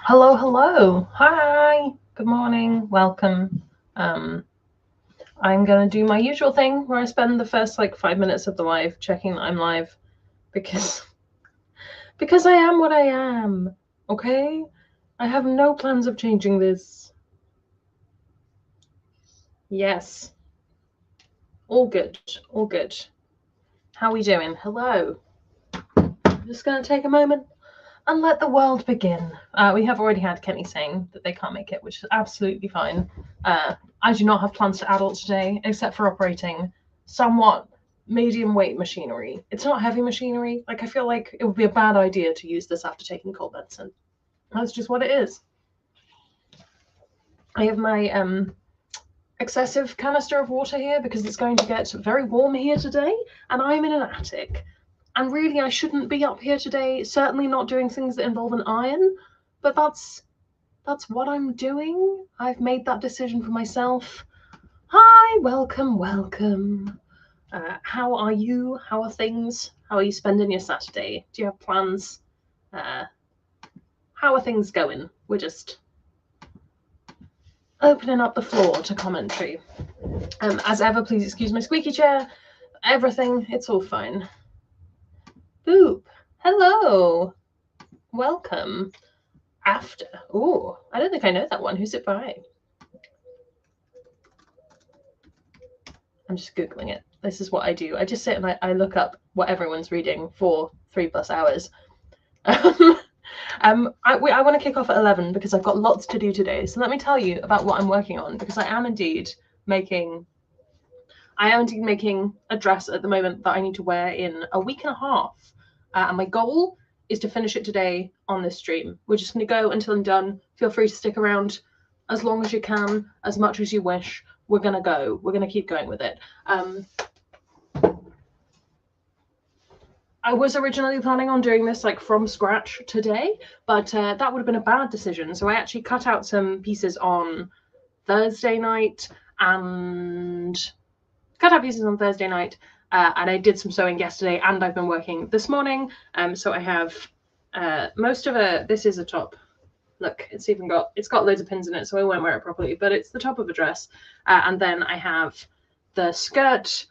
Hello, hello. Hi. Good morning. Welcome. I'm going to do my usual thing where I spend the first 5 minutes of the live checking that I'm live because I am what I am. Okay? I have no plans of changing this. Yes. All good. All good. How are we doing? Hello. I'm just going to take a moment and let the world begin. We have already had Kenny saying that they can't make it, which is absolutely fine. I do not have plans to adult today, except for operating somewhat medium weight machinery. It's not heavy machinery. I feel like it would be a bad idea to use this after taking cold medicine. That's just what it is. I have my excessive canister of water here because it's going to get very warm here today, and I'm in an attic. And really, I shouldn't be up here today, certainly not doing things that involve an iron, but that's what I'm doing. I've made that decision for myself. Hi, welcome, welcome. How are you? How are things? How are you spending your Saturday? Do you have plans? How are things going? We're just opening up the floor to commentary. As ever, please excuse my squeaky chair. Everything, it's all fine. Boop. Hello. Welcome. After. Oh, I don't think I know that one. Who's it by? I'm just Googling it. This is what I do. I just sit and I look up what everyone's reading for 3+ hours. I want to kick off at 11 because I've got lots to do today. So let me tell you about what I'm working on, because I am indeed making a dress at the moment that I need to wear in a week and a half. And my goal is to finish it today on this stream. We're just going to go until I'm done. Feel free to stick around as long as you can, as much as you wish. We're going to go. We're going to keep going with it. I was originally planning on doing this from scratch today, but that would have been a bad decision. So I actually cut out some pieces on Thursday night and I did some sewing yesterday, and I've been working this morning. So I have most of a. This is a top. Look, it's got loads of pins in it, so I won't wear it properly. But it's the top of a dress, and then I have the skirt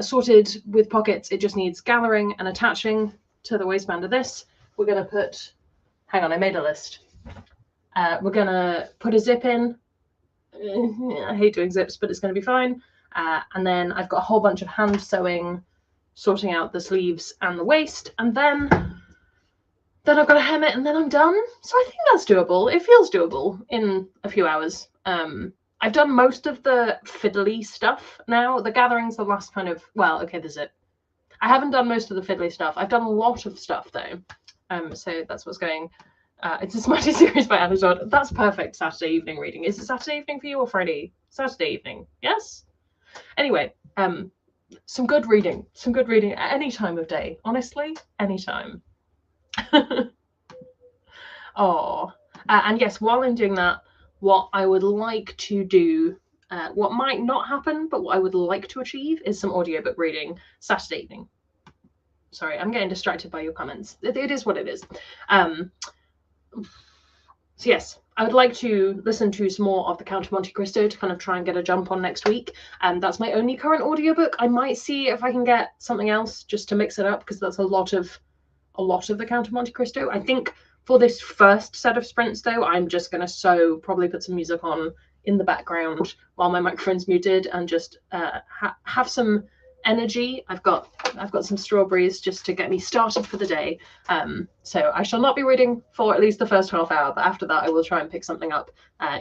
sorted with pockets. It just needs gathering and attaching to the waistband of this. We're gonna put. Hang on, I made a list. We're gonna put a zip in. I hate doing zips, but it's gonna be fine. And then I've got a whole bunch of hand sewing, sorting out the sleeves and the waist, and then I've got to hem it, and then I'm done. So I think that's doable. It feels doable in a few hours. I've done most of the fiddly stuff now. The gathering's the last kind of, well, okay, there's it. I haven't done most of the fiddly stuff. I've done a lot of stuff though. So that's what's going. It's a Smarty series by Anna. That's perfect Saturday evening reading. Is it Saturday evening for you or Friday? Saturday evening. Yes? Anyway, some good reading at any time of day. Honestly, any time. Oh, and yes, while I'm doing that, what I would like to do, what might not happen, but what I would like to achieve is some audiobook reading Saturday evening. Sorry, I'm getting distracted by your comments. It is what it is. So yes, I would like to listen to some more of the Count of Monte Cristo to kind of try and get a jump on next week. That's my only current audiobook. I might see if I can get something else just to mix it up, because that's a lot of the Count of Monte Cristo. I think for this first set of sprints, though, I'm just going to probably put some music on in the background while my microphone's muted, and just have some energy. I've got some strawberries just to get me started for the day. So I shall not be reading for at least the first half hour, but after that I will try and pick something up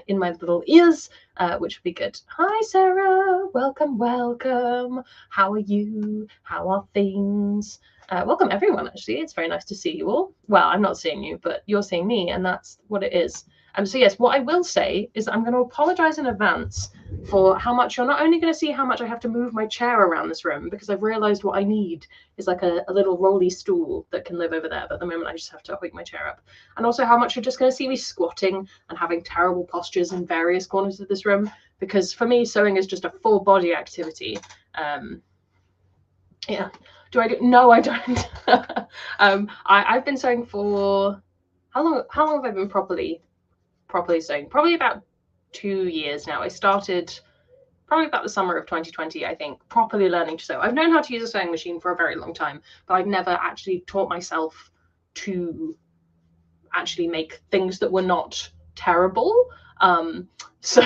in my little ears, which would be good. Hi Sarah, welcome. How are you? How are things? Welcome everyone, actually. It's very nice to see you all. Well, I'm not seeing you, but you're seeing me, and that's what it is. So yes, what I will say is that I'm going to apologize in advance for how much you're not only going to see how much I have to move my chair around this room, because I've realized what I need is like a little rolly stool that can live over there, but at the moment I just have to hoik my chair up, and also how much you're just going to see me squatting and having terrible postures in various corners of this room, because for me sewing is just a full body activity. Yeah. Do I do? No, I don't. I've been sewing for how long have I been properly sewing? Probably about 2 years now. I started probably about the summer of 2020, I think, properly learning to sew. I've known how to use a sewing machine for a very long time, but I've never actually taught myself to actually make things that were not terrible. So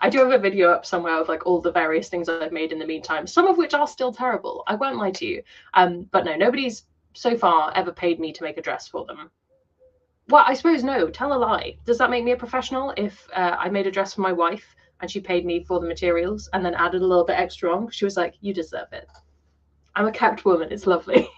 I do have a video up somewhere of like all the various things I've made in the meantime, some of which are still terrible. I won't lie to you. But no, nobody's so far ever paid me to make a dress for them. Well, I suppose no, tell a lie. Does that make me a professional if I made a dress for my wife and she paid me for the materials and then added a little bit extra on? She was like, you deserve it. I'm a kept woman. It's lovely.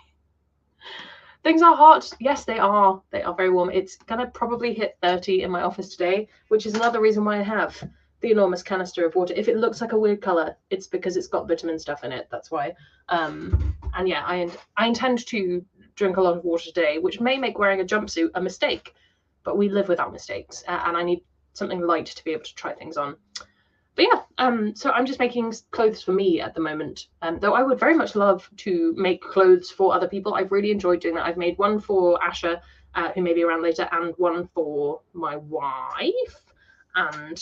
Things are hot. Yes, they are. They are very warm. It's going to probably hit 30 in my office today, which is another reason why I have the enormous canister of water. If it looks like a weird color, it's because it's got vitamin stuff in it. That's why. And yeah, I intend to drink a lot of water today, which may make wearing a jumpsuit a mistake, but we live without mistakes, and I need something light to be able to try things on. But yeah, so I'm just making clothes for me at the moment, though I would very much love to make clothes for other people. I've really enjoyed doing that. I've made one for Asha, who may be around later, and one for my wife, and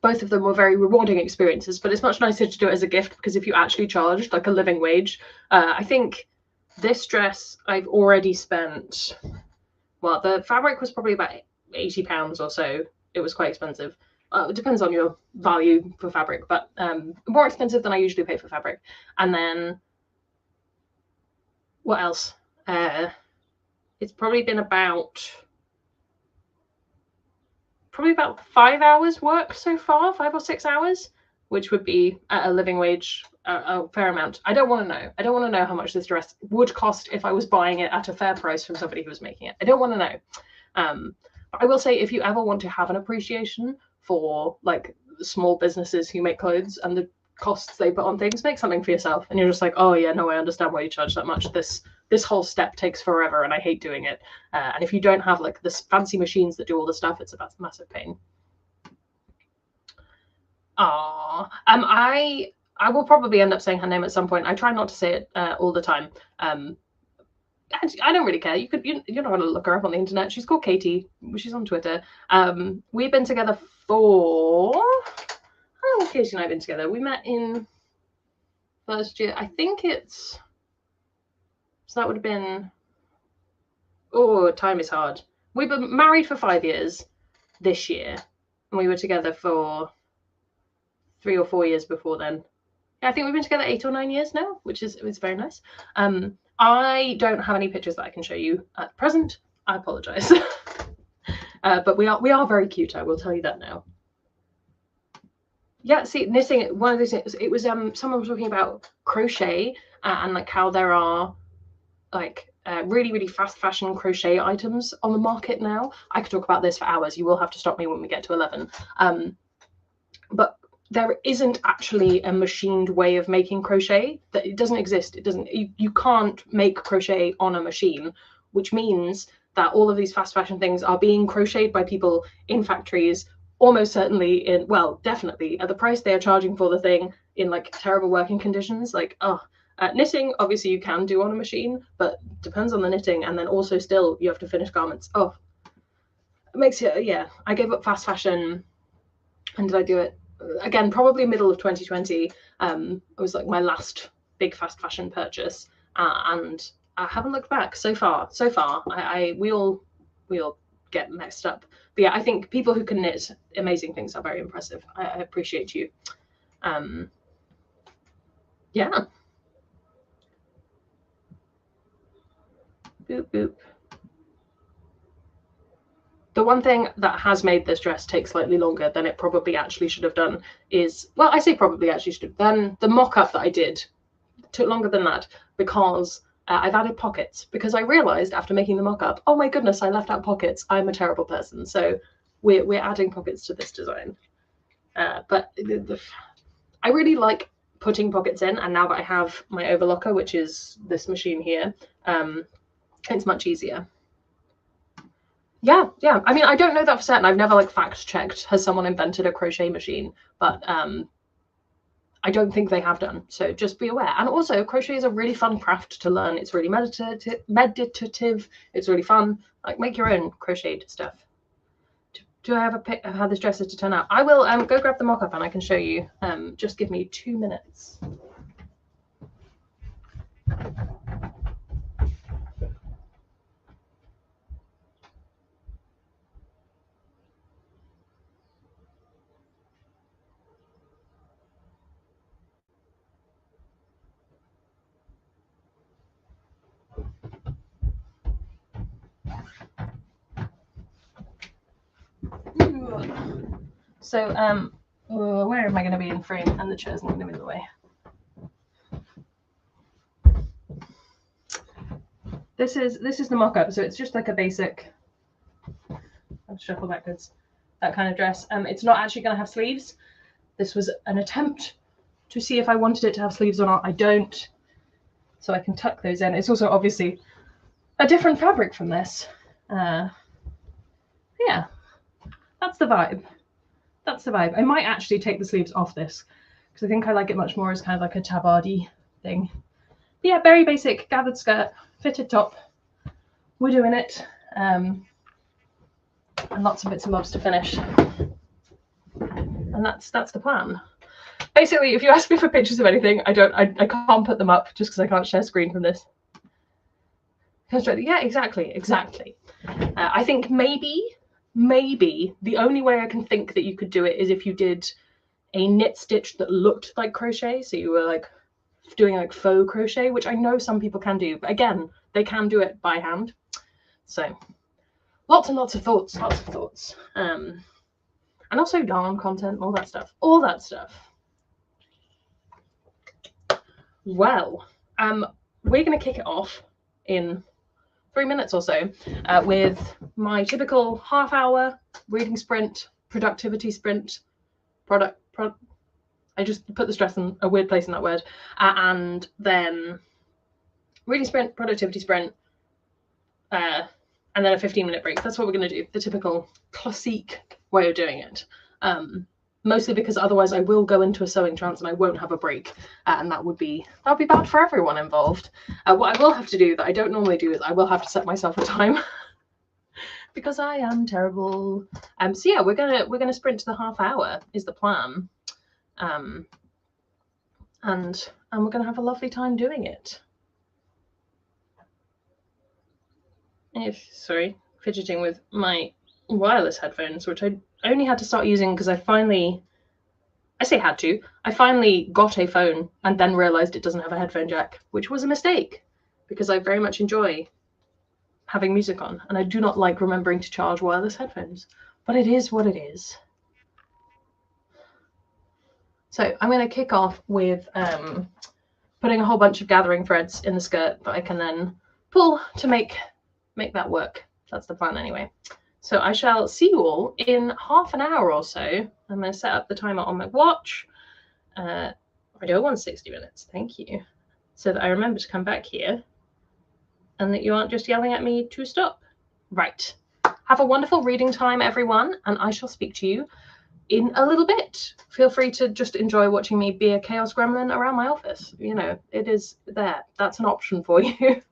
both of them were very rewarding experiences, but it's much nicer to do it as a gift, because if you actually charged like a living wage, I think this dress I've already spent, well, the fabric was probably about £80 or so. It was quite expensive. It depends on your value for fabric, but more expensive than I usually pay for fabric. And then what else? It's probably been about 5 hours work so far, 5 or 6 hours, which would be at a living wage, a fair amount. I don't want to know. I don't want to know how much this dress would cost if I was buying it at a fair price from somebody who was making it. I don't want to know. But I will say, if you ever want to have an appreciation for like small businesses who make clothes and the costs they put on things, make something for yourself. And you're just like, oh yeah, no, I understand why you charge that much. This whole step takes forever and I hate doing it. And if you don't have like this fancy machines that do all the stuff, it's a massive pain. I will probably end up saying her name at some point. I try not to say it all the time. I don't really care. You're not going to look her up on the internet. She's called Katie. She's on Twitter. We've been together for, how long have Katie and I have been together? We met in first year. I think it's, so that would have been, oh, time is hard. We've been married for 5 years this year, and we were together for 3 or 4 years before then. I think we've been together 8 or 9 years now, which is very nice. I don't have any pictures that I can show you at present. I apologize. But we are very cute, I will tell you that now. Yeah, see, knitting, one of those things, it was someone was talking about crochet and like how there are like really, really fast fashion crochet items on the market now. I could talk about this for hours. You will have to stop me when we get to 11. But there isn't actually a machined way of making crochet. That it doesn't exist. It doesn't. You can't make crochet on a machine, which means that all of these fast fashion things are being crocheted by people in factories, almost certainly in, well, definitely at the price they are charging for the thing, in like terrible working conditions. Like, knitting, obviously you can do on a machine, but depends on the knitting, and then also still you have to finish garments. Oh, it makes it, yeah. I gave up fast fashion. When did I do it? Again, probably middle of 2020. It was like my last big fast fashion purchase, and I haven't looked back so far. We all get messed up. But yeah, I think people who can knit amazing things are very impressive. I appreciate you. Yeah. Boop, boop. The one thing that has made this dress take slightly longer than it probably actually should have done is, well, I say probably actually should have done, the mock-up that I did took longer than that because I've added pockets, because I realized after making the mock-up, oh my goodness, I left out pockets. I'm a terrible person. So we're adding pockets to this design. But I really like putting pockets in, and now that I have my overlocker, which is this machine here, it's much easier. Yeah. I mean, I don't know that for certain. I've never like fact checked, has someone invented a crochet machine? But I don't think they have done. So just be aware. And also, crochet is a really fun craft to learn. It's really meditative. It's really fun. Like, make your own crocheted stuff. Do I have a pic of how this dress is to turn out? I will go grab the mock-up and I can show you. Just give me 2 minutes. So, where am I going to be in frame? And the chair's not going to be in the way. This is the mock-up. So it's just like a basic. I'll shuffle backwards. That kind of dress. It's not actually going to have sleeves. This was an attempt to see if I wanted it to have sleeves or not. I don't. So I can tuck those in. It's also obviously a different fabric from this. Yeah, that's the vibe. That's the vibe. I might actually take the sleeves off this because I think I like it much more as kind of like a tabardie thing. But yeah, very basic gathered skirt, fitted top. We're doing it. And lots of bits and bobs to finish. And that's the plan. Basically, if you ask me for pictures of anything, I can't put them up just because I can't share screen from this. Yeah, exactly. I think maybe the only way I can think that you could do it is if you did a knit stitch that looked like crochet, so you were like doing like faux crochet, which I know some people can do, but again, they can do it by hand. So lots and lots of thoughts, and also yarn content, all that stuff. Well, we're going to kick it off in 3 minutes or so with my typical half-hour reading sprint, productivity sprint, I just put the stress in a weird place in that word, and then reading sprint, productivity sprint, and then a 15-minute break. That's what we're going to do, the typical classique way of doing it. Mostly because otherwise I will go into a sewing trance and I won't have a break, and that would be bad for everyone involved. What I will have to do that I don't normally do is I will have to set myself a time because I am terrible. So yeah, we're gonna sprint to the half hour is the plan, and we're gonna have a lovely time doing it. Fidgeting with my wireless headphones, which I only had to start using because I finally got a phone and then realized it doesn't have a headphone jack, which was a mistake because I very much enjoy having music on and I do not like remembering to charge wireless headphones, but it is what it is. So I'm going to kick off with putting a whole bunch of gathering threads in the skirt that I can then pull to make that work. That's the plan anyway. So I shall see you all in half an hour or so. I'm going to set up the timer on my watch. I don't want 60 minutes, thank you. So that I remember to come back here and that you aren't just yelling at me to stop. Right. Have a wonderful reading time, everyone, and I shall speak to you in a little bit. Feel free to just enjoy watching me be a chaos gremlin around my office. You know, it is there. That's an option for you.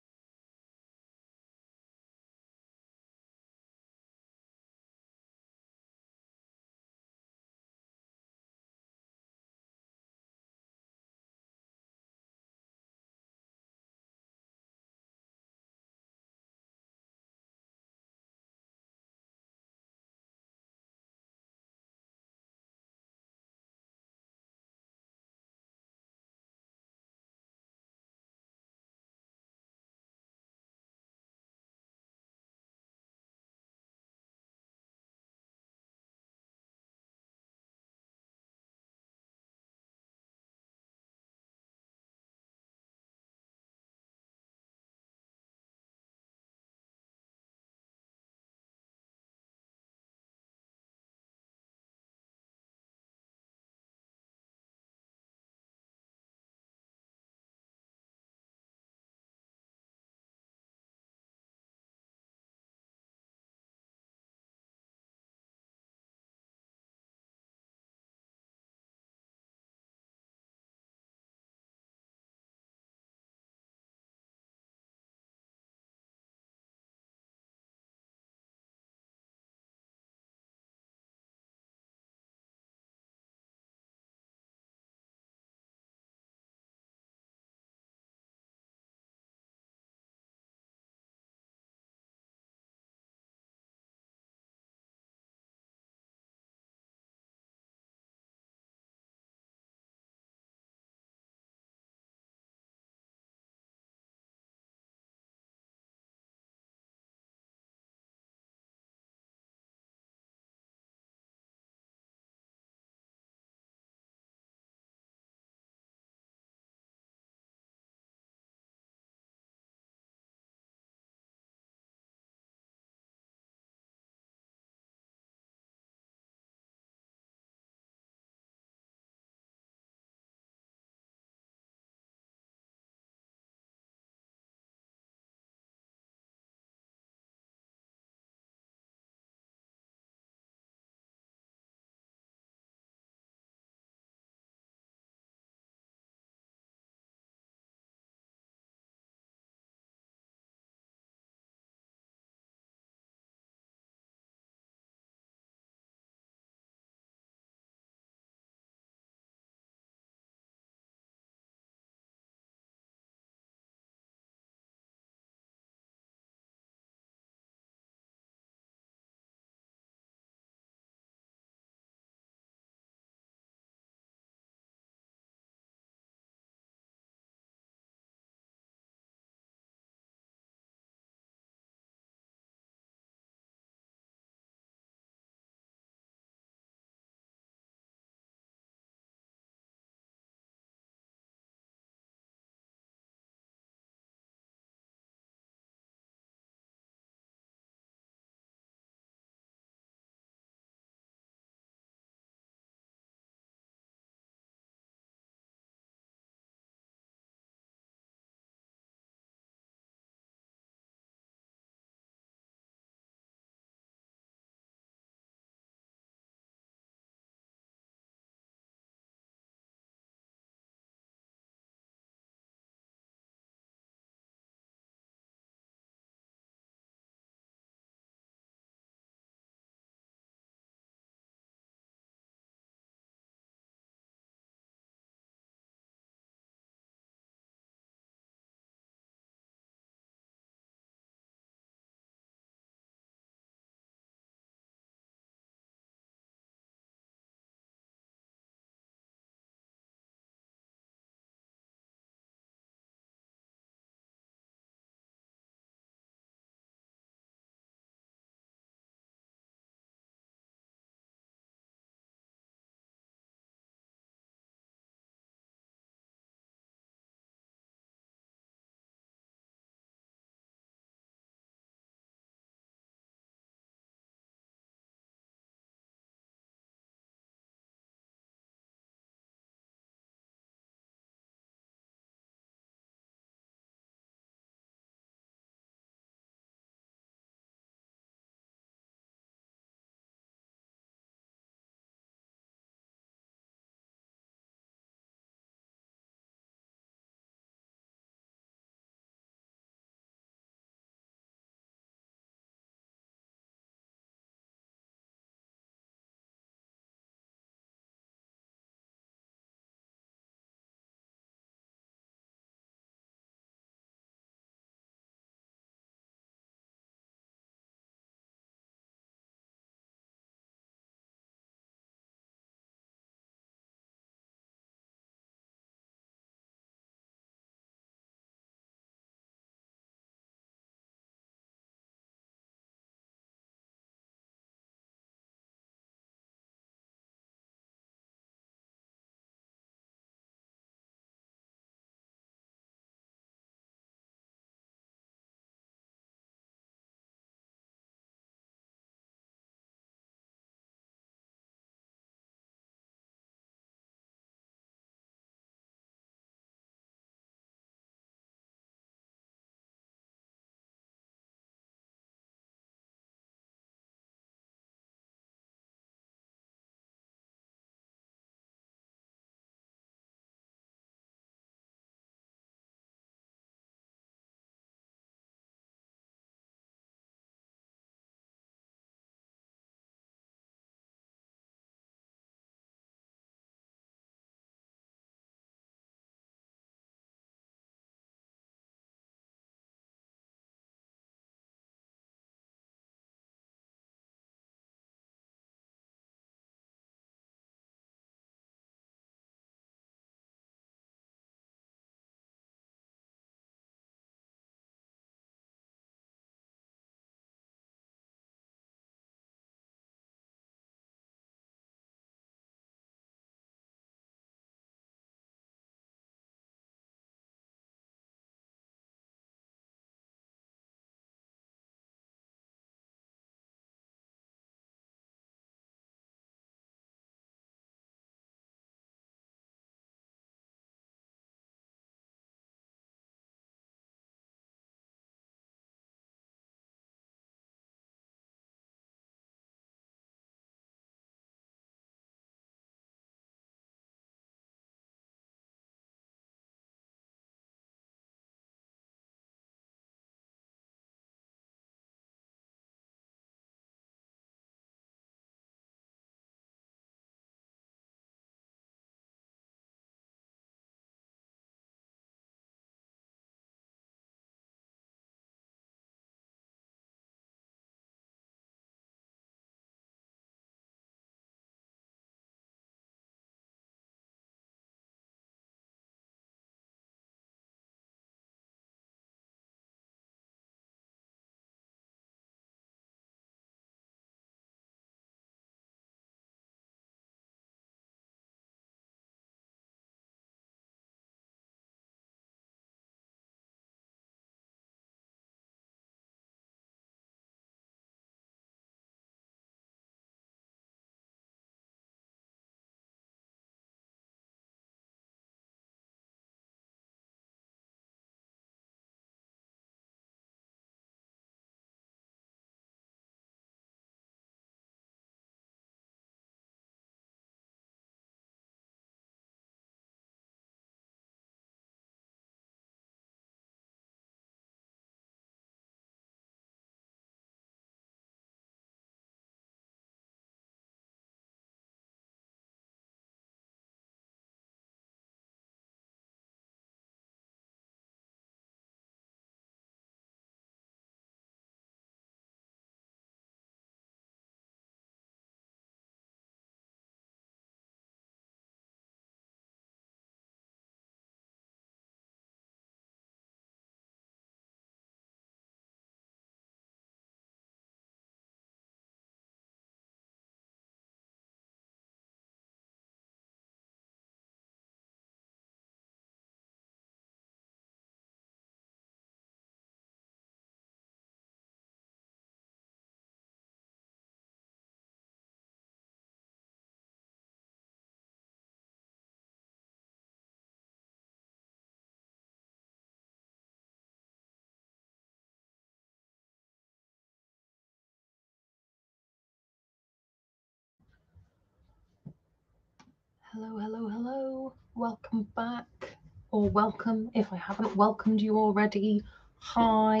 Hello, hello, hello. Welcome back. Or welcome if I haven't welcomed you already. Hi.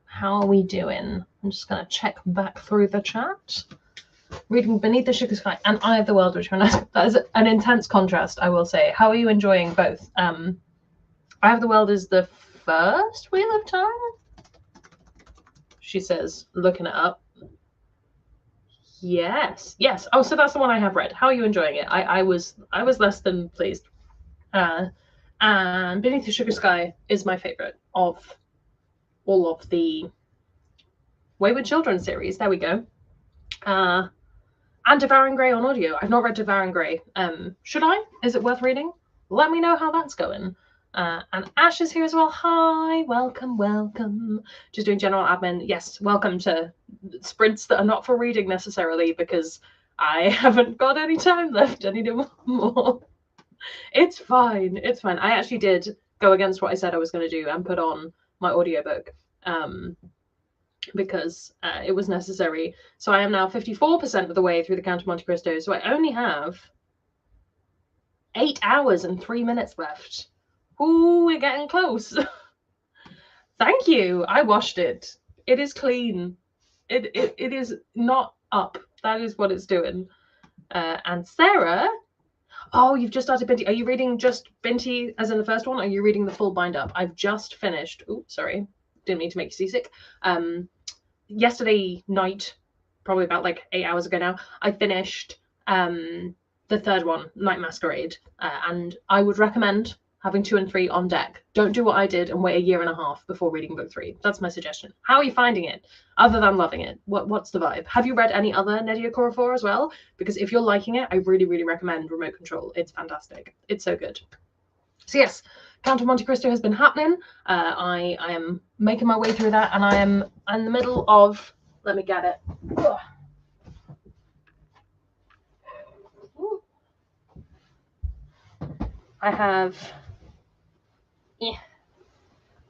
How are we doing? I'm just going to check back through the chat. Reading Beneath the Sugar Sky and Eye of the World, which one? That is an intense contrast, I will say. How are you enjoying both? Eye of the World is the first Wheel of Time? She says, looking it up. Yes. Oh, so that's the one I have read. How are you enjoying it? I was less than pleased. And Beneath the Sugar Sky is my favorite of all of the Wayward Children series. There we go. And Devouring Grey on audio. I've not read Devouring Grey. Should I? Is it worth reading? Let me know how that's going. And Ash is here as well. Hi, welcome. Just doing general admin. Yes, welcome to sprints that are not for reading necessarily, because I haven't got any time left anymore. It's fine. I actually did go against what I said I was going to do and put on my audiobook because it was necessary. So I am now 54% of the way through the Count of Monte Cristo. So I only have 8 hours and 3 minutes left. Ooh, we're getting close. Thank you. I washed it. It is clean. It is not up. That is what it's doing. And Sarah, oh, you've just started Binti. Are you reading just Binti as in the first one? Or are you reading the full bind up? I've just finished. Oh, sorry. Didn't mean to make you seasick. Yesterday night, probably about like 8 hours ago now, I finished the third one, Night Masquerade. And I would recommend having 2 and 3 on deck. Don't do what I did and wait a year and a half before reading book 3. That's my suggestion. How are you finding it? Other than loving it, what's the vibe? Have you read any other Nnedi Okorafor as well? Because if you're liking it, I really, really recommend Remote Control. It's fantastic. It's so good. So yes, Count of Monte Cristo has been happening. I am making my way through that, and I am in the middle of, let me get it. Ugh.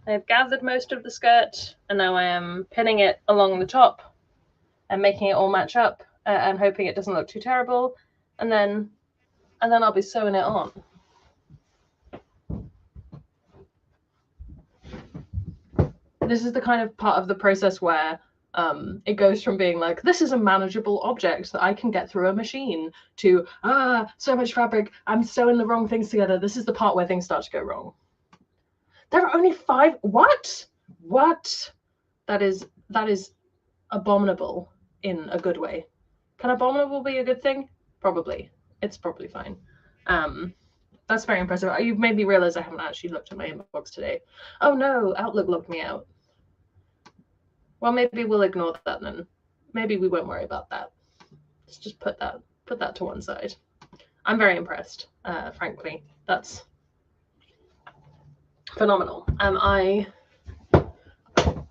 I've gathered most of the skirt, and now I am pinning it along the top and making it all match up and hoping it doesn't look too terrible, and then I'll be sewing it on. This is the kind of part of the process where it goes from being like, this is a manageable object that I can get through a machine, to, so much fabric, I'm sewing the wrong things together. This is the part where things start to go wrong. There are only 5. What? That is abominable in a good way. Can abominable be a good thing? Probably. It's probably fine. That's very impressive. You've made me realize I haven't actually looked at my inbox today. Oh no, Outlook logged me out. Well, maybe we'll ignore that then. Maybe we won't worry about that. Let's just put that to one side. I'm very impressed, frankly. That's phenomenal. I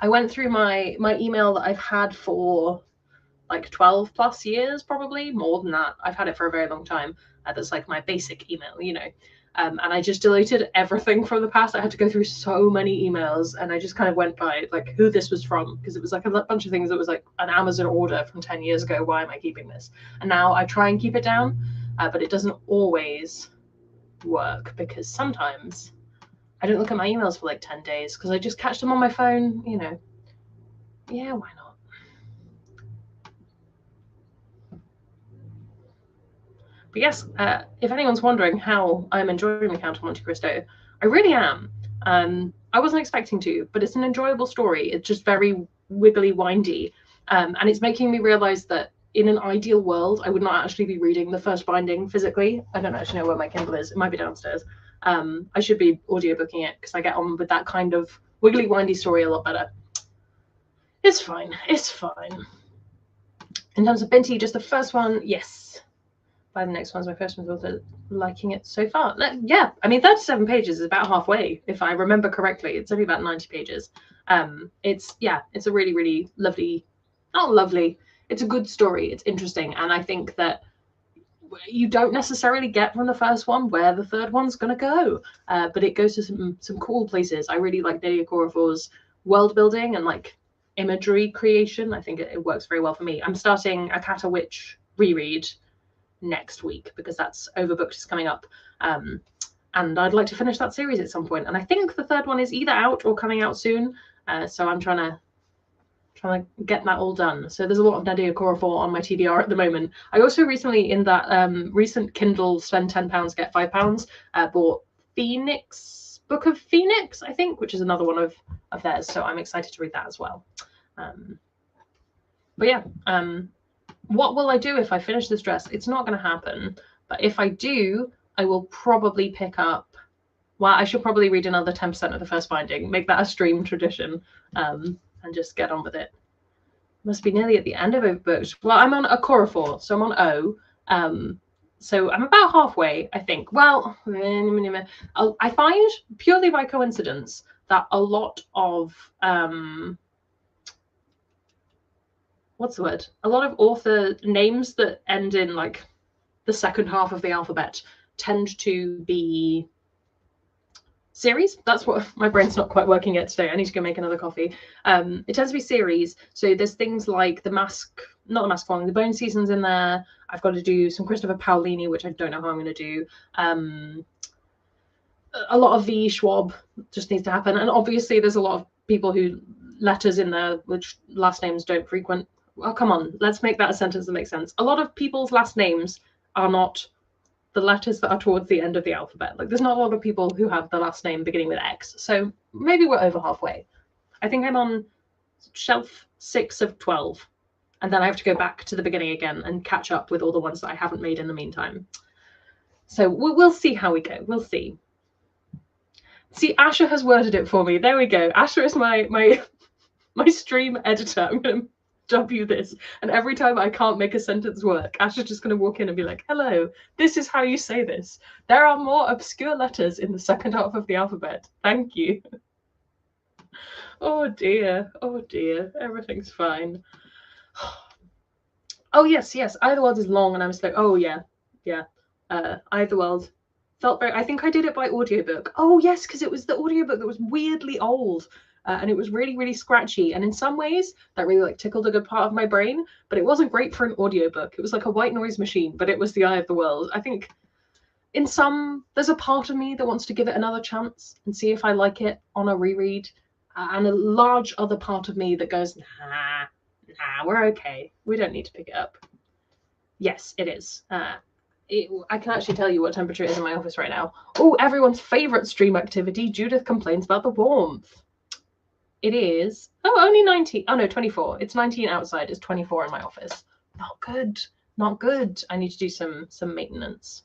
went through my email that I've had for like 12 plus years, probably more than that. I've had it for a very long time. That's like my basic email, you know. And I just deleted everything from the past. I had to go through so many emails, and I just kind of went by like who this was from, because it was like a bunch of things that was like an Amazon order from 10 years ago. Why am I keeping this? And now I try and keep it down, but it doesn't always work, because sometimes I don't look at my emails for like 10 days because I just catch them on my phone, you know. Yeah, why not? But yes, if anyone's wondering how I'm enjoying the Count of Monte Cristo, I really am. I wasn't expecting to, but it's an enjoyable story. It's just very wiggly, windy. And it's making me realize that in an ideal world, I would not actually be reading the first binding physically. I don't actually know where my Kindle is. It might be downstairs. I should be audiobooking it because I get on with that kind of wiggly, windy story a lot better. It's fine. In terms of Binti, just the first one, yes. By the next one's my first one's also liking it so far. Yeah, I mean 37 pages is about halfway, if I remember correctly. It's only about 90 pages. It's a really, really lovely, not lovely, it's a good story. It's interesting, and I think that you don't necessarily get from the first one where the third one's gonna go, but it goes to some cool places. I really like Nnedi Okorafor's world building and like imagery creation. I think it works very well for me. I'm starting a Cat a Witch reread next week, because that's Overbooked is coming up. And I'd like to finish that series at some point. And I think the third one is either out or coming out soon. So I'm trying to get that all done. So there's a lot of Nadia Okorafor on my TBR at the moment. I also recently, in that recent Kindle spend £10 get £5, bought Phoenix, Book of Phoenix, I think, which is another one of theirs. So I'm excited to read that as well. But yeah, what will I do if I finish this dress? It's not going to happen. But if I do, I will probably pick up, well, I should probably read another 10% of the first binding, make that a stream tradition, and just get on with it. Must be nearly at the end of Overbooked. Well, I'm on Okorafor, so I'm on O. So I'm about halfway, I think. Well, I find purely by coincidence that a lot of what's the word? A lot of author names that end in like the second half of the alphabet tend to be series. That's what my brain's not quite working yet today. I need to go make another coffee. It tends to be series. So there's things like the Mask, not the Mask Falling, the Bone Season's in there. I've got to do some Christopher Paolini, which I don't know how I'm going to do. A lot of V. Schwab just needs to happen. And obviously there's a lot of people who letters in there which last names don't frequent. Oh, come on, let's make that a sentence that makes sense. A lot of people's last names are not the letters that are towards the end of the alphabet. Like, there's not a lot of people who have the last name beginning with X. So maybe we're over halfway. I think I'm on shelf 6 of 12. And then I have to go back to the beginning again and catch up with all the ones that I haven't made in the meantime. So we'll see how we go. We'll see. See, Asher has worded it for me. There we go. Asher is my stream editor. I'm going to W this, and every time I can't make a sentence work, Asher's just going to walk in and be like, hello, this is how you say this. There are more obscure letters in the second half of the alphabet. Thank you. Oh dear, everything's fine. Oh yes, Either World is long, and I was like, oh yeah. Either World felt very, I think I did it by audiobook. Oh yes, because it was the audiobook that was weirdly old. And it was really, really scratchy. And in some ways, that really like tickled a good part of my brain. But it wasn't great for an audiobook. It was like a white noise machine, but it was the Eye of the World. I think in some, there's a part of me that wants to give it another chance and see if I like it on a reread. And a large other part of me that goes, nah, we're okay. We don't need to pick it up. Yes, it is. I can actually tell you what temperature it is in my office right now. Oh, everyone's favorite stream activity. Judith complains about the warmth. It is, only 19. Oh no, 24. It's 19 outside. It's 24 in my office. Not good. Not good. I need to do some maintenance.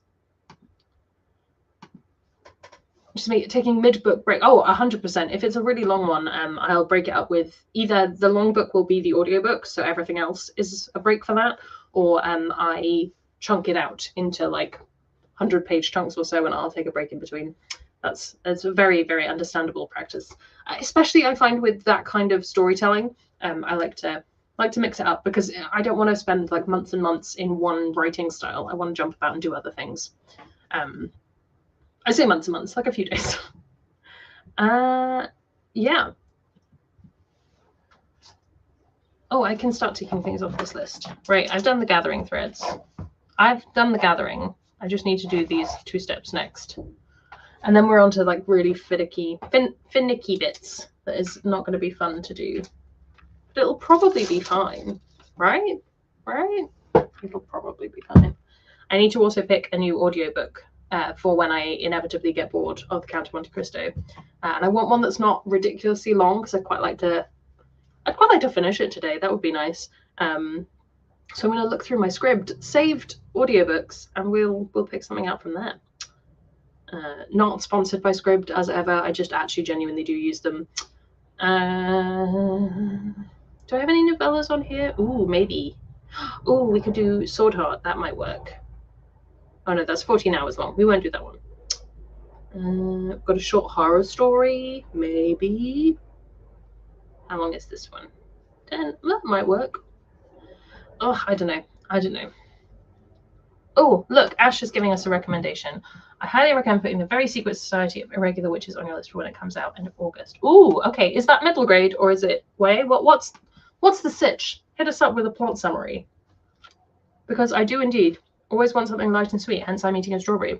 Just taking mid-book break. Oh, 100%. If it's a really long one, I'll break it up with either the long book will be the audiobook, so everything else is a break for that, or I chunk it out into like 100-page chunks or so, and I'll take a break in between. That's a very, very understandable practice. Especially I find with that kind of storytelling, I like to mix it up, because I don't want to spend like months and months in one writing style. I want to jump about and do other things. I say months and months, like a few days. Yeah. Oh, I can start taking things off this list. Right, I've done the gathering threads. I've done the gathering. I just need to do these 2 steps next. And then we're on to like really finicky bits that is not going to be fun to do. But it'll probably be fine, right? It'll probably be fine. I need to also pick a new audiobook for when I inevitably get bored of the Count of Monte Cristo. And I want one that's not ridiculously long, because I'd quite like to finish it today. That would be nice. So I'm going to look through my Scribd saved audiobooks, and we'll pick something out from there. Not sponsored by Scribd as ever. I just actually genuinely do use them. Do I have any novellas on here? Ooh, maybe. Ooh, we could do Sword Heart. That might work. Oh no, that's 14 hours long. We won't do that one. I've got a short horror story. Maybe. How long is this one? 10. That might work. Oh, I don't know. Oh, look, Ash is giving us a recommendation. I highly recommend putting the Very Secret Society of Irregular Witches on your list for when it comes out end of August. Ooh, okay. Is that middle grade or is it way? What's the sitch? Hit us up with a plot summary. Because I do indeed Always want something light and sweet, hence I'm eating a strawberry.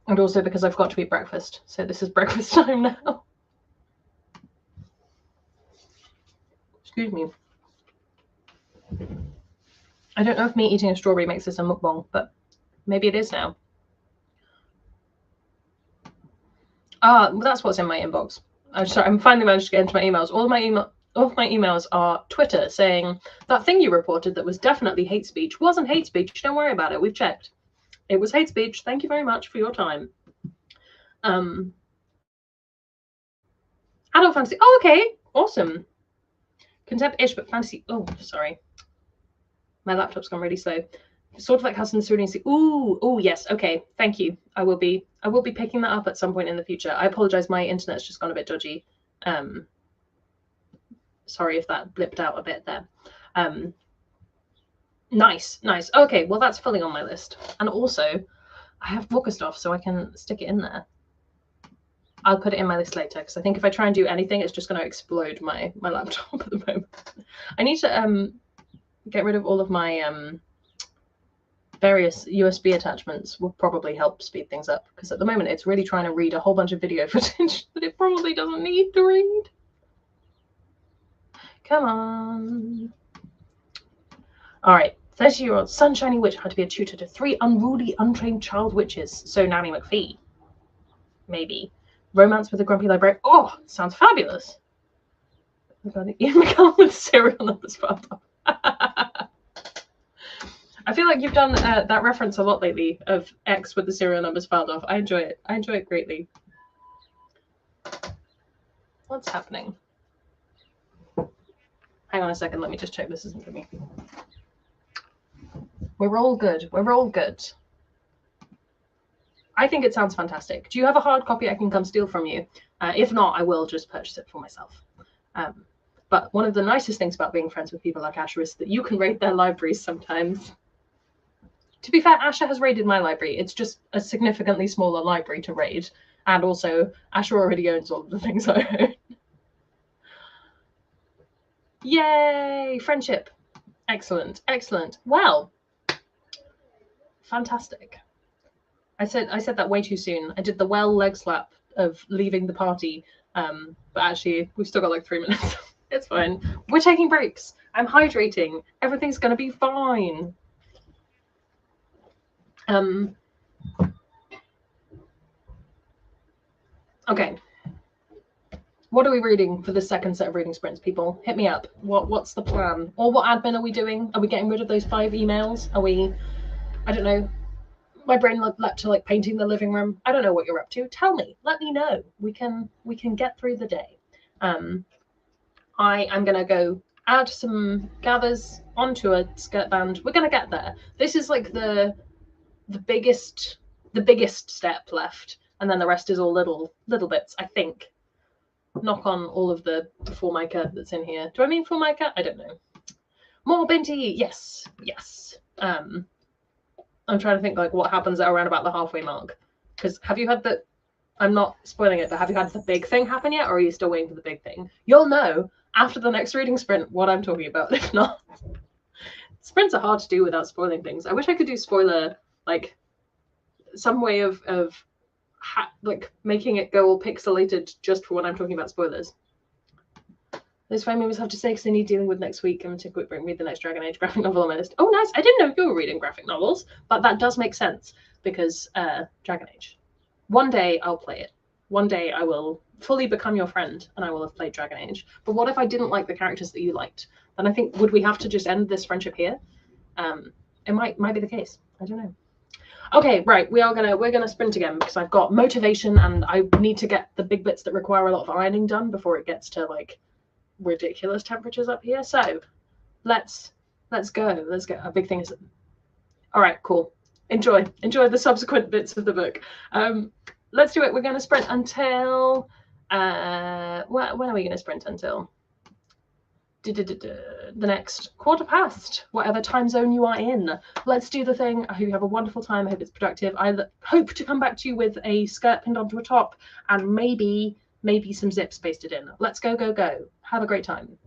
And also because I've got to eat breakfast. So this is breakfast time now. Excuse me. I don't know if me eating a strawberry makes this a mukbang, but maybe it is now. Well, that's what's in my inbox. I'm finally managed to get into my emails. All of my emails are Twitter saying that thing you reported that was definitely hate speech wasn't hate speech. Don't worry about it. We've checked. It was hate speech. Thank you very much for your time. Adult fantasy. Oh, okay. Awesome. Contempt-ish, but fantasy. Oh, sorry. My laptop's gone really slow. Sort of like Husband Serene. Ooh, yes. Okay. Thank you. I will be picking that up at some point in the future. I apologize. My internet's just gone a bit dodgy. Sorry if that blipped out a bit there. Nice. Okay, well, that's fully on my list. And also, I have Walker stuff, so I can stick it in there. I'll put it in my list later, because I think if I try and do anything, it's just going to explode my laptop at the moment. I need to get rid of all of my various USB attachments. Will probably help speed things up, because at the moment it's really trying to read a whole bunch of video footage that it probably doesn't need to read. Come on. All right. 30-year-old sunshiny witch had to be a tutor to 3 unruly, untrained child witches. So Nanny McPhee. Maybe. Romance with a grumpy librarian. Oh, sounds fabulous. Ian McCallum with serial numbers filed off. I feel like you've done that reference a lot lately of X with the serial numbers filed off. I enjoy it. I enjoy it greatly. What's happening? Hang on a second. Let me just check this isn't for me. We're all good. We're all good. I think it sounds fantastic. Do you have a hard copy I can come steal from you? If not, I will just purchase it for myself. But one of the nicest things about being friends with people like Asher is that you can raid their libraries sometimes. To be fair, Asher has raided my library. It's just a significantly smaller library to raid. And also, Asher already owns all of the things I own. Yay! Friendship. Excellent. Well, fantastic. I said that way too soon. I did the leg slap of leaving the party, but actually we've still got like 3 minutes. It's fine. We're taking breaks. I'm hydrating. Everything's gonna be fine. Okay. What are we reading for the second set of reading sprints, people? Hit me up. What's the plan? Or what admin are we doing? Are we getting rid of those 5 emails? Are we, I don't know. My brain leapt to like painting the living room. I don't know what you're up to. Tell me. Let me know. We can get through the day. I am gonna go add some gathers onto a skirt band. We're gonna get there. This is like the biggest step left, and then the rest is all little bits, I think. Knock on all of the Formica that's in here. Do I mean Formica? I don't know. More Binti. Yes. I'm trying to think like what happens around about the halfway mark. Because have you had the, I'm not spoiling it, but have you had the big thing happen yet, or are you still waiting for the big thing? You'll know after the next reading sprint what I'm talking about. If not, sprints are hard to do without spoiling things. I wish I could do spoiler, like some way of like making it go all pixelated just for when I'm talking about spoilers. Those 5 movies have to say because they need dealing with next week. I'm going to quick read the next Dragon Age graphic novel on my list. Oh, nice. I didn't know you were reading graphic novels, but that does make sense because Dragon Age. One day I'll play it. One day I will fully become your friend and I will have played Dragon Age. But what if I didn't like the characters that you liked? Then I think, would we have to just end this friendship here? It might be the case. I don't know. Okay, right. We're gonna sprint again because I've got motivation and I need to get the big bits that require a lot of ironing done before it gets to like ridiculous temperatures up here. So let's go. A big thing is, all right, cool. Enjoy the subsequent bits of the book. Let's do it. We're going to sprint until when are we going to sprint until? The next 1:15, whatever time zone you are in. Let's do the thing. I hope you have a wonderful time. I hope it's productive. I hope to come back to you with a skirt pinned onto a top and maybe some zips pasted in. Let's go. Have a great time.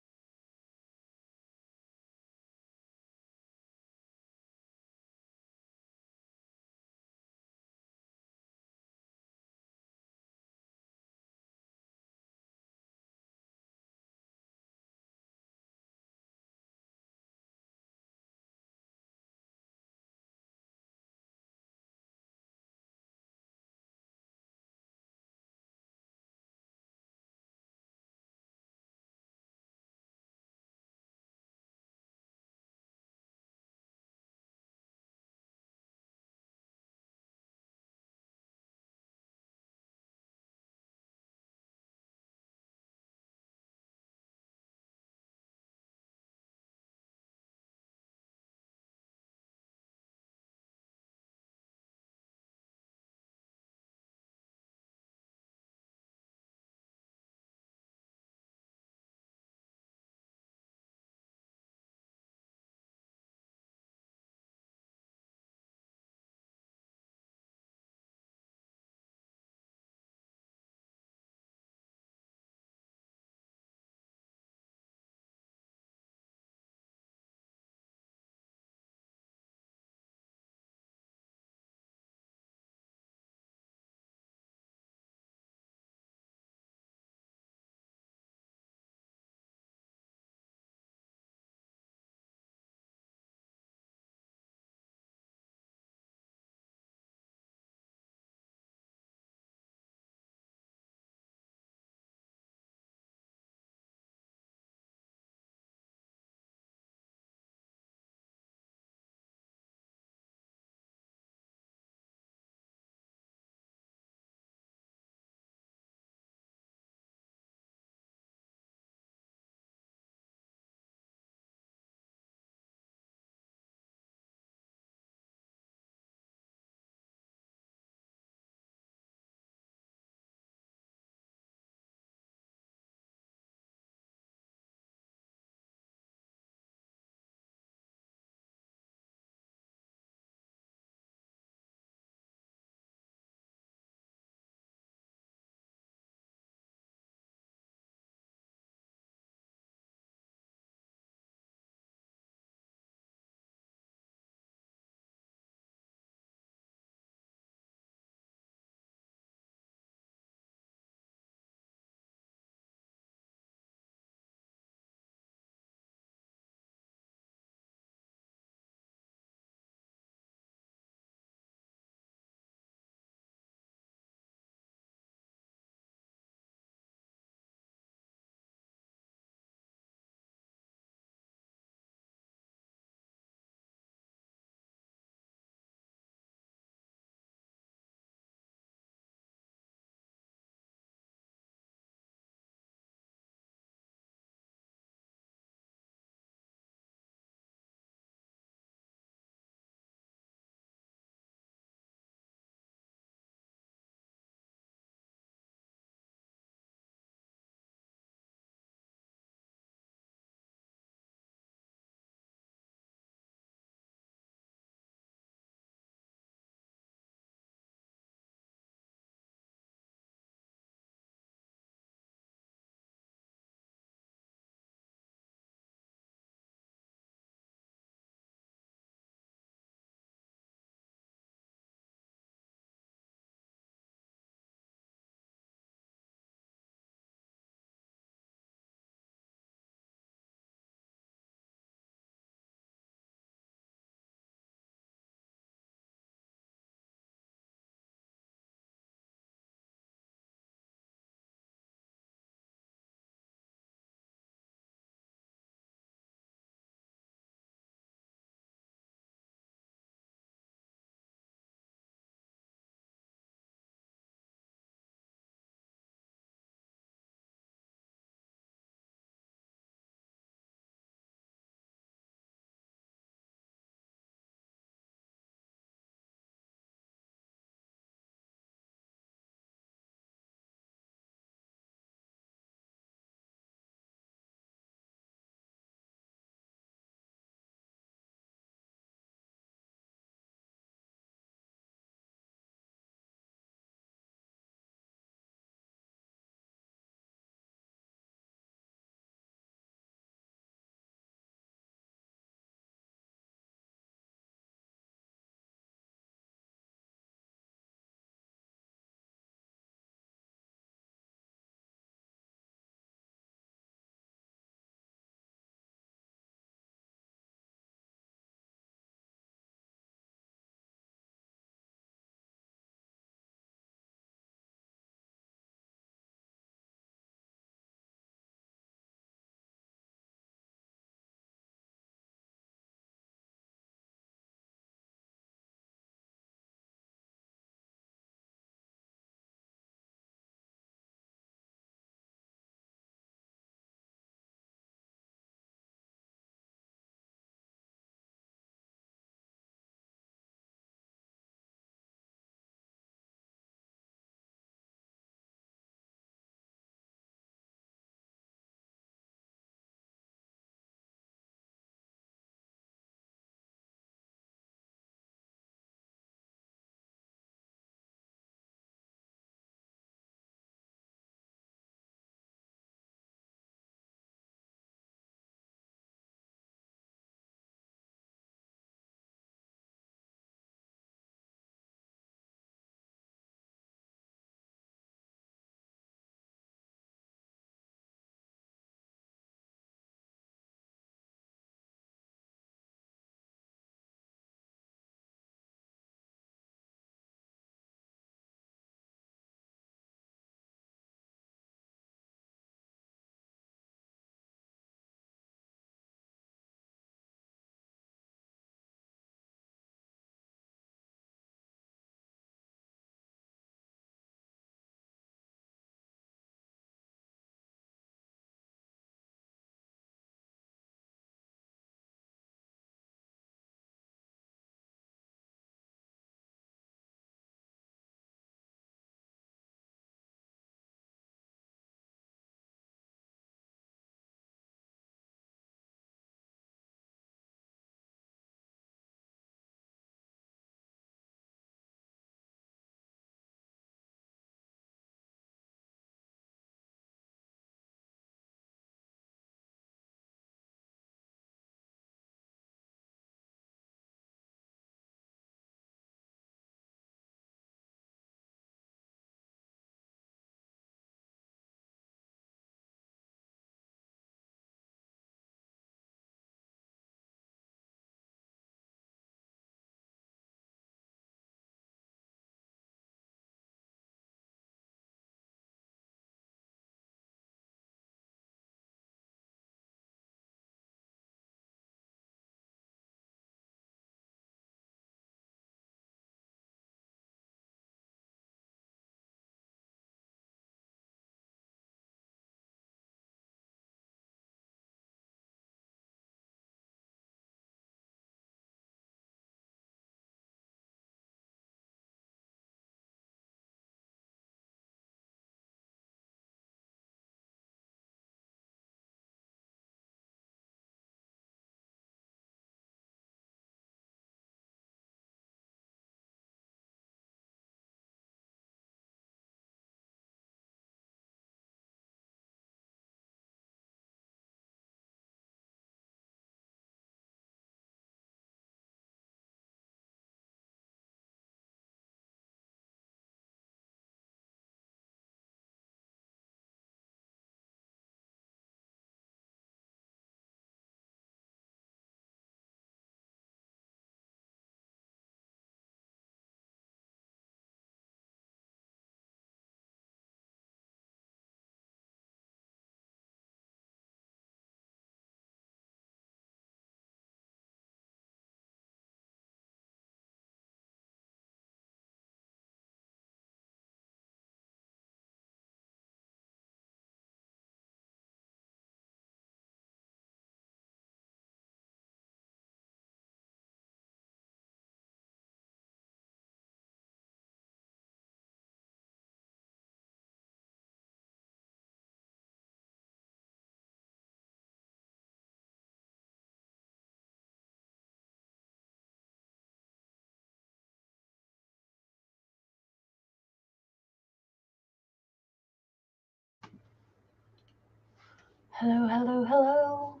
Hello, hello, hello.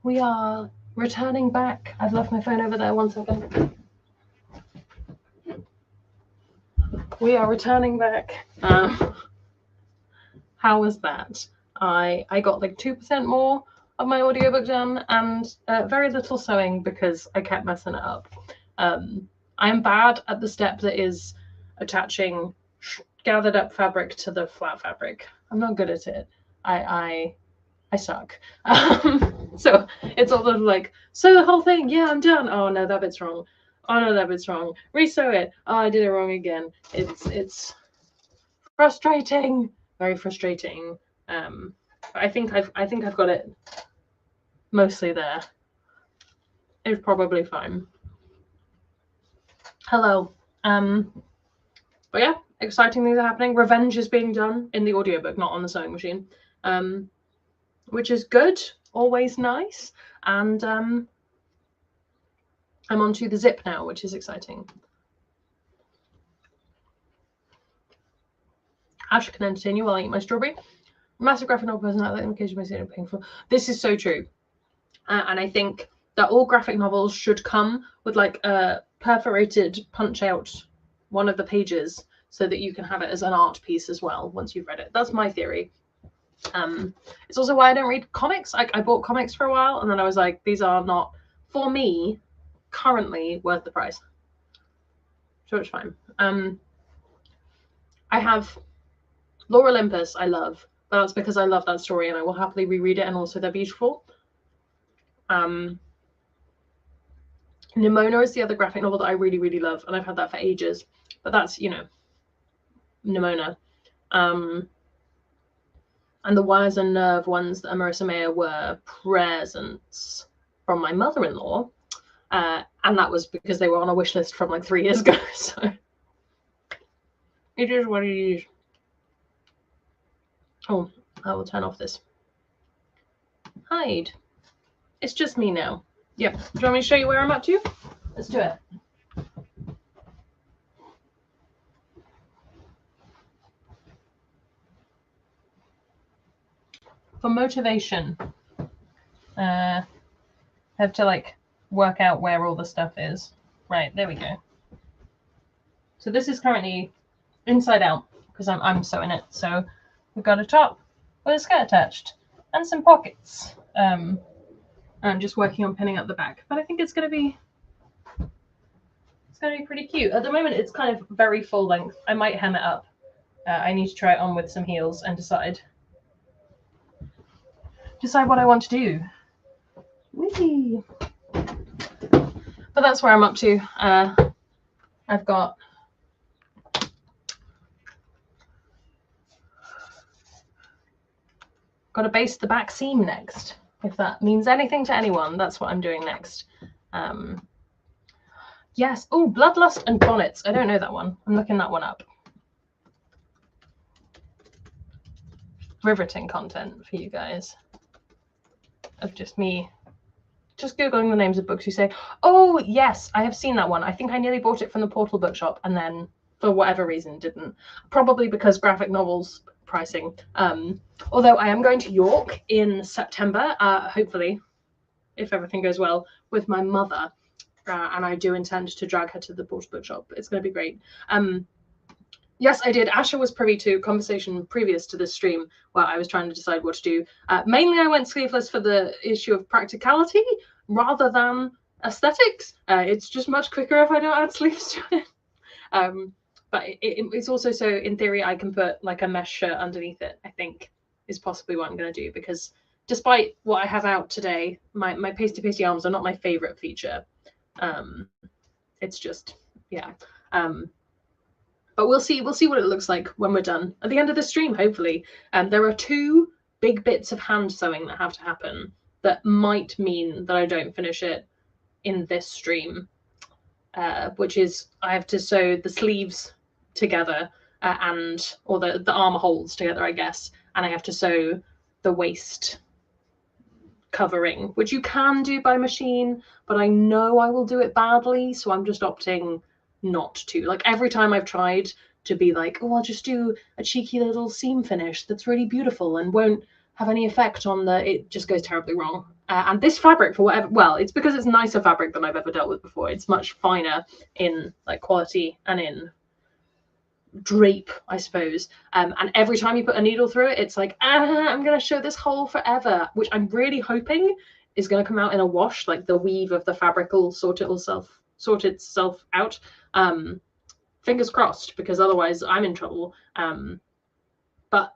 We are returning back. I've left my phone over there. 1 second. We are returning back. How was that? I got like 2% more of my audiobook done, and very little sewing because I kept messing it up. I'm bad at the step that is attaching gathered up fabric to the flat fabric. I'm not good at it. I suck. So it's all of like, sew the whole thing. Yeah, I'm done. Oh no, that bit's wrong. Oh no, that bit's wrong. Resew it. Oh, I did it wrong again. It's frustrating. Very frustrating. I think I've got it mostly there. It's probably fine. Hello. But yeah, exciting things are happening. Revenge is being done in the audiobook, not on the sewing machine. Which is good, always nice. And I'm onto the zip now, which is exciting. Ash can entertain you while I eat my strawberry. Massive graphic novel person, that implication makes it painful. This is so true. And I think that all graphic novels should come with like a perforated punch out one of the pages so that you can have it as an art piece as well once you've read it. That's my theory. It's also why I don't read comics. I bought comics for a while and then I was like, these are not, for me, currently worth the price. So it's fine. I have Lore Olympus, I love, but that's because I love that story and I will happily reread it, and also they're beautiful. Nimona is the other graphic novel that I really, really love, and I've had that for ages. But that's, you know, Nimona. And the Wires and Nerve ones that Marissa Mayer were presents from my mother-in-law. And that was because they were on a wish list from like 3 years ago. So it is what it is. Oh, I will turn off this. Hide. It's just me now. Yep. Do you want me to show you where I'm up to? Let's do it. For motivation, I have to like work out where all the stuff is. Right, there we go. So this is currently inside out because I'm sewing it. So we've got a top with a skirt attached and some pockets. I'm just working on pinning up the back, but I think it's going to be pretty cute. At the moment, it's kind of very full length. I might hem it up. I need to try it on with some heels and decide what I want to do. Whee! But that's where I'm up to. I've got to baste the back seam next. If that means anything to anyone, that's what I'm doing next. Yes. Oh, Bloodlust and Bonnets. I don't know that one. I'm looking that one up. Riveting content for you guys. Of just me just Googling the names of books you say, oh, yes, I have seen that one. I think I nearly bought it from the Portal Bookshop and then for whatever reason didn't. Probably because graphic novels pricing. Although I am going to York in September, hopefully, if everything goes well, with my mother. And I do intend to drag her to the Portal Bookshop. It's going to be great. Yes, I did. Asha was privy to conversation previous to this stream where I was trying to decide what to do. Mainly, I went sleeveless for the issue of practicality rather than aesthetics. It's just much quicker if I don't add sleeves to it. But it's also so, in theory, I can put like a mesh shirt underneath it, I think, is possibly what I'm going to do. Because despite what I have out today, my pasty arms are not my favorite feature. It's just, yeah. But we'll see what it looks like when we're done at the end of the stream, hopefully. There are 2 big bits of hand sewing that have to happen that might mean that I don't finish it in this stream, which is I have to sew the sleeves together or the armor holes together, I guess, and I have to sew the waist covering, which you can do by machine, but I know I will do it badly, so I'm just opting not to. Like every time I've tried to be like, oh, I'll just do a cheeky little seam finish that's really beautiful and won't have any effect on it just goes terribly wrong. And this fabric, for whatever, well, it's because it's nicer fabric than I've ever dealt with before. It's much finer in like quality and in drape, I suppose. And every time you put a needle through it, it's like, I'm going to show this hole forever, which I'm really hoping is going to come out in a wash. Like the weave of the fabric will sort itself out. Fingers crossed, because otherwise I'm in trouble. But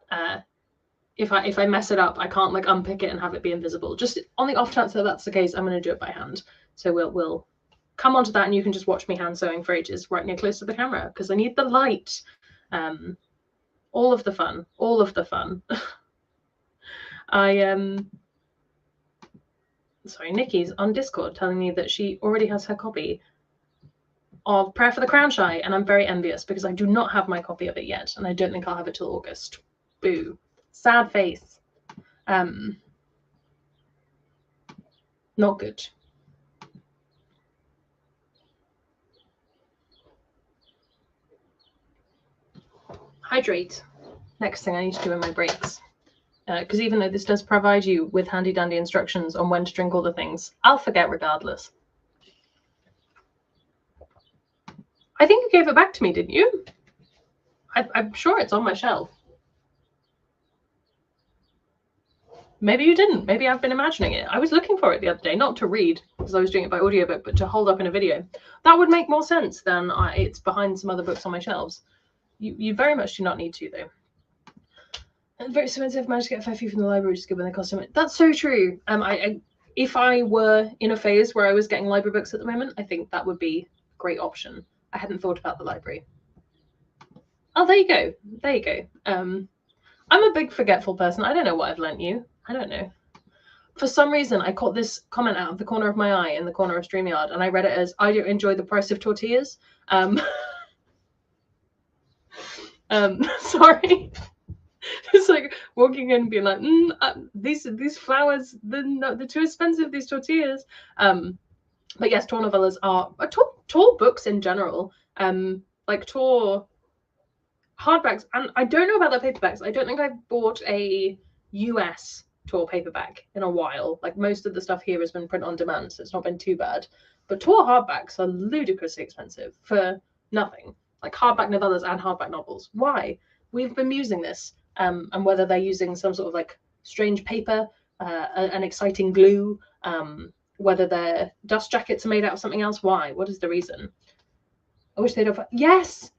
if I mess it up, I can't like unpick it and have it be invisible. Just on the off chance that that's the case, I'm going to do it by hand. So we'll come onto that, and you can just watch me hand sewing for ages right near close to the camera, because I need the light. All of the fun. Sorry, Nikki's on Discord telling me that she already has her copy of Prayer for the Crown Shy, and I'm very envious because I do not have my copy of it yet, and I don't think I'll have it till August. Boo. Sad face. Not good. Hydrate. Next thing I need to do in my breaks. Because even though this does provide you with handy dandy instructions on when to drink all the things, I'll forget regardless. I think you gave it back to me, didn't you? I'm sure it's on my shelf. Maybe you didn't. Maybe I've been imagining it. I was looking for it the other day, not to read, because I was doing it by audiobook, but to hold up in a video. That would make more sense than it's behind some other books on my shelves. You very much do not need to, though. And very expensive. Managed to get a from the library, which is good when they cost so much. That's so true. If I were in a phase where I was getting library books at the moment, I think that would be a great option. I hadn't thought about the library. Oh, there you go. There you go. I'm a big forgetful person. I don't know what I've lent you. I don't know. For some reason, I caught this comment out of the corner of my eye in the corner of StreamYard, and I read it as, I don't enjoy the price of tortillas. Sorry. It's like walking in and being like, these flowers, they're too expensive, these tortillas. But yes, Tor novellas are Tor books in general, like Tor hardbacks, and I don't know about the paperbacks. I don't think I've bought a US Tor paperback in a while. Like most of the stuff here has been print on demand, so it's not been too bad. But Tor hardbacks are ludicrously expensive for nothing. Like hardback novellas and hardback novels. Why? We've been using this, and whether they're using some sort of like strange paper, an exciting glue, whether their dust jackets are made out of something else. Why? What is the reason? I wish they'd have. Yes,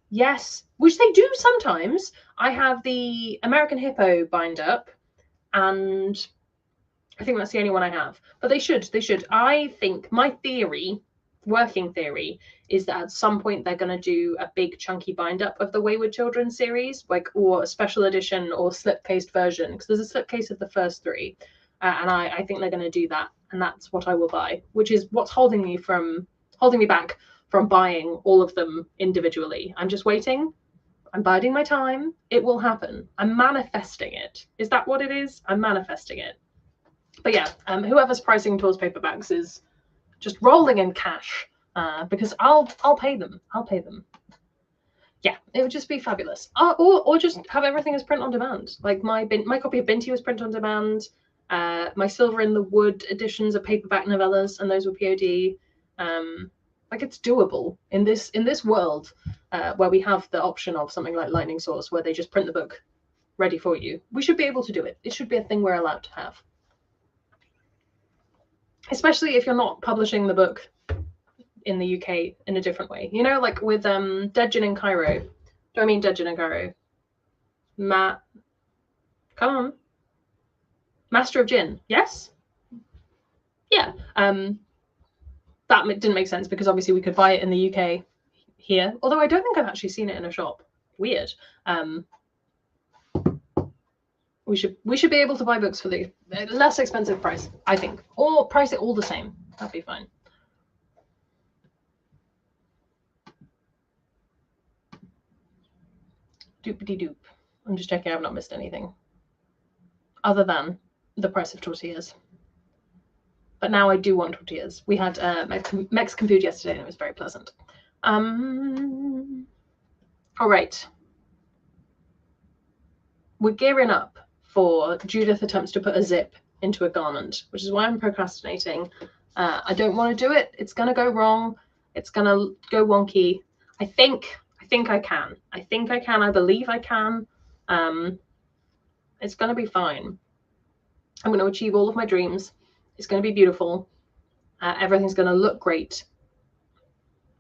which they do sometimes. I have the American Hippo bind up, and I think that's the only one I have. But they should. I think my theory, working theory, is that at some point they're going to do a big chunky bind up of the Wayward Children series, like, or a special edition or slipcased version, because there's a slipcase of the first three, and I think they're going to do that, and that's what I will buy, which is what's holding me back from buying all of them individually. I'm just waiting. I'm biding my time. It will happen. I'm manifesting it. Is that what it is? I'm manifesting it. But yeah, whoever's pricing Tor's paperbacks is just rolling in cash, because I'll pay them. Yeah, it would just be fabulous. Or just have everything as print on demand. Like my copy of Binti was print on demand. My Silver in the Wood editions are paperback novellas, and those were POD. Like it's doable in this world, where we have the option of something like Lightning Source, where they just print the book ready for you. We should be able to do it. It should be a thing we're allowed to have. Especially if you're not publishing the book in the UK in a different way. You know, like with Dead Gin in Cairo. Do I mean Dead Gin in Cairo? Matt, come on. Master of Gin, yes? Yeah. That didn't make sense because obviously we could buy it in the UK here. Although I don't think I've actually seen it in a shop. Weird. We should be able to buy books for the less expensive price, I think. Or price it all the same. That'd be fine. Doopity doop. I'm just checking I've not missed anything. Other than the price of tortillas. But now I do want tortillas. We had Mexican food yesterday and it was very pleasant. All right. We're gearing up for Judith attempts to put a zip into a garment, which is why I'm procrastinating. I don't want to do it. It's going to go wrong. It's going to go wonky. I think I can. I think I can. I believe I can. It's going to be fine. I'm going to achieve all of my dreams. It's going to be beautiful. Everything's going to look great.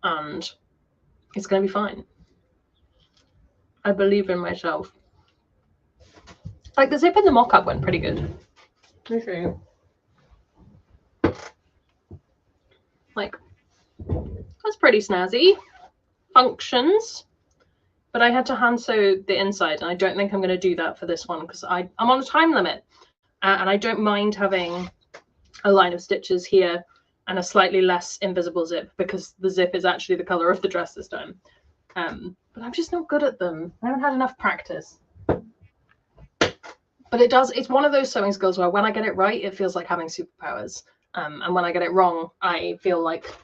And it's going to be fine. I believe in myself. Like, the zip in the mock-up went pretty good. Let me show you. Like, that's pretty snazzy. Functions. But I had to hand sew the inside, and I don't think I'm going to do that for this one because I'm on a time limit. And I don't mind having a line of stitches here and a slightly less invisible zip because the zip is actually the color of the dress this time. But I'm just not good at them. I haven't had enough practice. But it's one of those sewing skills where when I get it right, it feels like having superpowers. And when I get it wrong, I feel like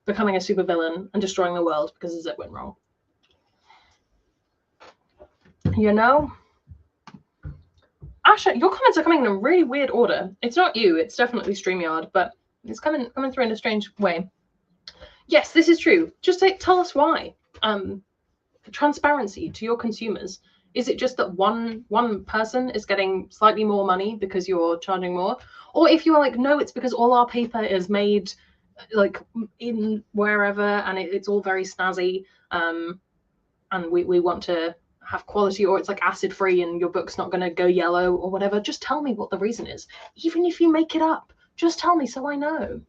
becoming a supervillain and destroying the world because the zip went wrong. You know? Asha, your comments are coming in a really weird order. It's not you, it's definitely StreamYard, but it's coming through in a strange way. Yes, this is true. Just tell us why. Transparency to your consumers. Is it just that one person is getting slightly more money because you're charging more? Or if you're like, no, it's because all our paper is made like in wherever and it's all very snazzy, and we want to have quality, or it's like acid free and your book's not going to go yellow or whatever. Just tell me what the reason is. Even if you make it up, just tell me so I know.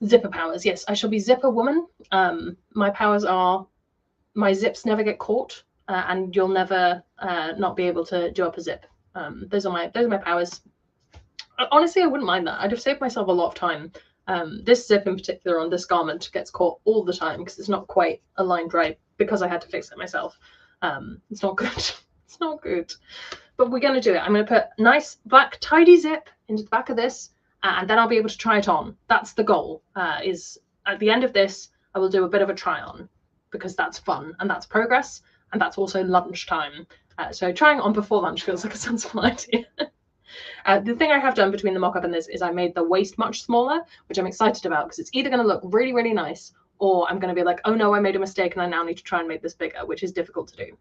Zipper powers. Yes, I shall be zipper woman. My powers are my zips never get caught, and you'll never not be able to do up a zip. Those are my powers. Honestly, I wouldn't mind that. I'd have saved myself a lot of time. This zip in particular on this garment gets caught all the time because it's not quite aligned right because I had to fix it myself. It's not good. It's not good. But we're going to do it. I'm going to put nice black tidy zip into the back of this, and then I'll be able to try it on. That's the goal. Is at the end of this, I will do a bit of a try on because that's fun and that's progress and that's also lunchtime. So trying on before lunch feels like a sensible idea. The thing I have done between the mock-up and this is I made the waist much smaller, which I'm excited about because it's either going to look really, really nice or I'm going to be like, oh no, I made a mistake and I now need to try and make this bigger, which is difficult to do.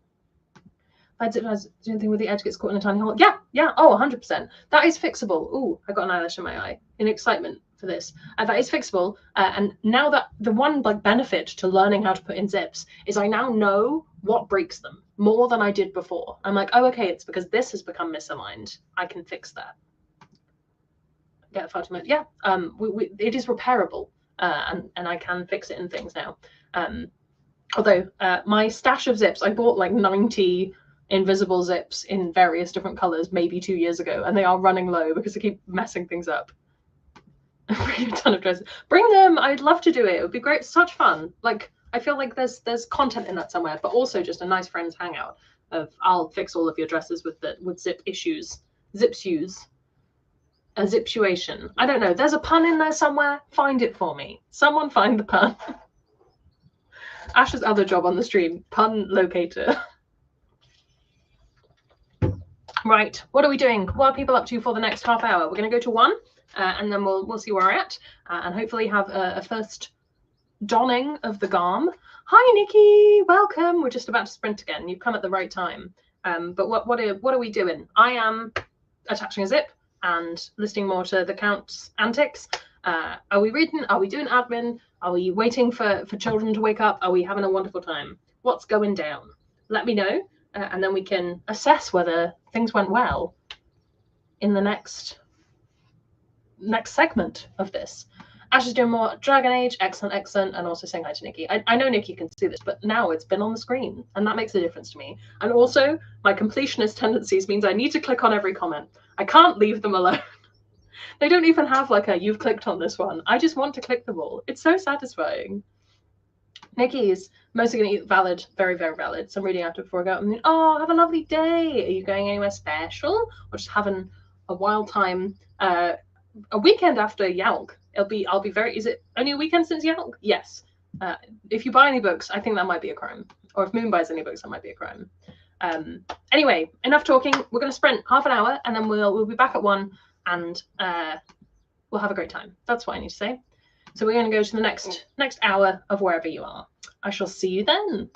Does anything with the edge gets caught in a tiny hole? Yeah, oh, 100%. That is fixable. Ooh, I got an eyelash in my eye in excitement for this. That is fixable. And now that the one like benefit to learning how to put in zips is I now know what breaks them more than I did before. I'm like, oh, okay, it's because this has become misaligned. I can fix that. Get Fatima. Yeah, it is repairable, and I can fix it in things now. Although my stash of zips, I bought like 90 invisible zips in various different colors maybe 2 years ago, and they are running low because I keep messing things up. Bring a ton of dresses. Bring them. I'd love to do it. It would be great. Such fun. Like I feel like there's content in that somewhere, but also just a nice friends hangout of I'll fix all of your dresses with zip issues. Zipsues. A zipsuation. I don't know. There's a pun in there somewhere. Find it for me. Someone find the pun. Ash's other job on the stream, pun locator. Right, what are we doing? What are people up to for the next half hour? We're going to go to 1, and then we'll see where we're at, and hopefully have a first donning of the garm. Hi, Nikki, welcome. We're just about to sprint again. You've come at the right time. But what are we doing? I am attaching a zip and listening more to the Count's antics. Are we reading? Are we doing admin? Are we waiting for children to wake up? Are we having a wonderful time? What's going down? Let me know, and then we can assess whether things went well in the next segment of this. Ash is doing more Dragon Age, excellent, and also saying hi to Nikki. I know Nikki can see this, but now it's been on the screen, and that makes a difference to me. And also, my completionist tendencies means I need to click on every comment. I can't leave them alone. They don't even have like a, you've clicked on this one. I just want to click them all. It's so satisfying. Nikki is mostly going to eat valid, very, very valid. So I'm reading after before I go. I mean, oh, have a lovely day. Are you going anywhere special? Or just having a wild time? A weekend after Yalk. I'll be very, is it only a weekend since Yalk? Yes. If you buy any books, I think that might be a crime. Or if Moon buys any books, that might be a crime. Anyway, enough talking. We're going to sprint half an hour, and then we'll be back at 1, and we'll have a great time. That's what I need to say. So we're going to go to the next hour of wherever you are. I shall see you then.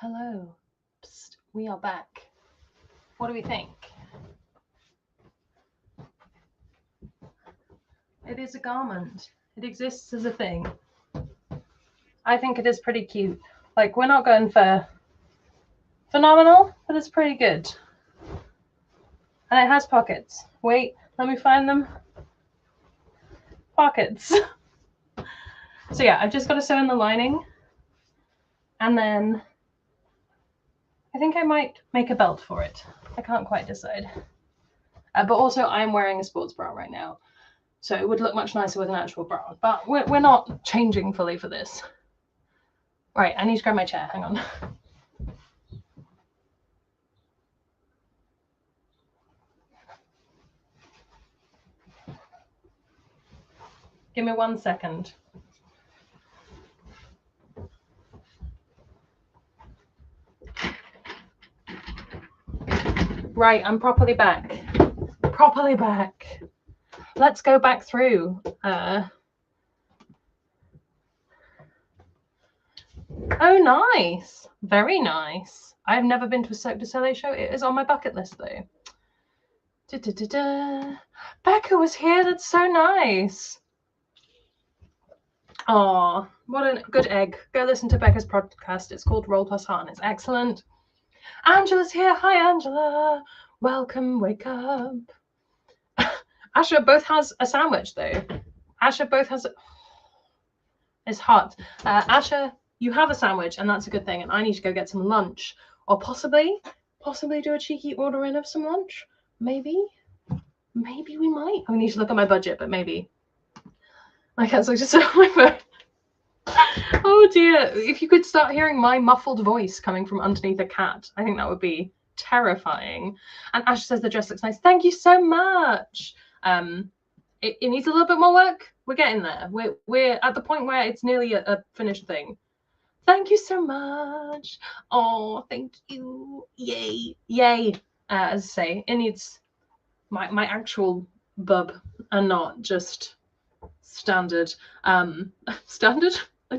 Hello. Psst, we are back. What do we think? It is a garment. It exists as a thing. I think it is pretty cute. Like, we're not going for phenomenal, but it's pretty good. And it has pockets. Wait, let me find them. Pockets. So yeah, I've just got to sew in the lining. And then I think I might make a belt for it. I can't quite decide. But also I'm wearing a sports bra right now. So it would look much nicer with an actual bra. But we're not changing fully for this. Right, I need to grab my chair. Hang on. Give me 1 second. Right, I'm properly back. Properly back. Let's go back through. Oh, nice. Very nice. I've never been to a Cirque du Soleil show. It is on my bucket list, though. Becca was here. That's so nice. Oh, what a good egg. Go listen to Becca's podcast. It's called Roll Plus Heart, and it's excellent. Angela's here. Hi, Angela. Welcome. Wake up. Asha both has a sandwich, though. Asha both has... It's hot. Asha, you have a sandwich, and that's a good thing, and I need to go get some lunch. Or possibly do a cheeky order in of some lunch. Maybe we might. I need to look at my budget, but maybe. My cat's like just on my phone. Oh dear. If you could start hearing my muffled voice coming from underneath a cat, I think that would be terrifying. And Ash says the dress looks nice. Thank you so much. It needs a little bit more work. We're getting there. We're at the point where it's nearly a finished thing. Thank you so much. Oh, thank you. Yay. Yay. As I say, it needs my actual bub and not just standard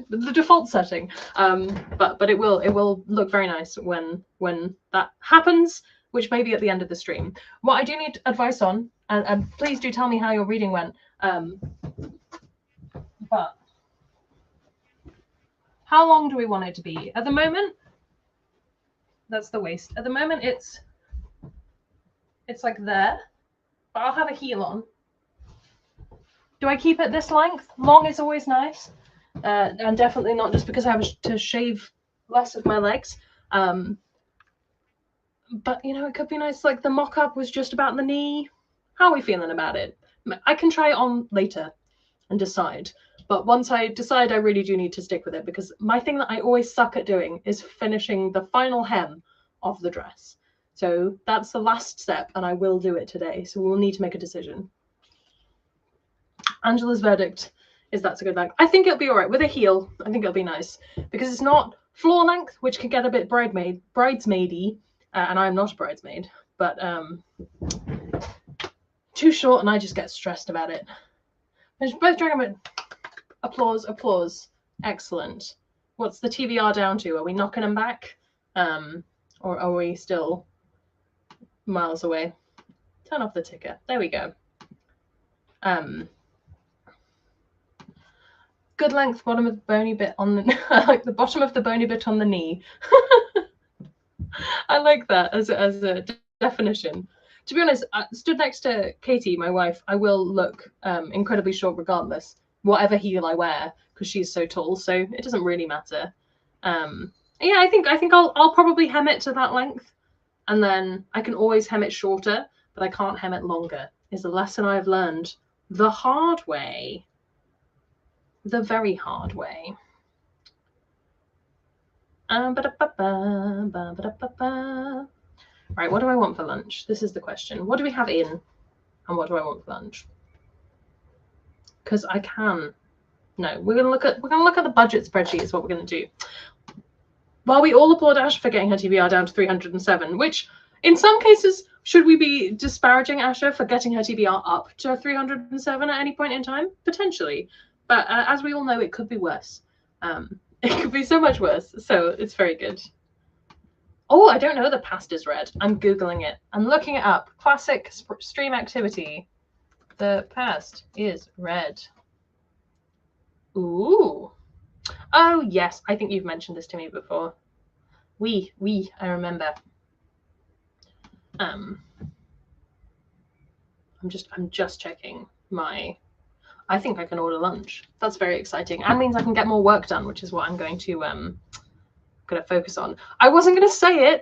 the default setting, but it will look very nice when that happens, which may be at the end of the stream. What I do need advice on, and please do tell me how your reading went, but how long do we want it to be? At the moment, that's the waist. At the moment it's like there, but I'll have a heel on. Do I keep it this length? Long is always nice. And definitely not just because I have to shave less of my legs. But, you know, it could be nice. Like the mock-up was just about the knee. How are we feeling about it? I can try it on later and decide. But once I decide, I really do need to stick with it, because my thing that I always suck at doing is finishing the final hem of the dress. So that's the last step, and I will do it today. So we'll need to make a decision. Angela's verdict is that's a good length. I think it'll be all right with a heel. I think it'll be nice because it's not floor length, which can get a bit bridesmaidy, and I'm not a bridesmaid, but too short, and I just get stressed about it. Both dragon, applause, excellent. What's the TBR down to? Are we knocking them back, or are we still miles away? Turn off the ticker. There we go. Good length, bottom of the bony bit on the like the bottom of the bony bit on the knee. I like that as a definition. To be honest, I stood next to Katie, my wife. I will look incredibly short regardless, whatever heel I wear, because she's so tall. So it doesn't really matter. Yeah, I think I'll probably hem it to that length, and then I can always hem it shorter, but I can't hem it longer. Is a lesson I've learned the hard way. The very hard way. Right, what do I want for lunch? This is the question. What do we have in, and what do I want for lunch? Because I can. No, we're gonna look at the budget spreadsheet. Is what we're gonna do. While we all applaud Ash for getting her TBR down to 307, which in some cases, should we be disparaging Asha for getting her TBR up to 307 at any point in time? Potentially. But as we all know, it could be worse. It could be so much worse. So it's very good. Oh, I don't know the past is red. I'm Googling it. I'm looking it up. Classic stream activity. The past is red. Ooh. Oh, yes. I think you've mentioned this to me before. I remember. I'm just checking my... I think I can order lunch. That's very exciting. And means I can get more work done, which is what I'm going to focus on. I wasn't going to say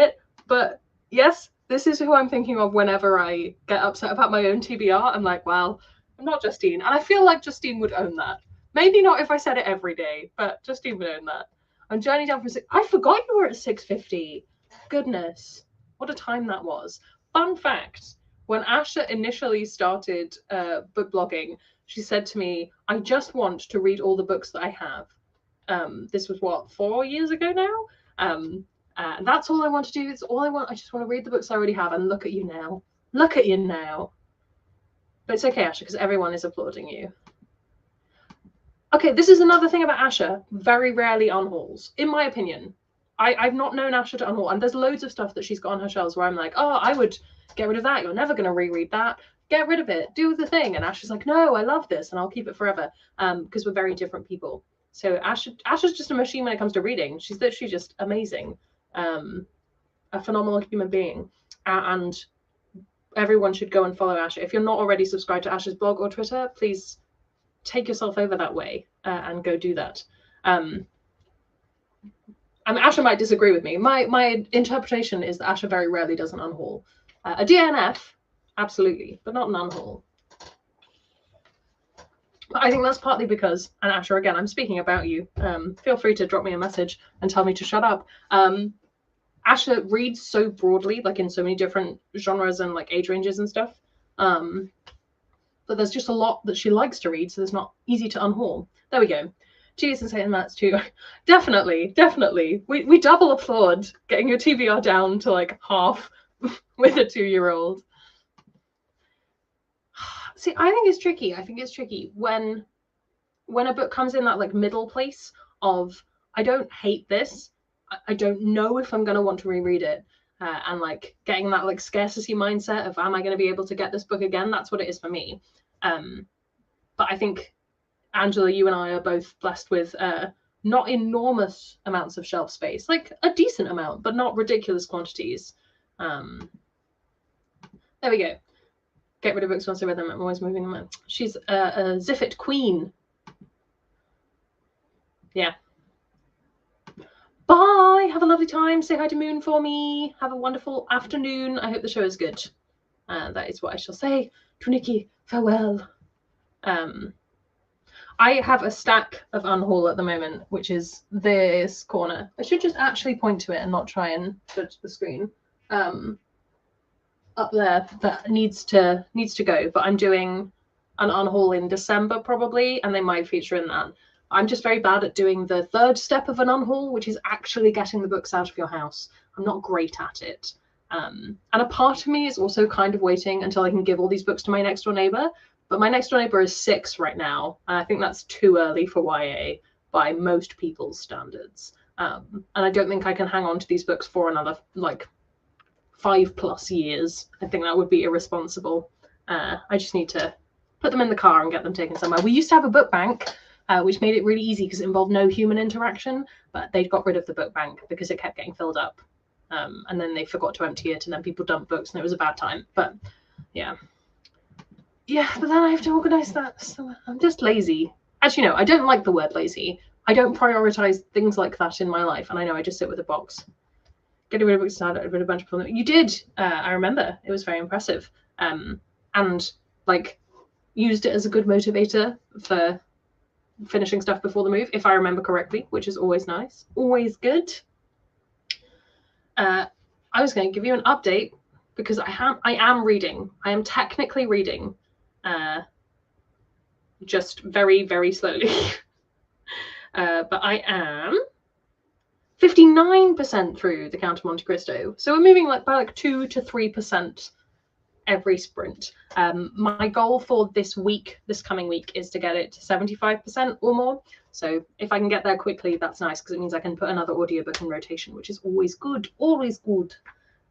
it, but yes, this is who I'm thinking of whenever I get upset about my own TBR. I'm like, well, I'm not Justine. And I feel like Justine would own that. Maybe not if I said it every day, but Justine would own that. I'm journeying down from 6. I forgot you were at 6:50. Goodness, what a time that was. Fun fact, when Asha initially started book blogging, she said to me, I just want to read all the books that I have. This was what, 4 years ago now? And that's all I want to do. It's all I want. I just want to read the books I already have. And look at you now. Look at you now. But it's okay, Asha, because everyone is applauding you. Okay, this is another thing about Asha. Very rarely unhauls, in my opinion. I've not known Asha to unhaul, and there's loads of stuff that she's got on her shelves where I'm like, oh, I would get rid of that. You're never going to reread that. Get rid of it. Do the thing. And Asha's like, no, I love this, and I'll keep it forever. Because we're very different people. So Asha's just a machine when it comes to reading. She's literally just amazing. A phenomenal human being. And everyone should go and follow Asha. If you're not already subscribed to Asha's blog or Twitter, please take yourself over that way and go do that. And Asha might disagree with me. My interpretation is that Asha very rarely does an unhaul. A DNF, absolutely, but not an unhaul. But I think that's partly because, and Asha, again, I'm speaking about you. Feel free to drop me a message and tell me to shut up. Asha reads so broadly, like in so many different genres and like age ranges and stuff. But there's just a lot that she likes to read, so it's not easy to unhaul. There we go. Cheers and saying that's too. Definitely. We double applaud getting your TBR down to like half with a 2-year-old. See, I think it's tricky when a book comes in that like middle place of I don't hate this, I don't know if I'm going to want to reread it, and like getting that like scarcity mindset of am I going to be able to get this book again? That's what it is for me. But I think, Angela, you and I are both blessed with not enormous amounts of shelf space, like a decent amount, but not ridiculous quantities. There we go. Get rid of books once I read them. I'm always moving them. She's a Ziffit queen. Yeah. Bye. Have a lovely time. Say hi to Moon for me. Have a wonderful afternoon. I hope the show is good. That is what I shall say. To Nikki, farewell. I have a stack of unhaul at the moment, which is this corner. I should just actually point to it and not try and touch the screen. Up there that needs to go, but I'm doing an unhaul in December probably, and they might feature in that. I'm just very bad at doing the third step of an unhaul, which is actually getting the books out of your house. I'm not great at it. And a part of me is also kind of waiting until I can give all these books to my next door neighbor. But my next door neighbor is 6 right now, and I think that's too early for YA by most people's standards. And I don't think I can hang on to these books for another like 5+ years. I think that would be irresponsible. I just need to put them in the car and get them taken somewhere. We used to have a book bank, which made it really easy because it involved no human interaction, but they got rid of the book bank because it kept getting filled up. And then they forgot to empty it, and then people dumped books, and it was a bad time. But yeah, but then I have to organize that. So I'm just lazy. Actually, no, I don't like the word lazy. I don't prioritize things like that in my life, and I know I just sit with a box. Getting rid of books, started with a bunch of people. You did. I remember. It was very impressive. And like used it as a good motivator for finishing stuff before the move, if I remember correctly, which is always nice. Always good. I was going to give you an update because I am reading. I am technically reading, just very, very slowly. But I am 59% through the Count of Monte Cristo. So we're moving like by like 2 to 3% every sprint. My goal for this coming week, is to get it to 75% or more. So if I can get there quickly, that's nice, because it means I can put another audiobook in rotation, which is always good, always good.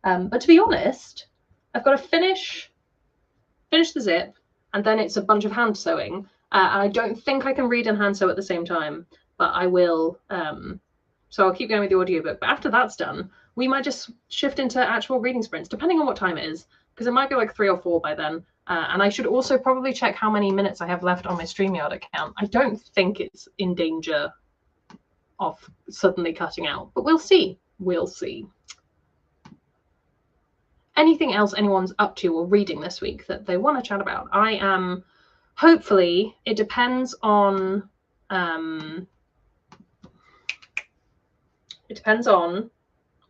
But to be honest, I've got to finish the zip, and then it's a bunch of hand sewing. And I don't think I can read and hand sew at the same time, but I will. So I'll keep going with the audiobook. But after that's done, we might just shift into actual reading sprints, depending on what time it is, because it might be like 3 or 4 by then. And I should also probably check how many minutes I have left on my StreamYard account. I don't think it's in danger of suddenly cutting out, but we'll see. We'll see. Anything else anyone's up to or reading this week that they want to chat about? I am, hopefully, it depends on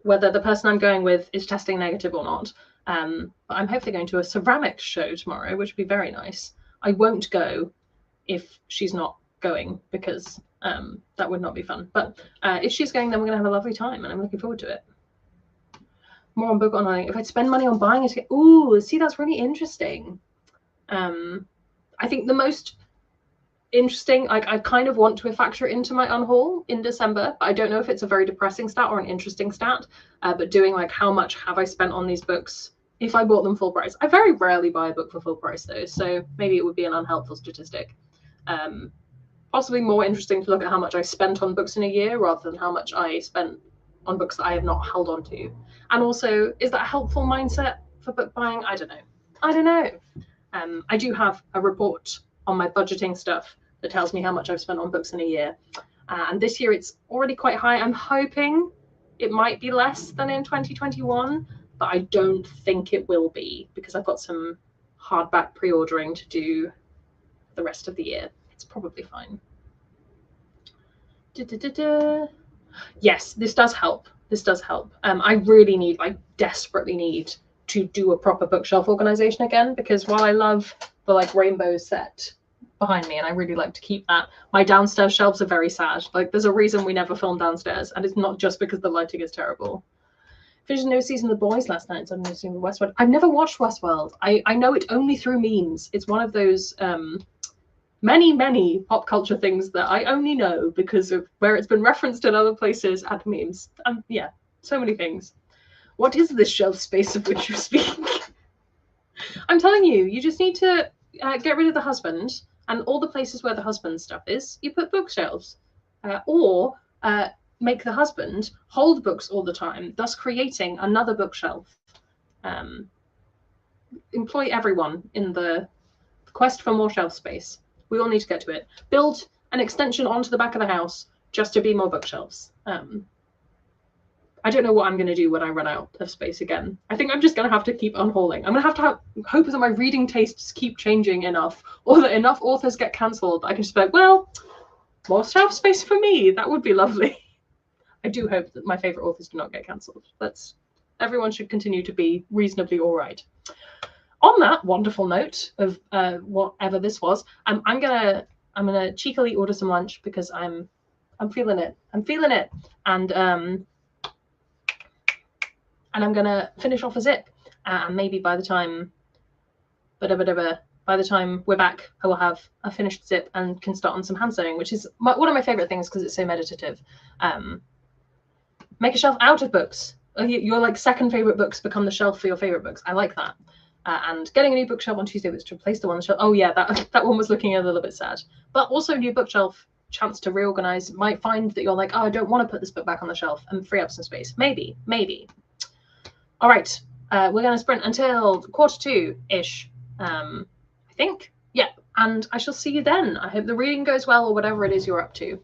whether the person I'm going with is testing negative or not. But I'm hopefully going to a ceramics show tomorrow, which would be very nice. I won't go if she's not going, because that would not be fun. But if she's going, then we're going to have a lovely time, and I'm looking forward to it. More on book online. If I'd spend money on buying it, ooh, see, that's really interesting. I think the most interesting, like, I kind of want to factor it into my unhaul in December, but I don't know if it's a very depressing stat or an interesting stat. But doing like, how much have I spent on these books if I bought them full price? I very rarely buy a book for full price though, so maybe it would be an unhelpful statistic. Possibly more interesting to look at how much I spent on books in a year rather than how much I spent on books that I have not held on to. And also, is that a helpful mindset for book buying? I don't know. I do have a report on my budgeting stuff that tells me how much I've spent on books in a year. And this year it's already quite high. I'm hoping it might be less than in 2021, but I don't think it will be, because I've got some hardback pre-ordering to do the rest of the year. It's probably fine. Yes, this does help. I really need, I desperately need to do a proper bookshelf organization again, because while I love the like rainbow set behind me and I really like to keep that, my downstairs shelves are very sad. Like, there's a reason we never film downstairs, and it's not just because the lighting is terrible. Finished no season of The Boys last night, so I'm going to see Westworld. I've never watched Westworld. I know it only through memes. It's one of those many pop culture things that I only know because of where it's been referenced in other places and memes. Yeah, so many things. What is this shelf space of which you speak? I'm telling you, you just need to get rid of the husband, and all the places where the husband's stuff is, you put bookshelves. Or make the husband hold books all the time, thus creating another bookshelf. Employ everyone in the quest for more shelf space. We all need to get to it. Build an extension onto the back of the house just to be more bookshelves. I don't know what I'm going to do when I run out of space again. I think I'm just going to have to keep unhauling. I'm going to have hope that my reading tastes keep changing enough, or that enough authors get cancelled that I can just be like, well, more shelf space for me. That would be lovely. I do hope that my favourite authors do not get cancelled. Everyone should continue to be reasonably all right. On that wonderful note of whatever this was, I'm gonna cheekily order some lunch, because I'm feeling it. And I'm gonna finish off a zip, and maybe by the time we're back, I will have a finished zip and can start on some hand sewing, which is one of my favorite things because it's so meditative. Make a shelf out of books. Your like second favorite books become the shelf for your favorite books. I like that. And getting a new bookshelf on Tuesday was to replace the one on the shelf. Oh yeah, that one was looking a little bit sad. But also new bookshelf, chance to reorganize. Might find that you're like, oh, I don't want to put this book back on the shelf, and free up some space. Maybe. All right, we're going to sprint until 1:45-ish, I think. Yeah, and I shall see you then. I hope the reading goes well, or whatever it is you're up to.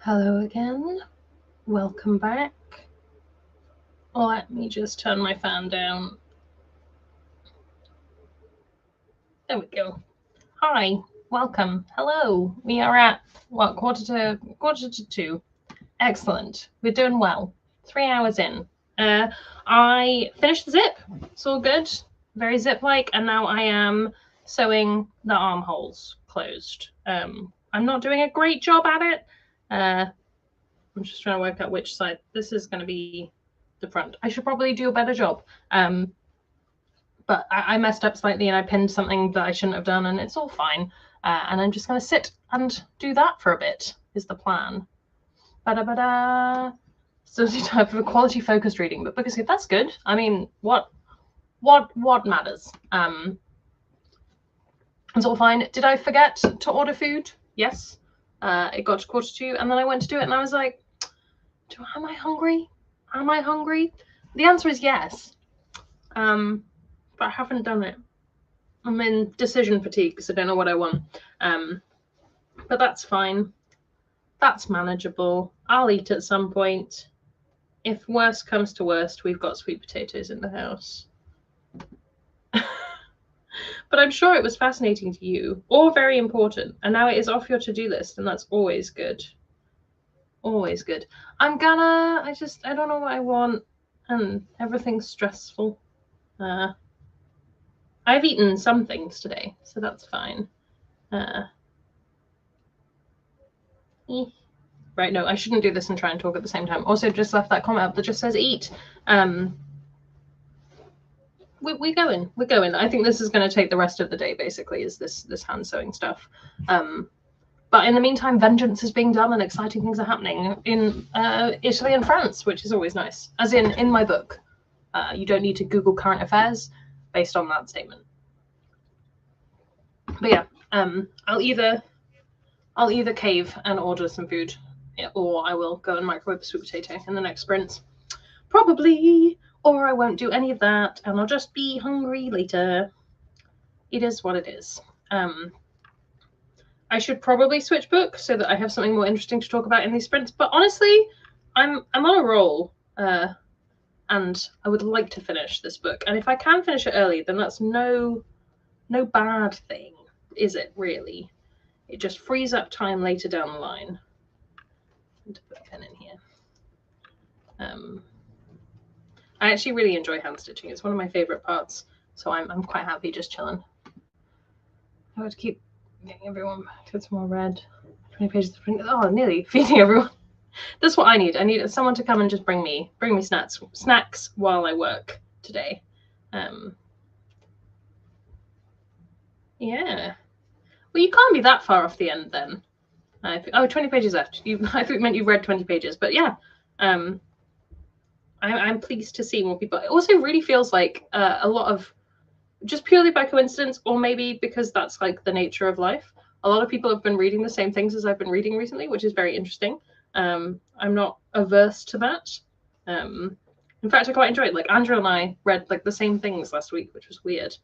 Hello again. Welcome back. Let me just turn my fan down. There we go. Hi, welcome. Hello. We are at what, quarter to 2. Excellent. We're doing well. 3 hours in. I finished the zip. It's all good. Very zip-like, and now I am sewing the armholes closed. I'm not doing a great job at it. I'm just trying to work out which side. This is going to be the front. I should probably do a better job. But I messed up slightly and I pinned something that I shouldn't have done, and it's all fine. And I'm just going to sit and do that for a bit, is the plan. Ba-da-ba-da. So type of a quality focused reading, but because that's good. I mean, what matters? It's all fine. Did I forget to order food? Yes. It got to 1:45, and then I went to do it, and I was like, am I hungry? Am I hungry? The answer is yes. But I haven't done it. I'm in decision fatigue because I don't know what I want. But that's fine. That's manageable. I'll eat at some point. If worst comes to worst, we've got sweet potatoes in the house. But I'm sure it was fascinating to you, or very important, and now it is off your to-do list, and that's always good. Always good. I don't know what I want, and everything's stressful. I've eaten some things today, so that's fine. Right, no, I shouldn't do this and try and talk at the same time. Also, just left that comment up that just says eat. We're going. I think this is going to take the rest of the day, basically, is this hand sewing stuff. But in the meantime, vengeance is being done and exciting things are happening in Italy and France, which is always nice. As in my book. You don't need to Google current affairs based on that statement. But yeah, I'll either cave and order some food, or I will go and microwave a sweet potato in the next sprint. Probably. Or I won't do any of that, and I'll just be hungry later. It is what it is. I should probably switch books so that I have something more interesting to talk about in these sprints. But honestly, I'm on a roll, and I would like to finish this book. And if I can finish it early, then that's no bad thing, is it? Really, it just frees up time later down the line. I need to put a pen in here. I actually really enjoy hand stitching. It's one of my favorite parts, so I'm quite happy just chilling. I would keep getting everyone back to some more red. 20 pages of print. Oh, nearly feeding everyone. That's what I need. I need someone to come and just bring me snacks while I work today. Yeah. Well, you can't be that far off the end then. 20 pages left. I thought you meant you've read 20 pages, but yeah. I'm pleased to see more people. It also really feels like a lot of, just purely by coincidence, or maybe because that's like the nature of life, a lot of people have been reading the same things as I've been reading recently, which is very interesting. I'm not averse to that. In fact, I quite enjoyed it. Like Andrew and I read like the same things last week, which was weird.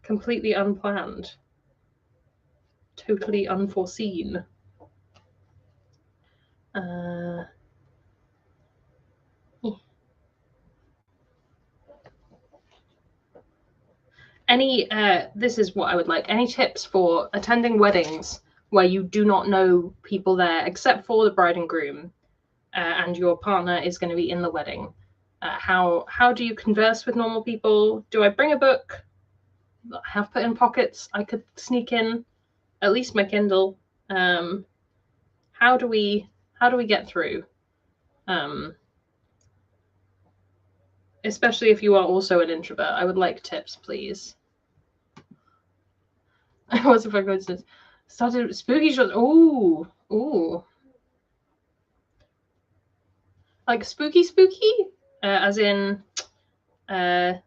Completely unplanned. Totally unforeseen. This is what I would like. Any tips for attending weddings where you do not know people there except for the bride and groom, and your partner is going to be in the wedding? How do you converse with normal people? Do I bring a book that I have put in pockets I could sneak in? At least my Kindle. How do we get through? Especially if you are also an introvert, I would like tips, please. What's the fuck coincidence? Started spooky shots. Ooh. Like spooky? As in, like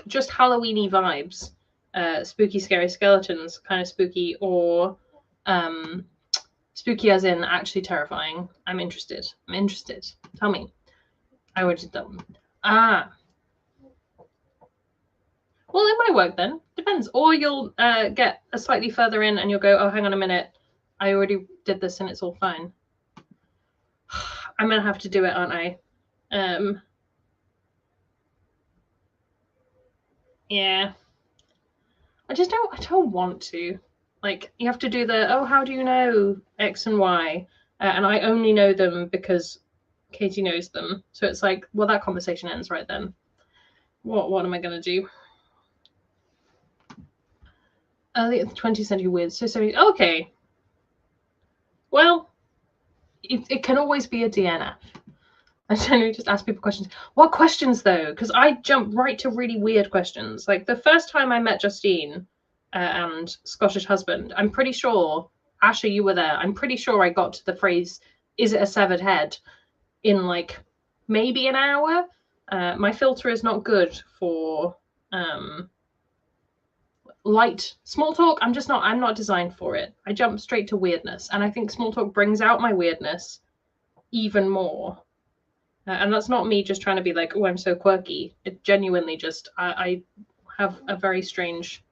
just Halloweeny vibes. Spooky, scary skeletons, kind of spooky, or spooky as in actually terrifying. I'm interested. Tell me. I would just tell them. Well, it might work then. Depends. Or you'll get a slightly further in and you'll go, oh, hang on a minute. I already did this and it's all fine. I'm gonna have to do it, aren't I? Yeah. I don't want to. Like, you have to do the, oh, how do you know X and Y? And I only know them because Katie knows them. So it's like, well, that conversation ends right then. What am I going to do? Early 20th century weird. So, okay. Well, it can always be a DNF. I generally just ask people questions. What questions, though? Because I jump right to really weird questions. Like, the first time I met Justine and Scottish husband, I'm pretty sure, Asher, you were there. I'm pretty sure I got to the phrase, is it a severed head, in like maybe an hour. My filter is not good for light small talk. I'm not designed for it. I jump straight to weirdness, and I think small talk brings out my weirdness even more. And that's not me just trying to be like, oh, I'm so quirky. It genuinely just, I have a very strange,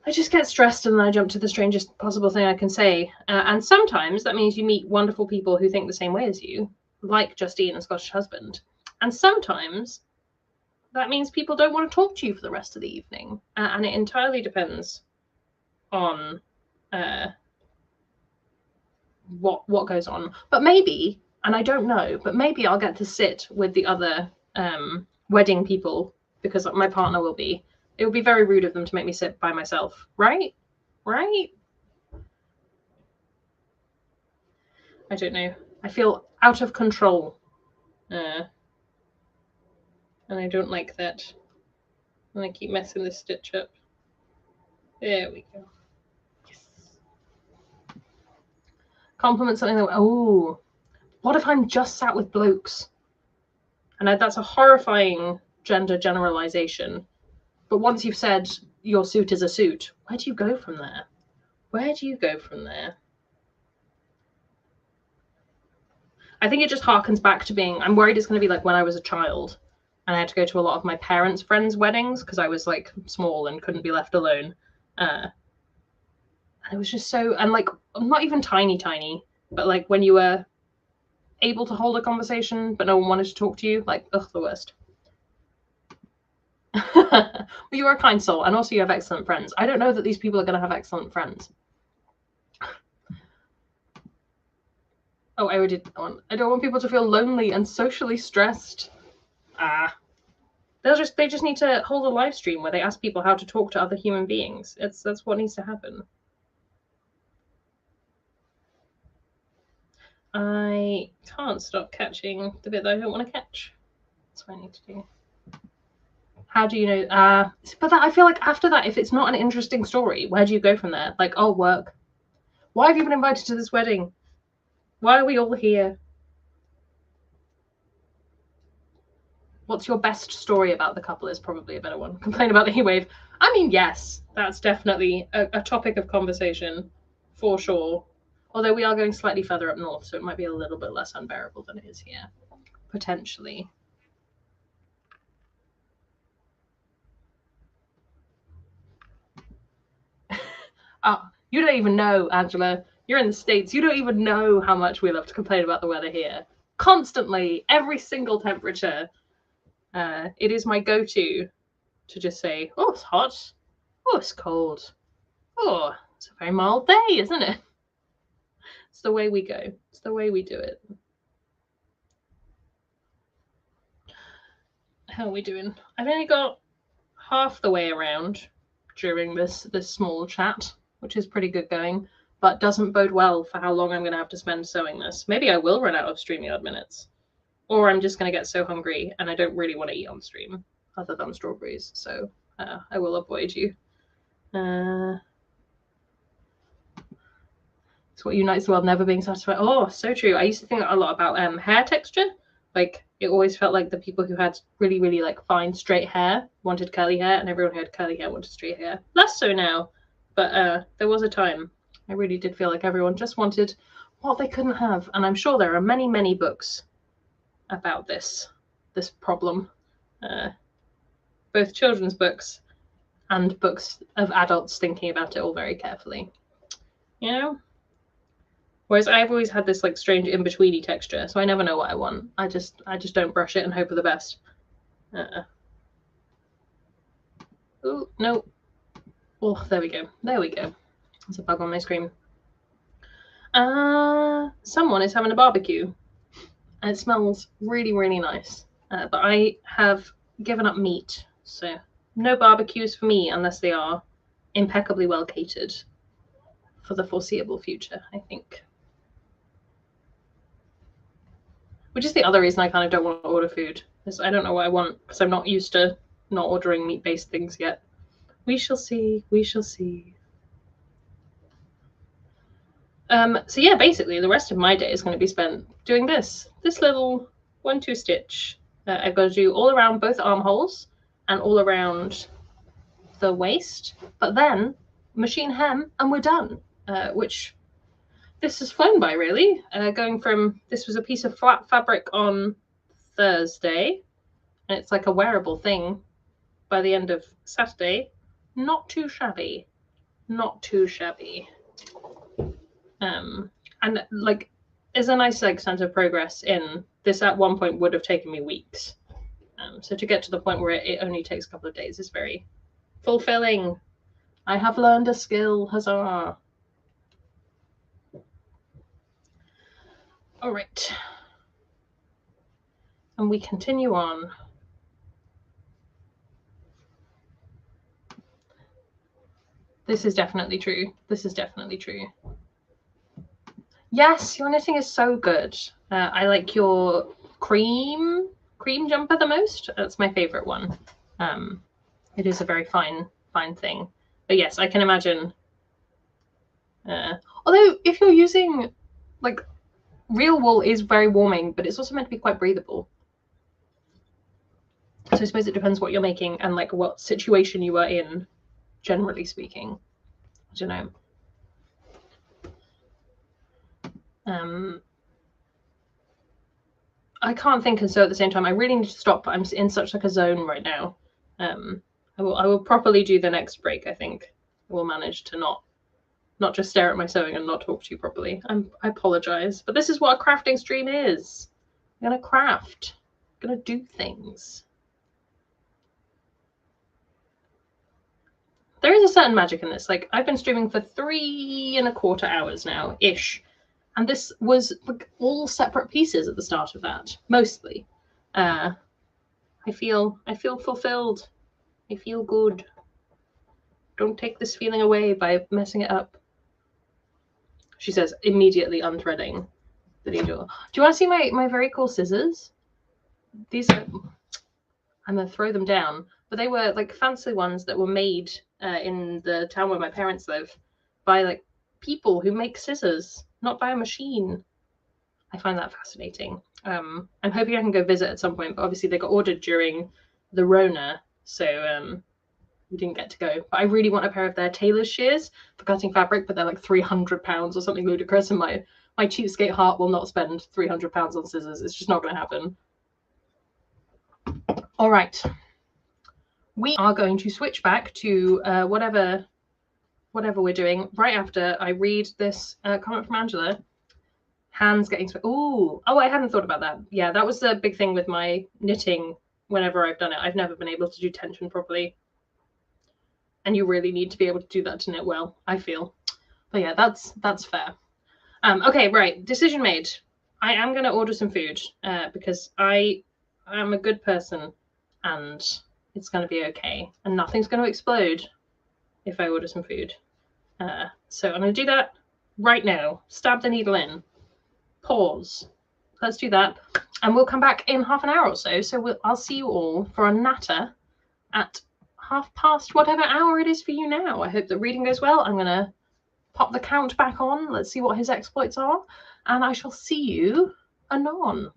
I just get stressed and then I jump to the strangest possible thing I can say. And sometimes that means you meet wonderful people who think the same way as you, like Justine and Scottish husband. And sometimes that means people don't want to talk to you for the rest of the evening. And it entirely depends on what goes on. But maybe, and I don't know, but maybe I'll get to sit with the other wedding people because my partner will be. It would be very rude of them to make me sit by myself, right? Right? I don't know. I feel out of control. And I don't like that. And I keep messing this stitch up. There we go. Yes. Compliment something that, oh, what if I'm just sat with blokes? And that's a horrifying gender generalization. But once you've said your suit is a suit, where do you go from there? Where do you go from there? I think it just harkens back to being, I'm worried it's going to be like when I was a child and I had to go to a lot of my parents' friends' weddings because I was like small and couldn't be left alone. And it was just so, and like, not even tiny, but like when you were able to hold a conversation, but no one wanted to talk to you, like, ugh, the worst. But you are a kind soul, and also you have excellent friends. I don't know that these people are going to have excellent friends. Oh, I already did that one. I don't want people to feel lonely and socially stressed. They just need to hold a live stream where they ask people how to talk to other human beings. That's what needs to happen. I can't stop catching the bit that I don't want to catch. That's what I need to do. How do you know? But I feel like after that, if it's not an interesting story, where do you go from there? Like, oh, work. Why have you been invited to this wedding? Why are we all here? What's your best story about the couple is probably a better one. Complain about the heat wave. I mean, yes, that's definitely a topic of conversation for sure. Although we are going slightly further up north, so it might be a little bit less unbearable than it is here, potentially. You don't even know, Angela. You're in the States. You don't even know how much we love to complain about the weather here. Constantly, every single temperature. It is my go-to to just say, oh, it's hot. Oh, it's cold. Oh, it's a very mild day, isn't it? It's the way we go. It's the way we do it. How are we doing? I've only got half the way around during this small chat, which is pretty good going, but doesn't bode well for how long I'm going to have to spend sewing this. Maybe I will run out of StreamYard minutes, or I'm just going to get so hungry and I don't really want to eat on stream other than strawberries, so I will avoid you. It's what unites the world, never being satisfied. Oh, so true. I used to think a lot about hair texture. Like, it always felt like the people who had really, really like fine straight hair wanted curly hair, and everyone who had curly hair wanted straight hair. Less so now, but there was a time I really did feel like everyone just wanted what they couldn't have. And I'm sure there are many, many books about this problem, both children's books and books of adults thinking about it all very carefully. you know? Whereas I've always had this like strange in-betweeny texture, so I never know what I want. I just don't brush it and hope for the best. Oh, no. Oh, there we go. There we go. There's a bug on my screen. Someone is having a barbecue, and it smells really, really nice. But I have given up meat, so no barbecues for me unless they are impeccably well catered for the foreseeable future, I think. Which is the other reason I kind of don't want to order food, is I don't know what I want, because I'm not used to not ordering meat-based things yet. We shall see. We shall see. So yeah, basically the rest of my day is going to be spent doing this little 1-2 stitch. I've got to do all around both armholes and all around the waist, but then machine hem and we're done. Which this has flown by, really. Going from, this was a piece of flat fabric on Thursday, and it's like a wearable thing by the end of Saturday. Not too shabby. Not too shabby. And like, is a nice like sense of progress in this. At one point would have taken me weeks. So to get to the point where it only takes a couple of days is very fulfilling. I have learned a skill, huzzah. All right. And we continue on. This is definitely true. This is definitely true. Yes, your knitting is so good. I like your cream jumper the most. That's my favorite one. It is a very fine thing. But yes, I can imagine. Although if you're using, like, real wool is very warming, but it's also meant to be quite breathable. So I suppose it depends what you're making and like what situation you are in, generally speaking. I don't know. I can't think and sew at the same time. I really need to stop. I'm in such like a zone right now. I will properly do the next break. I think I will manage to not just stare at my sewing and not talk to you properly. I apologize, but this is what a crafting stream is. I'm gonna craft. I'm gonna do things. There is a certain magic in this. Like, I've been streaming for 3.25 hours now, ish. And this was like all separate pieces at the start of that, mostly. I feel fulfilled. I feel good. Don't take this feeling away by messing it up. She says, immediately unthreading the needle. Do you want to see my very cool scissors? These are, I'm gonna throw them down, but they were like fancy ones that were made in the town where my parents live by like people who make scissors, not by a machine. I find that fascinating. I'm hoping I can go visit at some point, but obviously they got ordered during the Rona, so we didn't get to go. But I really want a pair of their tailor's shears for cutting fabric, but they're like £300 or something ludicrous, and my cheapskate heart will not spend £300 on scissors. It's just not going to happen. All right. We are going to switch back to whatever we're doing right after I read this comment from Angela. Hands getting oh, I hadn't thought about that. Yeah, that was the big thing with my knitting. Whenever I've done it, I've never been able to do tension properly, and you really need to be able to do that to knit well, I feel. But yeah, that's fair. Okay, right, decision made. I am going to order some food because I am a good person, and it's going to be okay, and nothing's going to explode if I order some food. So I'm going to do that right now. Stab the needle in. Pause. Let's do that, and we'll come back in half an hour or so. So I'll see you all for a natter at 1/2 whatever hour it is for you now. I hope the reading goes well. I'm gonna pop the count back on. Let's see what his exploits are, and I shall see you anon.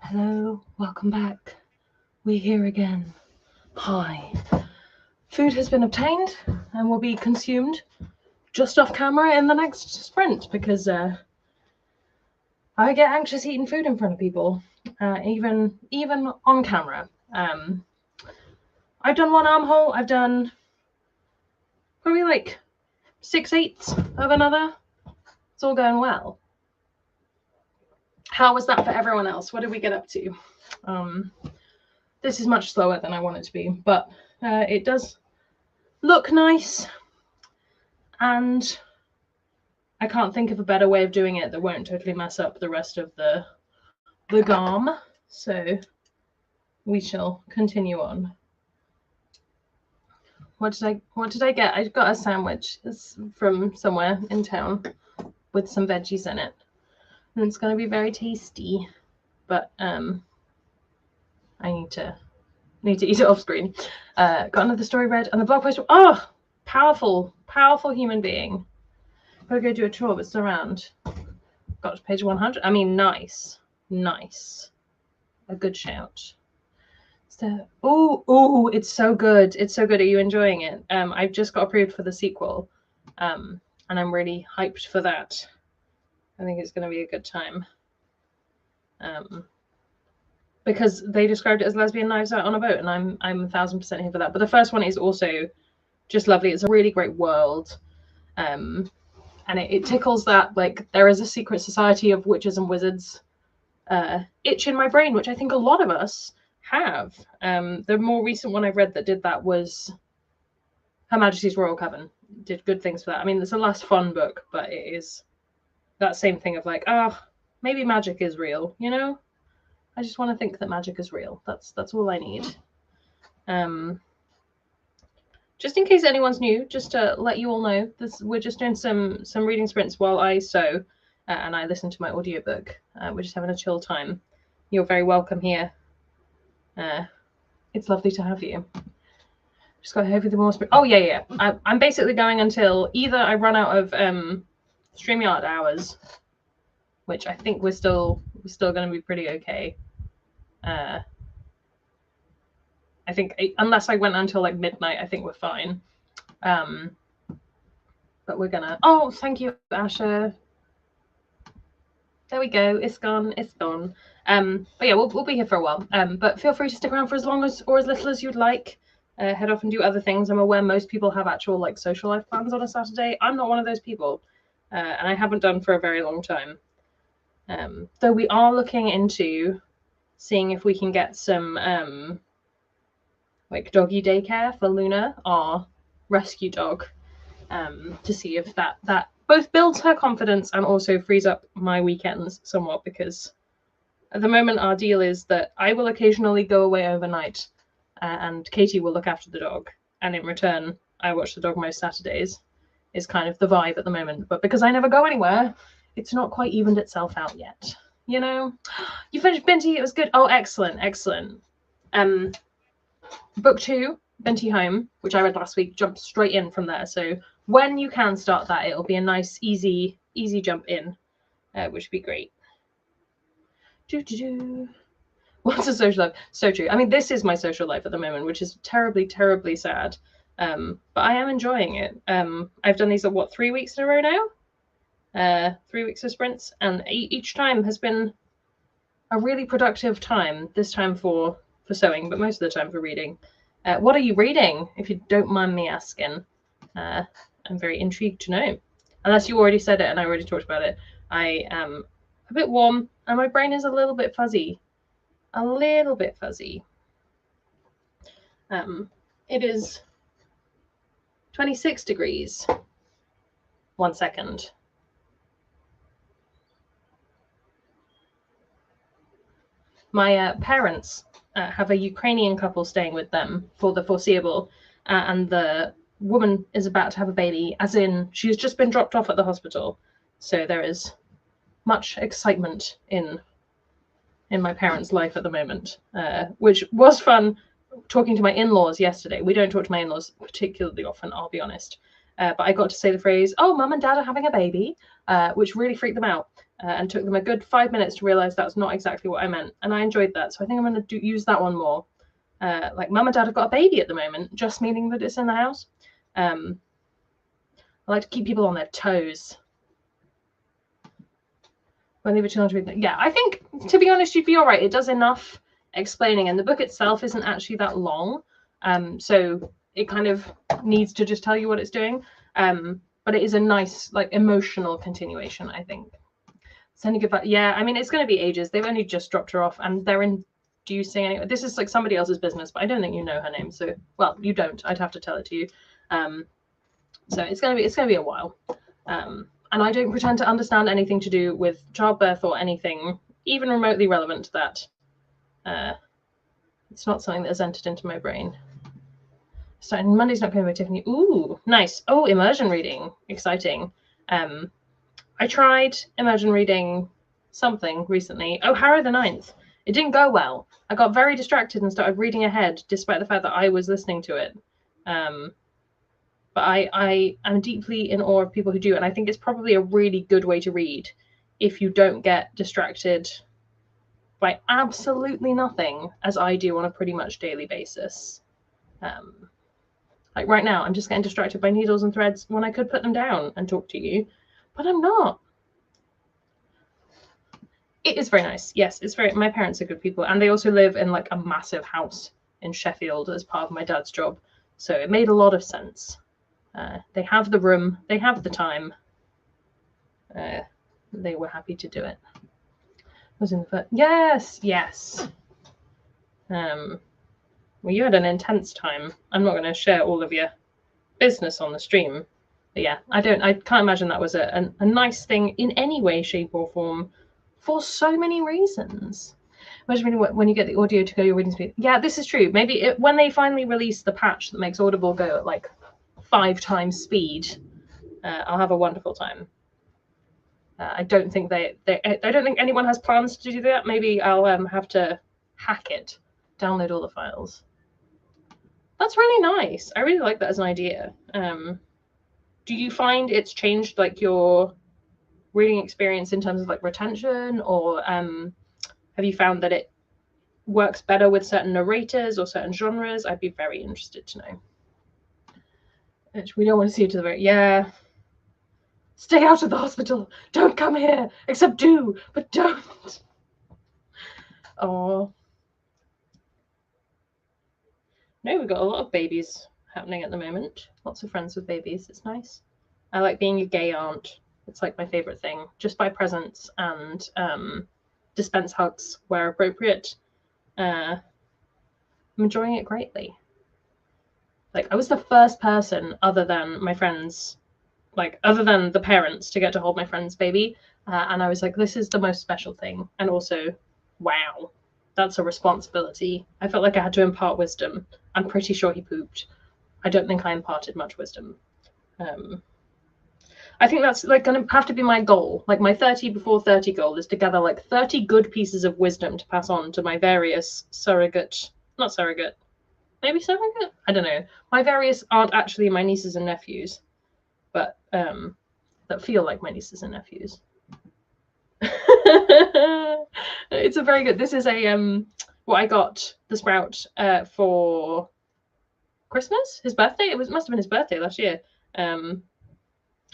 Hello, welcome back. We're here again. Hi. Food has been obtained and will be consumed just off camera in the next sprint because I get anxious eating food in front of people, even on camera. I've done one armhole. I've done probably like 6/8 of another. It's all going well. How was that for everyone else? What did we get up to? This is much slower than I want it to be, but it does look nice, and I can't think of a better way of doing it that won't totally mess up the rest of the garm. So we shall continue on. What did I get? I got a sandwich. It's from somewhere in town with some veggies in it, and it's going to be very tasty. But I need to eat it off screen. Got another story read, and the blog post. Oh, powerful human being. Gotta go do a chore, but still around. Got to page 100. I mean, nice. A good shout. So, oh, it's so good. It's so good. Are you enjoying it? I've just got approved for the sequel, and I'm really hyped for that. I think it's going to be a good time. Because they described it as lesbian knives out on a boat, and I'm 1000% here for that. But the first one is also just lovely. It's a really great world. And it tickles that, like, there is a secret society of witches and wizards itch in my brain, which I think a lot of us have. The more recent one I read that did that was Her Majesty's Royal Coven. Did good things for that. I mean, it's a less fun book, but it is that same thing of like, maybe magic is real, you know? I just want to think that magic is real. That's all I need. Just in case anyone's new, just to let you all know, we're just doing some reading sprints while I sew and I listen to my audiobook. We're just having a chill time. You're very welcome here. It's lovely to have you. Just got everything more. Oh yeah. I'm basically going until either I run out of StreamYard hours, which I think we're still going to be pretty okay. I think unless I went until like midnight, I think we're fine. But we're gonna. Oh, thank you, Asher. There we go. It's gone. But yeah, we'll be here for a while. But feel free to stick around for as long as or as little as you'd like. Head off and do other things. I'm aware most people have actual like social life plans on a Saturday. I'm not one of those people, and I haven't done for a very long time. Though we are looking into seeing if we can get some like doggy daycare for Luna, our rescue dog, to see if that both builds her confidence and also frees up my weekends somewhat, because at the moment our deal is that I will occasionally go away overnight and Katie will look after the dog, and in return I watch the dog most Saturdays is kind of the vibe at the moment. But because I never go anywhere, it's not quite evened itself out yet, you know. You finished Binti, it was good. Oh, excellent. Book 2, Binti Home, which I read last week, jumped straight in from there. So when you can start that, it'll be a nice, easy jump in, which would be great. What's a social life? So true. I mean, this is my social life at the moment, which is terribly, terribly sad. But I am enjoying it. I've done these 3 weeks in a row now? 3 weeks of sprints, and each time has been a really productive time. This time for sewing, but most of the time for reading. What are you reading, if you don't mind me asking? I'm very intrigued to know. Unless you already said it and I already talked about it. I am a bit warm and my brain is a little bit fuzzy. It is 26 degrees. 1 second. My parents have a Ukrainian couple staying with them for the foreseeable, and the woman is about to have a baby, as in she's just been dropped off at the hospital. So there is much excitement in my parents' life at the moment, which was fun talking to my in-laws yesterday. We don't talk to my in-laws particularly often, I'll be honest. But I got to say the phrase, "Oh, mum and dad are having a baby," which really freaked them out. and took them a good 5 minutes to realize that's not exactly what I meant. And I enjoyed that. So I think I'm going to use that one more. Like, Mum and Dad have got a baby at the moment, just meaning that it's in the house. I like to keep people on their toes. When they were children, yeah, I think, to be honest, you'd be all right. It does enough explaining, and the book itself isn't actually that long. So it kind of needs to just tell you what it's doing. But it is a nice, like, emotional continuation, I think. Sending goodbye. Yeah, I mean, it's going to be ages. They've only just dropped her off, and they're inducing anyway. This is like somebody else's business, but I don't think you know her name. So, well, you don't. I'd have to tell it to you. So it's going to be a while. And I don't pretend to understand anything to do with childbirth or anything even remotely relevant to that. It's not something that has entered into my brain. Starting Monday's not going by Tiffany. Ooh, nice. Oh, immersion reading. Exciting. I tried immersion reading something recently. Oh, Harrow the Ninth. It didn't go well. I got very distracted and started reading ahead, despite the fact that I was listening to it. But I am deeply in awe of people who do, and I think it's probably a really good way to read if you don't get distracted by absolutely nothing, as I do on a pretty much daily basis. Like right now, I'm just getting distracted by needles and threads when I could put them down and talk to you, but I'm not. It is very nice. Yes, it's very. My parents are good people, and they also live in like a massive house in Sheffield as part of my dad's job, so it made a lot of sense. They have the room, they have the time. They were happy to do it. Was in the first. Yes, yes. Well, you had an intense time. I'm not going to share all of your business on the stream, but yeah, I can't imagine that was a nice thing in any way, shape, or form, for so many reasons. Imagine when you get the audio to go your reading speed. Yeah, this is true. Maybe when they finally release the patch that makes Audible go at like 5 times speed, I'll have a wonderful time. I don't think I don't think anyone has plans to do that. Maybe I'll have to hack it, download all the files. That's really nice. I really like that as an idea. Do you find it's changed like your reading experience in terms of like retention, or have you found that it works better with certain narrators or certain genres? I'd be very interested to know. We don't want to see you to the very. Yeah. Stay out of the hospital. Don't come here. Except do, but don't. Oh. No, we've got a lot of babies happening at the moment. Lots of friends with babies. It's nice. I like being a gay aunt. It's like my favorite thing. Just buy presents and dispense hugs where appropriate. I'm enjoying it greatly. Like, I was the first person other than my friends, like other than the parents, to get to hold my friend's baby. And I was like, this is the most special thing. And also, wow, that's a responsibility. I felt like I had to impart wisdom. I'm pretty sure he pooped. I don't think I imparted much wisdom. I think that's like going to have to be my goal. Like my 30 before 30 goal is to gather like 30 good pieces of wisdom to pass on to my various not surrogate, maybe surrogate? I don't know. My various aren't actually my nieces and nephews, but that feel like my nieces and nephews. It's a very good. This is a what I got the Sprout for Christmas, his birthday. It must have been his birthday last year. It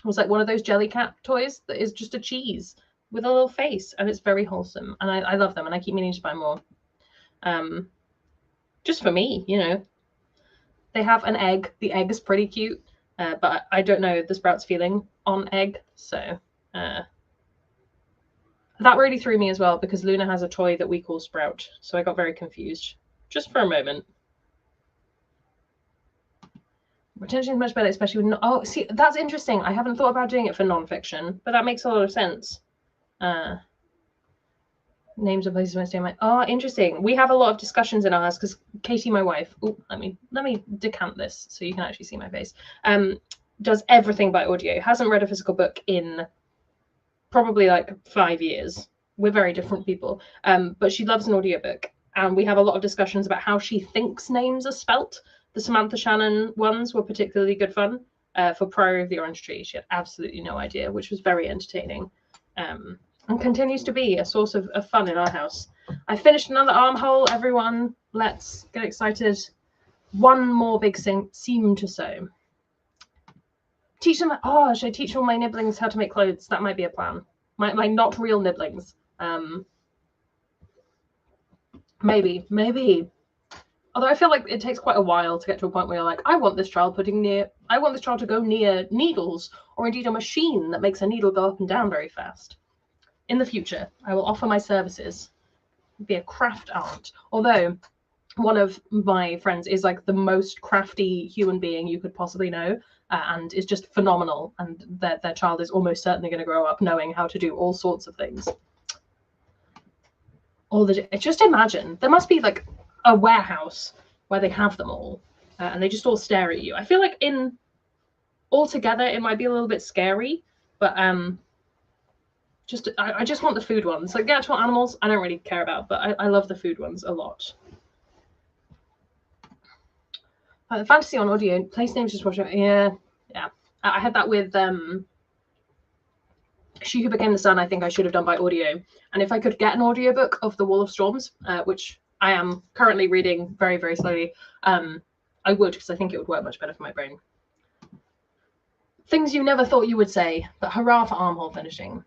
was like one of those jelly cat toys that is just a cheese with a little face, and it's very wholesome, and I love them, and I keep meaning to buy more. Just for me, you know. They have an egg. The egg is pretty cute, but I don't know the Sprout's feeling on egg, so that really threw me as well, because Luna has a toy that we call Sprout, so I got very confused just for a moment. Retention is much better, especially with oh, see, that's interesting. I haven't thought about doing it for non-fiction, but that makes a lot of sense. Names of places Wednesday. Oh, interesting. We have a lot of discussions in our house because Katie, my wife. Oh, let me decant this so you can actually see my face. Does everything by audio. Hasn't read a physical book in probably like 5 years. We're very different people. But she loves an audiobook, and we have a lot of discussions about how she thinks names are spelt. The Samantha Shannon ones were particularly good fun. For Priory of the Orange Tree, she had absolutely no idea, which was very entertaining. and continues to be a source of fun in our house. I finished another armhole, everyone. Let's get excited. One more big seam to sew. Teach them, oh, should I teach all my nibblings how to make clothes? That might be a plan. My not real nibblings. Maybe. Although I feel like it takes quite a while to get to a point where you're like, I want this child to go near needles, or indeed a machine that makes a needle go up and down very fast. In the future, I will offer my services. Be a craft aunt. Although one of my friends is like the most crafty human being you could possibly know, and is just phenomenal, and their child is almost certainly going to grow up knowing how to do all sorts of things. Just imagine, there must be like a warehouse where they have them all, and they just all stare at you. I feel like all together it might be a little bit scary, but I just want the food ones. Like the actual animals I don't really care about, but I love the food ones a lot. Fantasy on audio, place names just watching. Yeah. I had that with She Who Became the Sun. I think I should have done by audio. And if I could get an audiobook of The Wall of Storms, which I am currently reading very, very slowly, I would, because I think it would work much better for my brain. Things you never thought you would say, but hurrah for armhole finishing.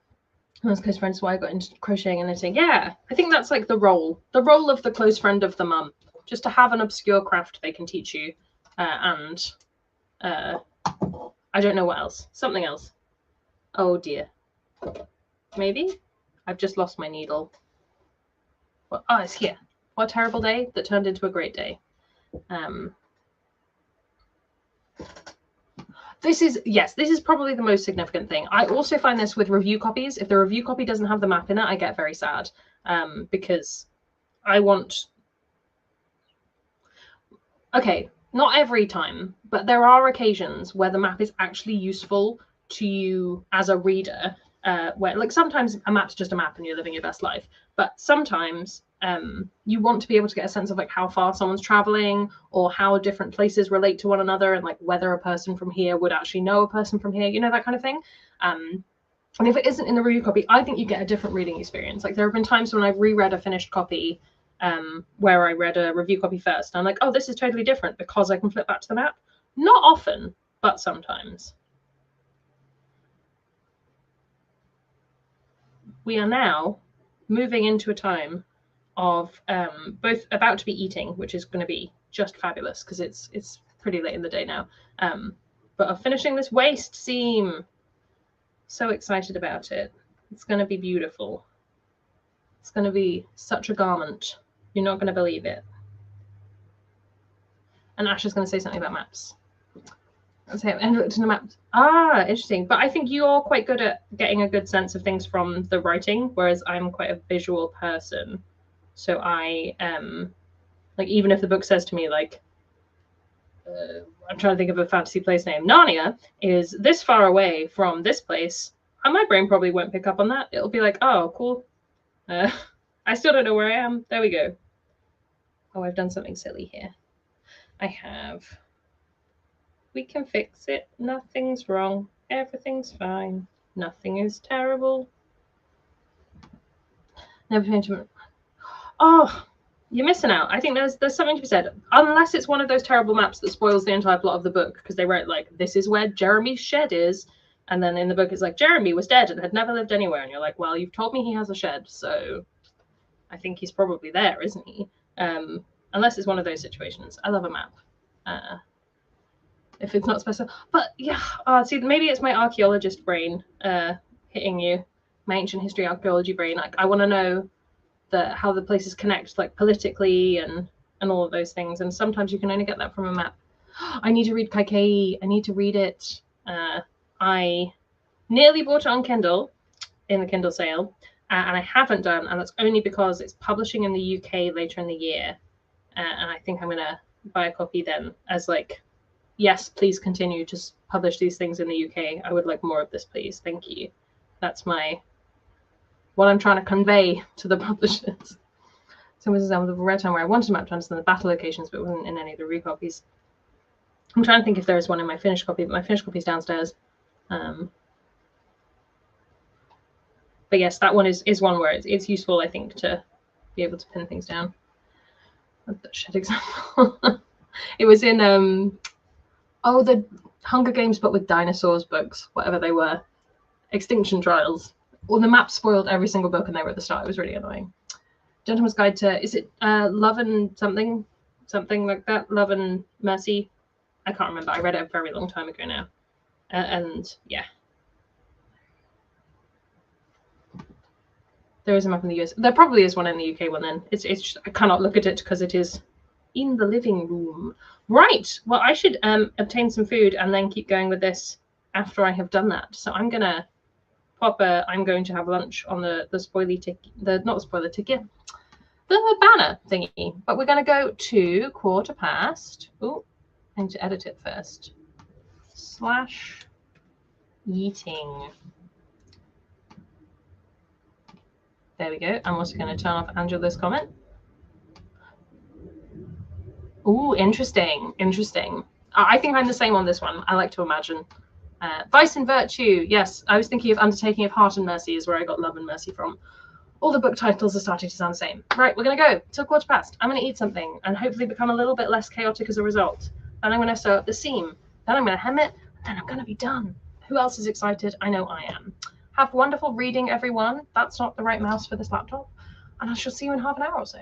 That's close friends, why I got into crocheting and knitting. Yeah, I think that's like the role of the close friend of the mum, just to have an obscure craft they can teach you, and I don't know what else. Something else. Oh dear. Maybe? I've just lost my needle. Well, oh, it's here. What a terrible day that turned into a great day. This is probably the most significant thing. I also find this with review copies. If the review copy doesn't have the map in it, I get very sad, because I want... Okay, not every time, but there are occasions where the map is actually useful to you as a reader, where like sometimes a map's just a map and you're living your best life, but sometimes you want to be able to get a sense of like how far someone's traveling, or how different places relate to one another, and like whether a person from here would actually know a person from here, you know, that kind of thing. And if it isn't in the review copy, I think you get a different reading experience. Like there have been times when I've reread a finished copy where I read a review copy first, and I'm like, oh, this is totally different because I can flip back to the map. Not often, but sometimes. We are now moving into a time of both about to be eating, which is going to be just fabulous because it's pretty late in the day now, but of finishing this waist seam. So excited about it. It's going to be beautiful. It's going to be such a garment. You're not going to believe it. And Ash is going to say something about maps. Okay, and looked in the maps. Ah, interesting. But I think you're quite good at getting a good sense of things from the writing, whereas I'm quite a visual person. So I like, even if the book says to me like, I'm trying to think of a fantasy place name, Narnia is this far away from this place, and my brain probably won't pick up on that. It'll be like, oh, cool. I still don't know where I am. There we go. Oh, I've done something silly here. I have. We can fix it. Nothing's wrong. Everything's fine. Nothing is terrible. Never change. Oh, you're missing out. I think there's something to be said. Unless it's one of those terrible maps that spoils the entire plot of the book, because they wrote like, this is where Jeremy's shed is, and then in the book it's like, Jeremy was dead and had never lived anywhere, and you're like, well, you've told me he has a shed, so I think he's probably there, isn't he? Unless it's one of those situations. I love a map. If it's not special, but yeah, see, maybe it's my archaeologist brain hitting you, my ancient history archaeology brain. Like, I want to know how the places connect, like politically and all of those things, and sometimes you can only get that from a map. I need to read Kaikei. I need to read it. I nearly bought it on Kindle in the Kindle sale, and I haven't done, and that's only because it's publishing in the UK later in the year, and I think I'm gonna buy a copy then as like, yes, please continue to publish these things in the UK. I would like more of this, please. Thank you. That's what I'm trying to convey to the publishers. So this is a red time where I wanted a map to understand the battle locations, but it wasn't in any of the recopies. I'm trying to think if there is one in my finished copy, but my finished copy is downstairs. But yes, that one is one where it's useful, I think, to be able to pin things down. That shit example. It was in the Hunger Games, but with dinosaurs books, whatever they were. Extinction Trials. Well, the map spoiled every single book, and they were at the start. It was really annoying. Gentleman's Guide to, is it Love and something like that? Love and Mercy. I can't remember. I read it a very long time ago now. And yeah, there is a map in the US. There probably is one in the UK one. Then it's just, I cannot look at it because it is in the living room. Right. Well, I should obtain some food and then keep going with this after I have done that. So I'm gonna I'm going to have lunch on the spoily ticket, not the spoiler ticket, the banner thingy. But we're going to go to 1:15. Oh, I need to edit it first. / eating. There we go. I'm also going to turn off Angela's comment. Ooh, interesting. I think I'm the same on this one. I like to imagine. Vice and Virtue. Yes, I was thinking of Undertaking of Heart and Mercy is where I got Love and Mercy from. All the book titles are starting to sound the same. Right, we're going to go till 1:15. I'm going to eat something and hopefully become a little bit less chaotic as a result. Then I'm going to sew up the seam. Then I'm going to hem it. Then I'm going to be done. Who else is excited? I know I am. Have wonderful reading, everyone. That's not the right mouse for this laptop. And I shall see you in half an hour or so.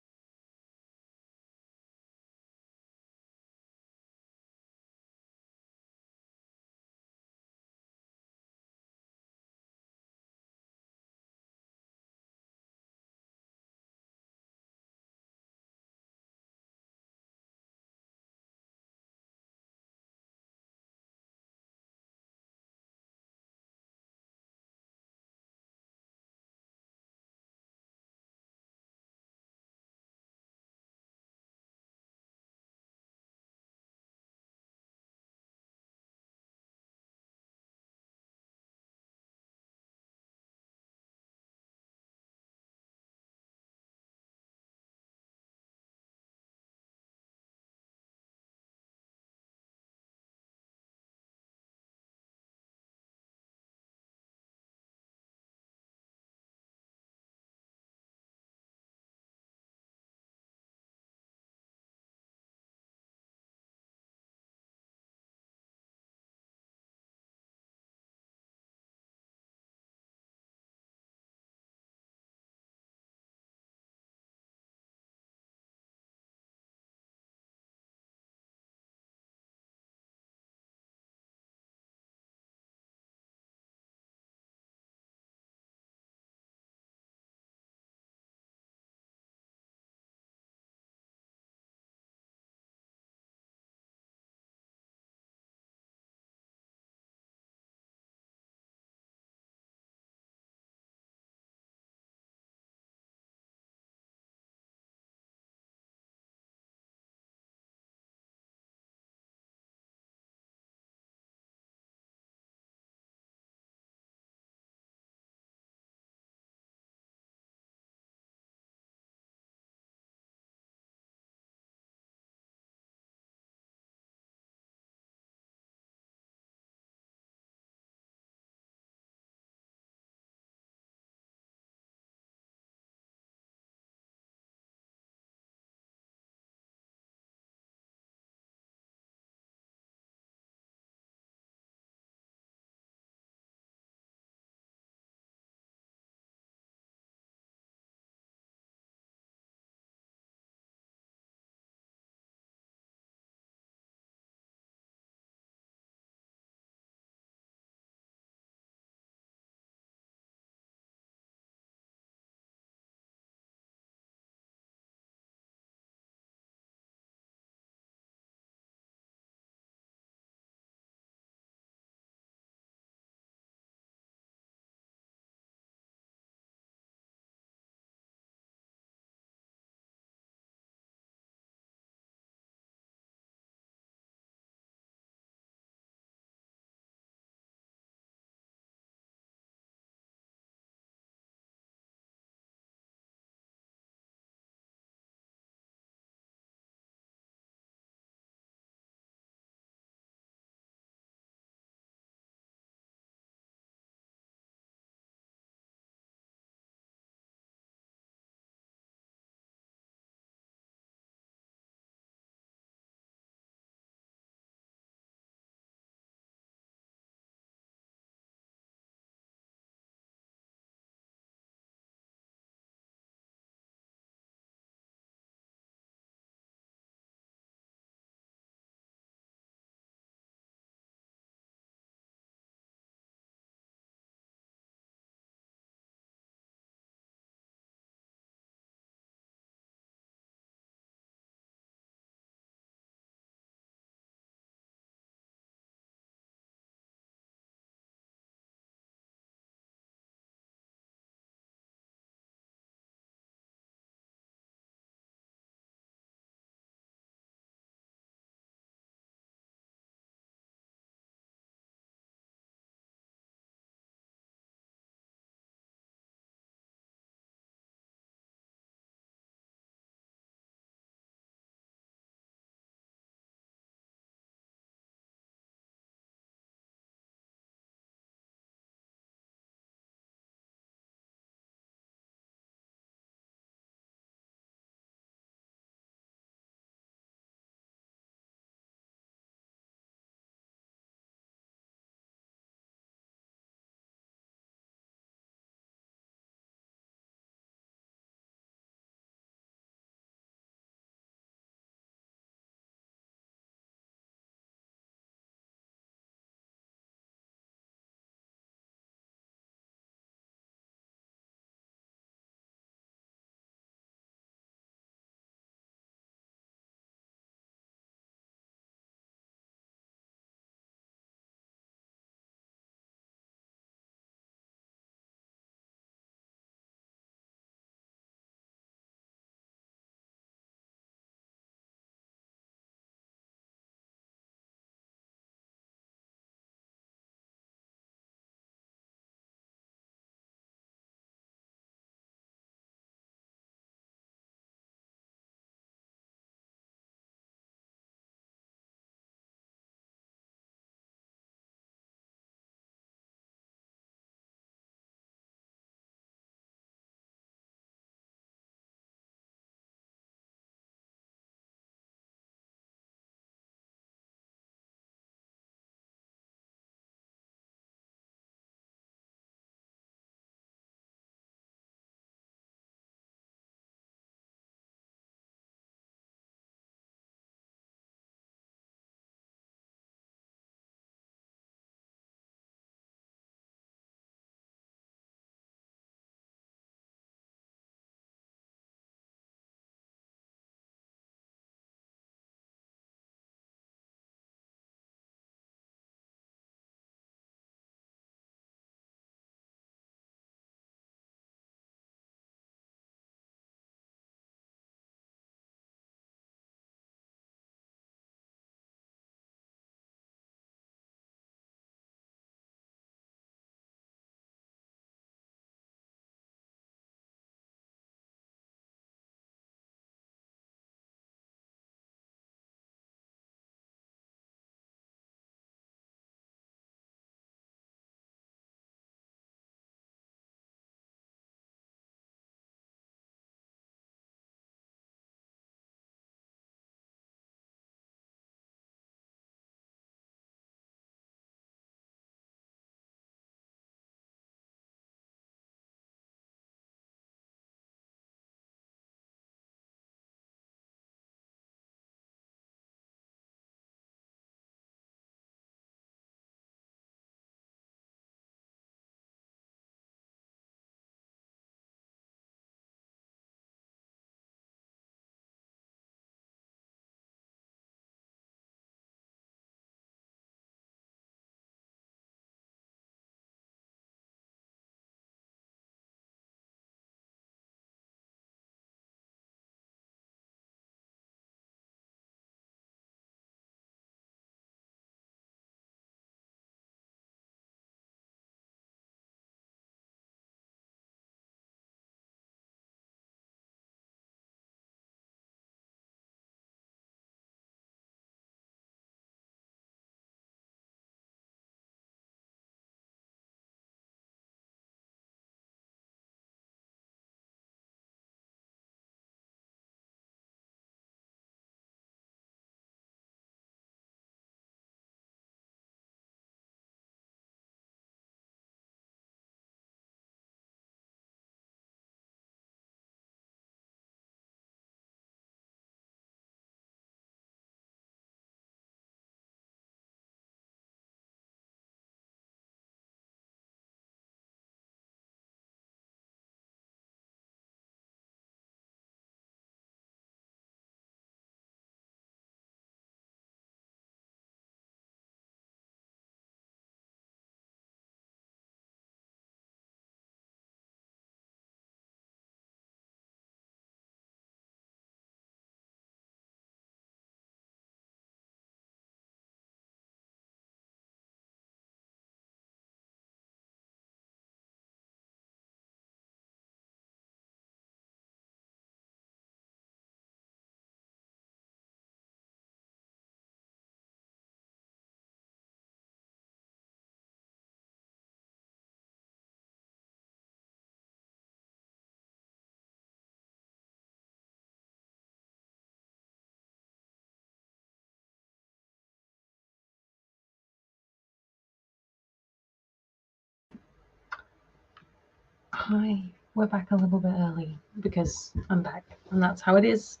Hi, we're back a little bit early because I'm back, and that's how it is.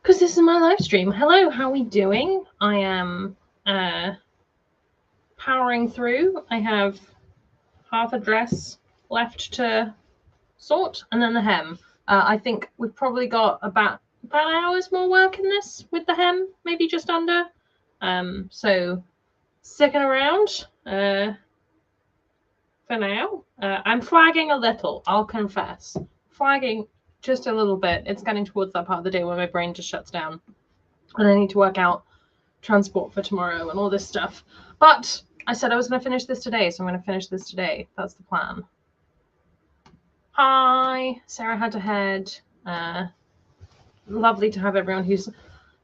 Because this is my live stream. Hello, how are we doing? I am powering through. I have half a dress left to sort, and then the hem. I think we've probably got about an hour's more work in this with the hem, maybe just under. So sticking around for now. I'm flagging a little, I'll confess. Flagging just a little bit. It's getting towards that part of the day where my brain just shuts down. And I need to work out transport for tomorrow and all this stuff. But I said I was going to finish this today, so I'm going to finish this today. That's the plan. Hi, Sarah had to head. Lovely to have everyone who's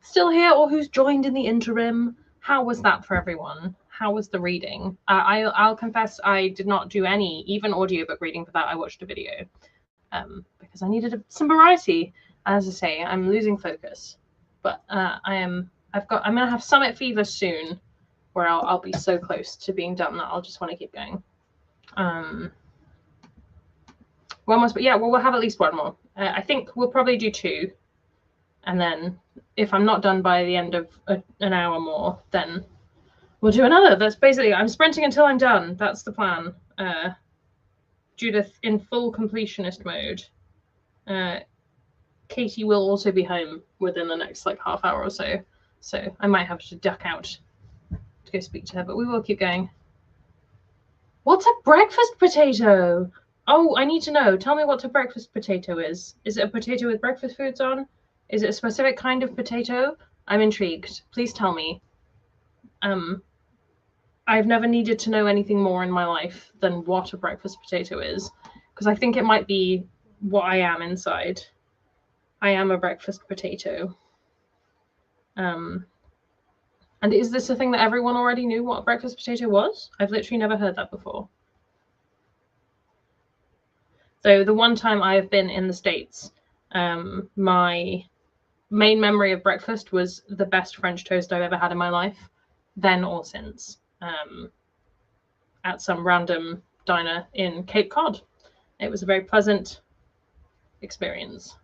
still here or who's joined in the interim. How was that for everyone? How was the reading? I'll confess I did not do any, even audiobook reading for that. I watched a video because I needed some variety. As I say, I'm losing focus, but I'm gonna have summit fever soon, where I'll be so close to being done that I'll just want to keep going. One more, but yeah, well, we'll have at least one more. I think we'll probably do two, and then if I'm not done by the end of an hour more, then we'll do another. That's basically, I'm sprinting until I'm done. That's the plan. Judith in full completionist mode. Katie will also be home within the next like half hour or so. So I might have to duck out to go speak to her, but we will keep going. What's a breakfast potato? Oh, I need to know. Tell me what a breakfast potato is. Is it a potato with breakfast foods on? Is it a specific kind of potato? I'm intrigued. Please tell me. I've never needed to know anything more in my life than what a breakfast potato is, because I think it might be what I am inside. I am a breakfast potato. And is this a thing that everyone already knew what a breakfast potato was? I've literally never heard that before. So the one time I have been in the States, my main memory of breakfast was the best French toast I've ever had in my life, then or since, at some random diner in Cape Cod. It was a very pleasant experience.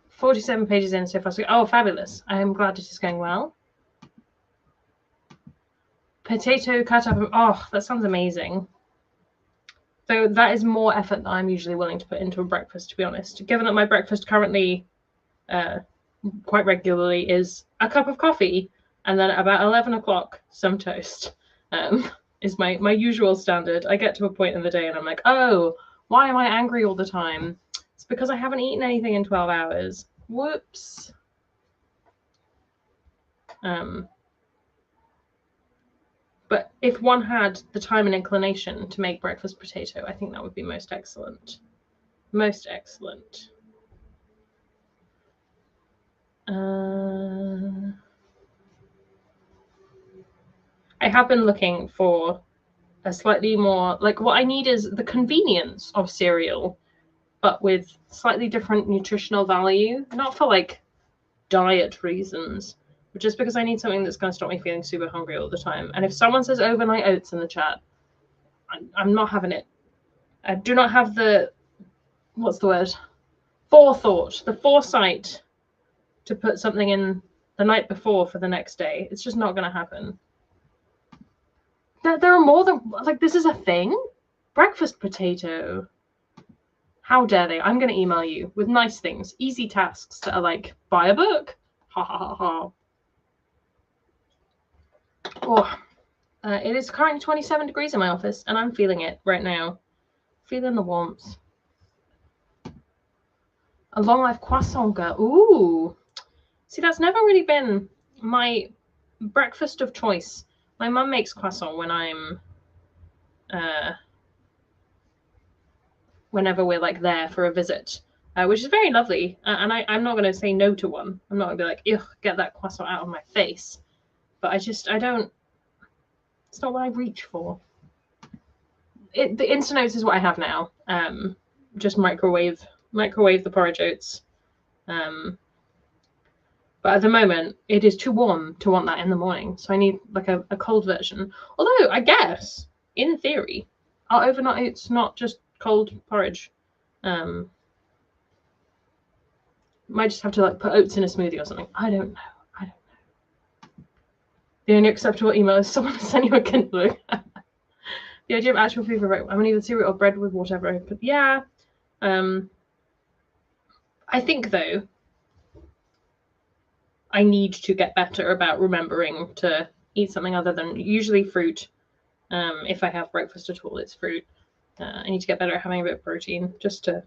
47 pages in so far. Oh, fabulous. I am glad it is going well. Potato cut up. Oh, that sounds amazing. So that is more effort than I'm usually willing to put into a breakfast, to be honest. Given that my breakfast currently, quite regularly, is a cup of coffee and then about 11 o'clock, some toast, is my usual standard. I get to a point in the day and I'm like, oh, why am I angry all the time? It's because I haven't eaten anything in 12 hours. Whoops. But if one had the time and inclination to make breakfast potato, I think that would be most excellent. Most excellent. I have been looking for a slightly more, like, what I need is the convenience of cereal, but with slightly different nutritional value, not for like diet reasons, but just because I need something that's going to stop me feeling super hungry all the time. And if someone says overnight oats in the chat, I'm not having it. I do not have the, what's the word? Forethought, the foresight to put something in the night before for the next day. It's just not going to happen. There are more than, like, this is a thing? Breakfast potato. How dare they? I'm going to email you with nice things, easy tasks that are like, buy a book. Ha ha ha ha. Oh, it is currently 27 degrees in my office, and I'm feeling it right now. Feeling the warmth. A long life croissant girl. Ooh. See, that's never really been my breakfast of choice. My mum makes croissant when I'm, whenever we're like there for a visit, which is very lovely. And I'm not going to say no to one. I'm not going to be like, ugh, get that croissant out of my face. But I don't, it's not what I reach for. The Instant Oats is what I have now. Just microwave the porridge oats. But at the moment, it is too warm to want that in the morning. So I need like a cold version. Although I guess in theory. Are overnight oats not just cold porridge? Might just have to like put oats in a smoothie or something. I don't know. The only acceptable email is someone sent you a Kindle. The idea of actual food for breakfast. I'm gonna either cereal or bread with whatever. But yeah. I think though I need to get better about remembering to eat something other than usually fruit. If I have breakfast at all, it's fruit. I need to get better at having a bit of protein, just to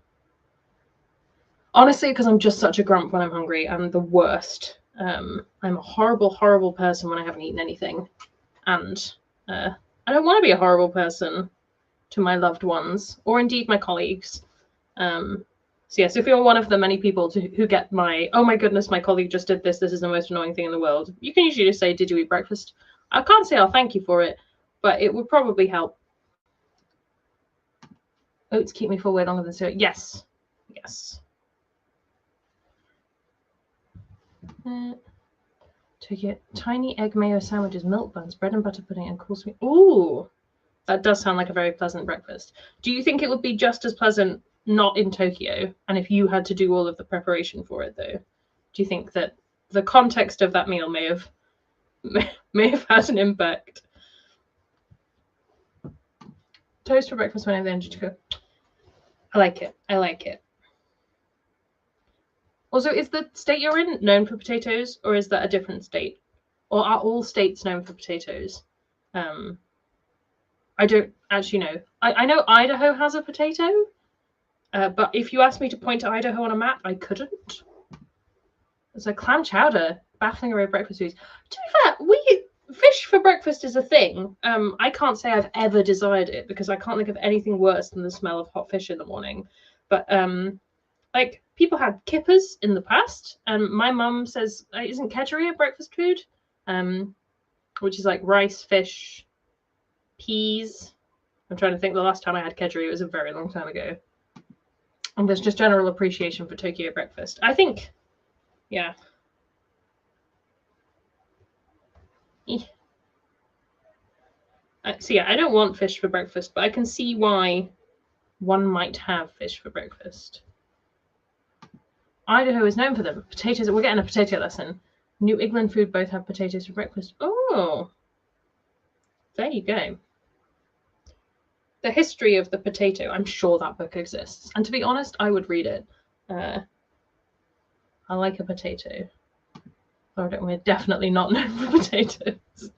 honestly, because I'm just such a grump when I'm hungry. I'm the worst. I'm a horrible, horrible person when I haven't eaten anything, and I don't want to be a horrible person to my loved ones or indeed my colleagues. So yes, if you're one of the many people who get my, oh my goodness, my colleague just did this, this is the most annoying thing in the world, you can usually just say, did you eat breakfast? I can't say I'll thank you for it, but it would probably help. Oats keep me full way longer than cereal. Yes. Yes. Take it. Tiny egg mayo sandwiches, milk buns, bread and butter pudding, and cool sweet. Ooh, that does sound like a very pleasant breakfast. Do you think it would be just as pleasant not in Tokyo, and if you had to do all of the preparation for it though? Do you think that the context of that meal may have had an impact? Toast for breakfast when I have the energy to cook. I like it. I like it. Also, is the state you're in known for potatoes, or is that a different state? Or are all states known for potatoes? I don't actually know. I know Idaho has a potato, but if you asked me to point to Idaho on a map, I couldn't. It's a clam chowder, baffling array of breakfast foods. To be fair, fish for breakfast is a thing. I can't say I've ever desired it because I can't think of anything worse than the smell of hot fish in the morning. But like people had kippers in the past, and my mum says, isn't kedgeree a breakfast food? Which is like rice, fish, peas. I'm trying to think the last time I had kedgeree, it was a very long time ago. And there's just general appreciation for Tokyo breakfast. I think, yeah. So yeah, I don't want fish for breakfast, but I can see why one might have fish for breakfast. Idaho is known for them. Potatoes, we're getting a potato lesson. New England food both have potatoes for breakfast. Oh, there you go. The history of the potato. I'm sure that book exists. And to be honest, I would read it. I like a potato. Florida, we're definitely not known for potatoes.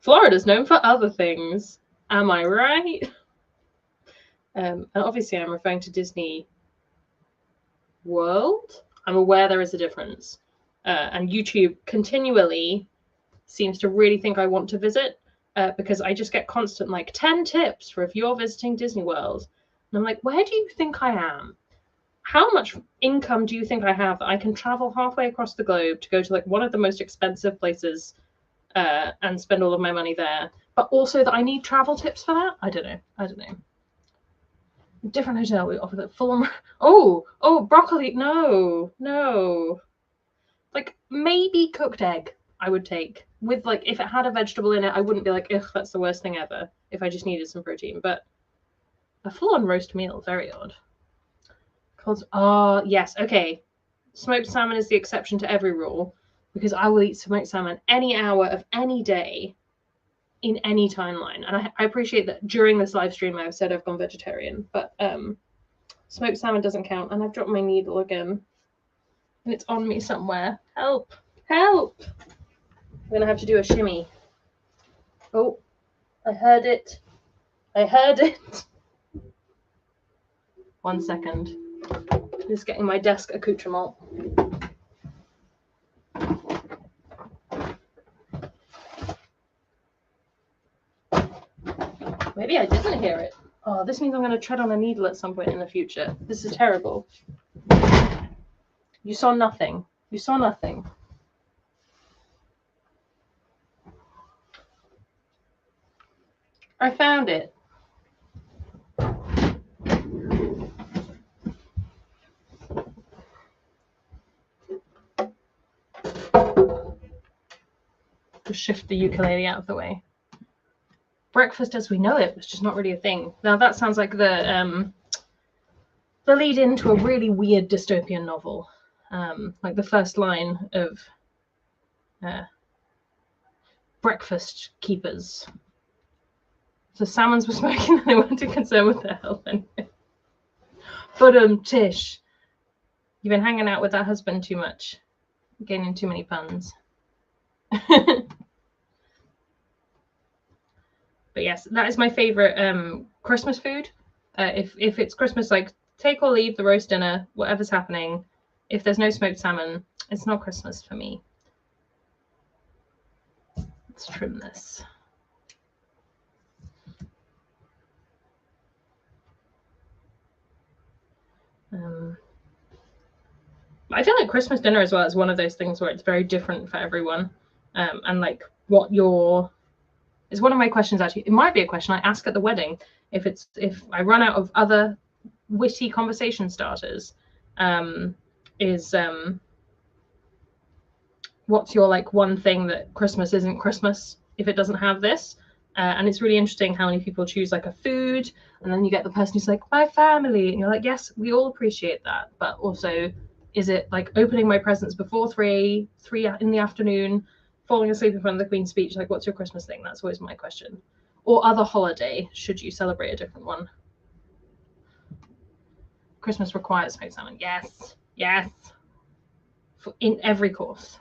Florida's known for other things. Am I right? And obviously I'm referring to Disney World. I'm aware there is a difference. And YouTube continually seems to really think I want to visit because I just get constant like 10 tips for if you're visiting Disney World. And I'm like, where do you think I am? How much income do you think I have that I can travel halfway across the globe to go to like one of the most expensive places and spend all of my money there, but also that I need travel tips for that? I don't know. Different hotel, we offer that full. Oh, broccoli. No. Like maybe cooked egg I would take with like if it had a vegetable in it, I wouldn't be like, ugh, that's the worst thing ever. If I just needed some protein, but a full-on roast meal, very odd. Yes, okay. Smoked salmon is the exception to every rule because I will eat smoked salmon any hour of any day in any timeline. And I appreciate that during this live stream I've said I've gone vegetarian, but smoked salmon doesn't count. And I've dropped my needle again. And it's on me somewhere. Help. I'm gonna have to do a shimmy. Oh, I heard it. 1 second. Just getting my desk accoutrement. Maybe I didn't hear it. Oh, this means I'm going to tread on a needle at some point in the future. This is terrible. You saw nothing. I found it. Just shift the ukulele out of the way. breakfast as we know it was just not really a thing. Now that sounds like the lead into a really weird dystopian novel. Like the first line of Breakfast Keepers. So salmons were smoking and they weren't too concerned with their health anyway. But Tish, you've been hanging out with that husband too much. Gaining too many puns. But yes, that is my favorite Christmas food. If it's Christmas, like take or leave the roast dinner, whatever's happening. If there's no smoked salmon, it's not Christmas for me. Let's trim this. I feel like Christmas dinner as well is one of those things where it's very different for everyone. And like what your... It's one of my questions actually. It might be a question I ask at the wedding. If I run out of other witty conversation starters, what's your like one thing that Christmas isn't Christmas if it doesn't have this? And it's really interesting how many people choose like a food, and then you get the person who's like, my family, and you're like, yes, we all appreciate that, but also, is it like opening my presents before 3 in the afternoon, falling asleep in front of the Queen's speech? Like, what's your Christmas thing? That's always my question. Or other holiday, should you celebrate a different one? Christmas requires smoked salmon. Yes, yes. In every course.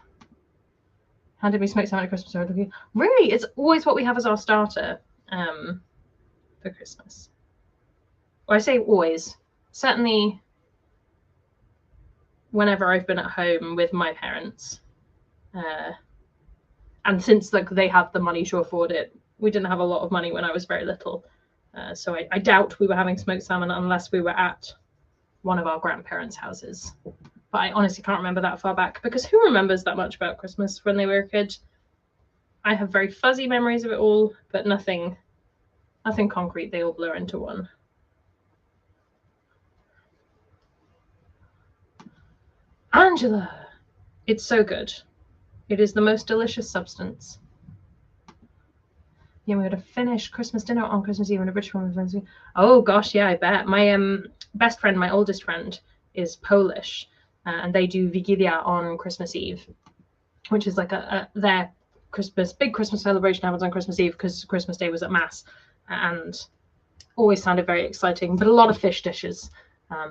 How did we smoke salmon at Christmas? Really, it's always what we have as our starter for Christmas. Or I say always. Certainly whenever I've been at home with my parents. And since like they have the money to afford it, we didn't have a lot of money when I was very little. So I doubt we were having smoked salmon unless we were at one of our grandparents' houses. But I honestly can't remember that far back, because who remembers that much about Christmas when they were a kid? I have very fuzzy memories of it all, but nothing concrete. They all blur into one. Angela! It's so good. It is the most delicious substance. Yeah, we're going to finish Christmas dinner on Christmas Eve and a British woman. Oh gosh, yeah, I bet. My best friend, my oldest friend, is Polish. And they do Wigilia on Christmas Eve, which is like their big Christmas celebration happens on Christmas Eve because Christmas Day was at Mass, and always sounded very exciting. But a lot of fish dishes. I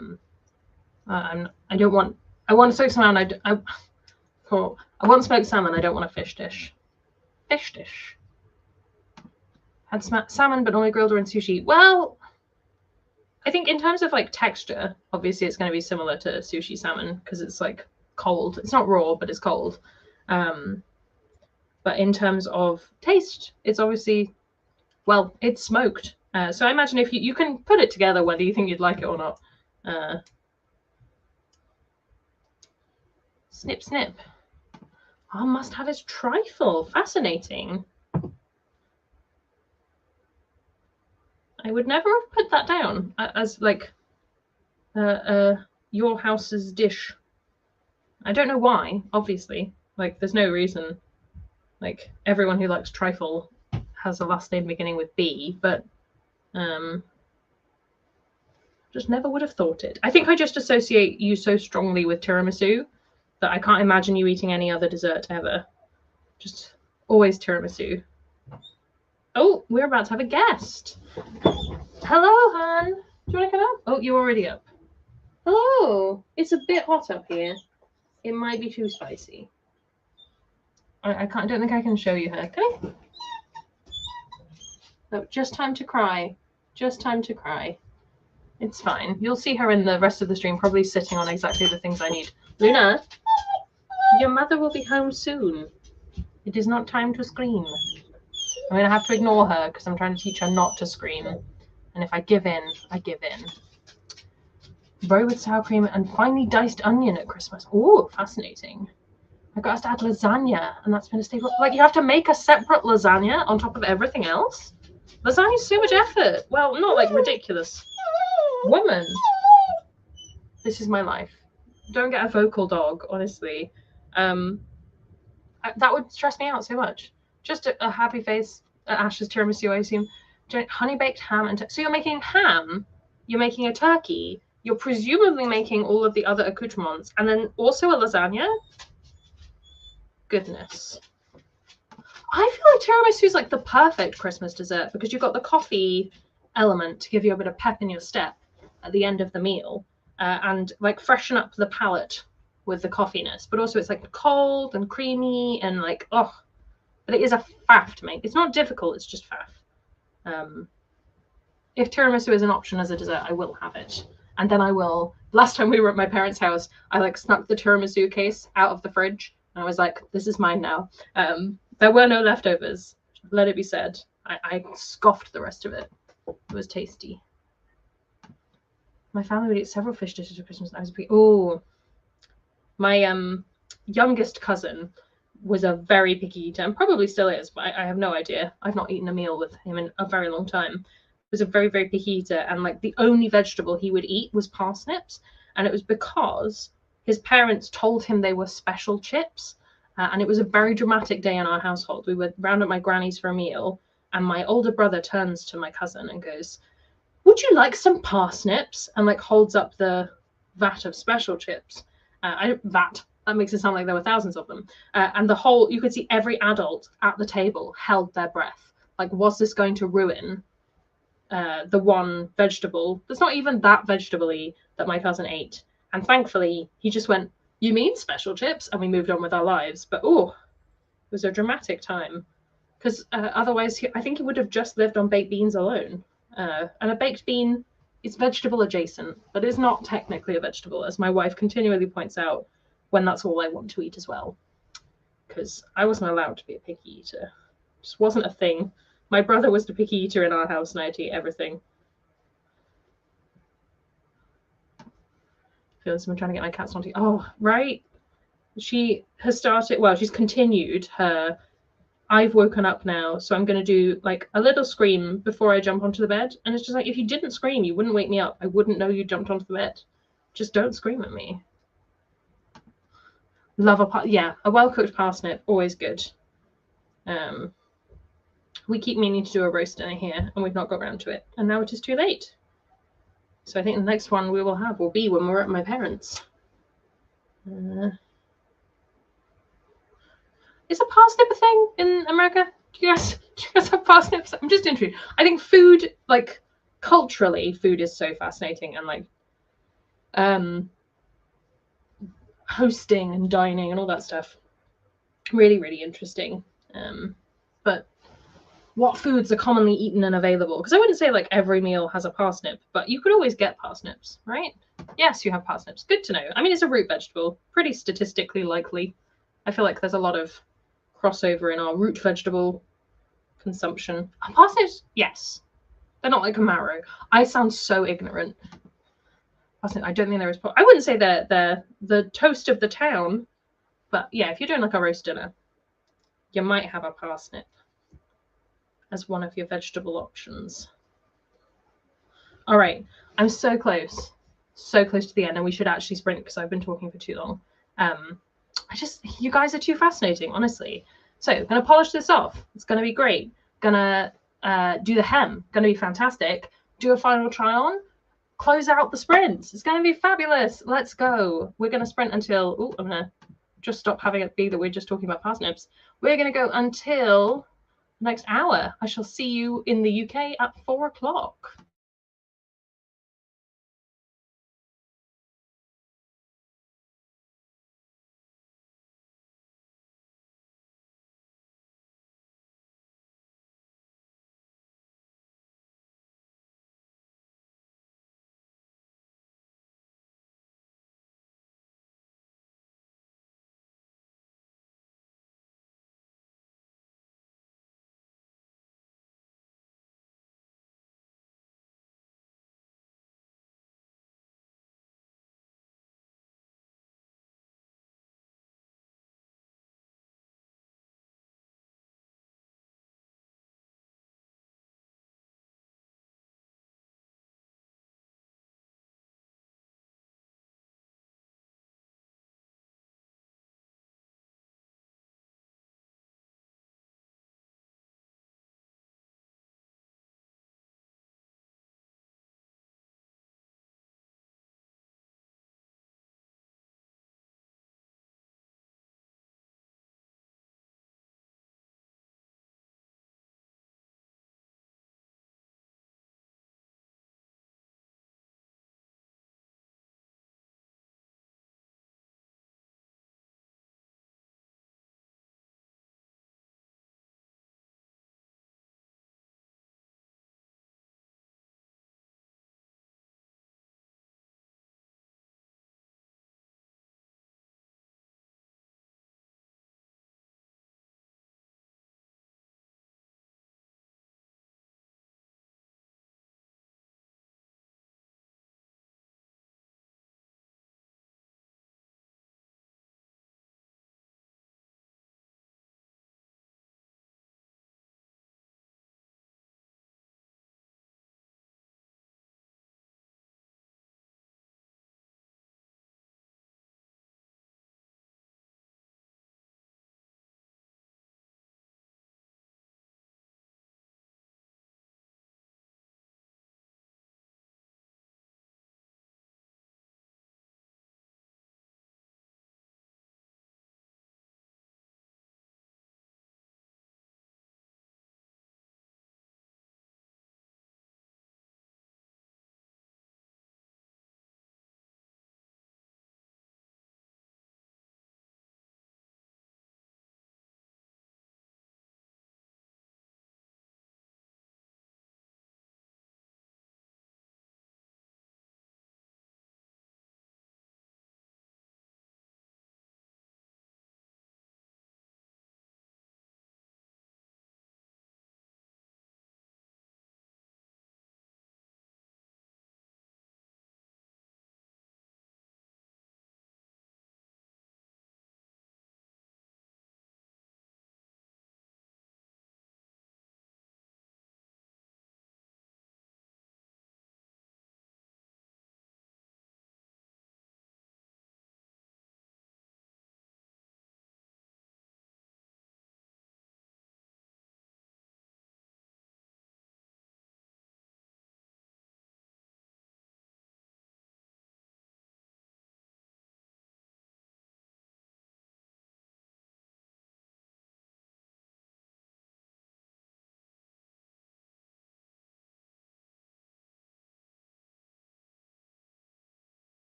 want smoked salmon. I want smoked salmon. I don't want a fish dish. Fish dish. Had salmon, but only grilled or in sushi. Well, I think in terms of like texture, obviously it's going to be similar to sushi salmon because it's like cold. It's not raw, but it's cold. But in terms of taste, it's obviously, well, it's smoked. So I imagine if you can put it together whether you think you'd like it or not. Snip, snip. Oh, must have his trifle. Fascinating. I would never have put that down as like your house's dish. I don't know why, obviously. Like, there's no reason. Like, everyone who likes trifle has a last name beginning with B, but just never would have thought it. I think I just associate you so strongly with tiramisu that I can't imagine you eating any other dessert ever. Just always tiramisu. Oh, we're about to have a guest. Hello, hon. Do you want to come up? Oh, you're already up. Hello. It's a bit hot up here. It might be too spicy. I don't think I can show you her. Can I? No, just time to cry. Just time to cry. It's fine. You'll see her in the rest of the stream, probably sitting on exactly the things I need. Luna, your mother will be home soon. It is not time to scream. I'm going to have to ignore her because I'm trying to teach her not to scream. And if I give in, I give in. Roe with sour cream and finely diced onion at Christmas. Oh, fascinating. I got us to add lasagna, and that's been a staple. Like, you have to make a separate lasagna on top of everything else? Lasagna is so much effort. Well, not like ridiculous. Woman. This is my life. Don't get a vocal dog, honestly. That would stress me out so much. Just a happy face. Ash's tiramisu, I assume. Honey baked ham and so you're making ham, you're making a turkey, you're presumably making all of the other accoutrements, and then also a lasagna. Goodness. I feel like tiramisu is like the perfect Christmas dessert because you've got the coffee element to give you a bit of pep in your step at the end of the meal, and like freshen up the palate with the coffeeness. But also it's like cold and creamy and like oh, but it is a faff to make. It's not difficult. It's just faff. If tiramisu is an option as a dessert, I will have it. And then I will. Last time we were at my parents' house, I like snuck the tiramisu case out of the fridge, and I was like, "This is mine now." There were no leftovers. Let it be said. I scoffed the rest of it. It was tasty. My family would eat several fish dishes for Christmas. I was oh, my youngest cousin was a very picky eater and probably still is, but I have no idea. I've not eaten a meal with him in a very long time. Was a very, very picky eater, and like the only vegetable he would eat was parsnips, and it was because his parents told him they were special chips. And it was a very dramatic day in our household. We were round at my granny's for a meal, and my older brother turns to my cousin and goes, "Would you like some parsnips?" and like holds up the vat of special chips. That makes it sound like there were thousands of them. And the whole, you could see every adult at the table held their breath. Like, was this going to ruin the one vegetable that's not even that vegetable-y that my cousin ate? And thankfully, he just went, "You mean special chips?" And we moved on with our lives. But oh, it was a dramatic time. Because otherwise, I think he would have just lived on baked beans alone. And a baked bean is vegetable adjacent, but is not technically a vegetable, as my wife continually points out when that's all I want to eat as well. Because I wasn't allowed to be a picky eater. It just wasn't a thing. My brother was the picky eater in our house, and I had to eat everything. I feel like I'm trying to get my cats onto. Oh, right. She has started. Well, she's continued her I've woken up now, so I'm going to do like a little scream before I jump onto the bed. And it's just like, if you didn't scream, you wouldn't wake me up. I wouldn't know you jumped onto the bed. Just don't scream at me. Love a well-cooked parsnip, always good. We keep meaning to do a roast dinner here, and we've not got around to it. And now it is too late. So I think the next one we will have will be when we're at my parents'. Is a parsnip a thing in America? Do you guys have parsnips? I'm just intrigued. I think food, like culturally, food is so fascinating, and like hosting and dining and all that stuff. Really, really interesting. But what foods are commonly eaten and available? Because I wouldn't say like every meal has a parsnip, but you could always get parsnips, right? Yes, you have parsnips. Good to know. I mean, it's a root vegetable, pretty statistically likely. I feel like there's a lot of crossover in our root vegetable consumption. Parsnips, yes. They're not like a marrow. I sound so ignorant. I don't think there is. I wouldn't say they're the toast of the town, but yeah, if you're doing like a roast dinner, you might have a parsnip as one of your vegetable options. All right, I'm so close to the end, and we should actually sprint because I've been talking for too long. You guys are too fascinating, honestly. So I'm gonna polish this off. It's gonna be great. Gonna do the hem. Gonna be fantastic. Do a final try on. Close out the sprints. It's gonna be fabulous. Let's go. We're gonna sprint until. Oh, I'm gonna just stop having it be that we're just talking about parsnips. We're gonna go until next hour. I shall see you in the UK at 4 o'clock.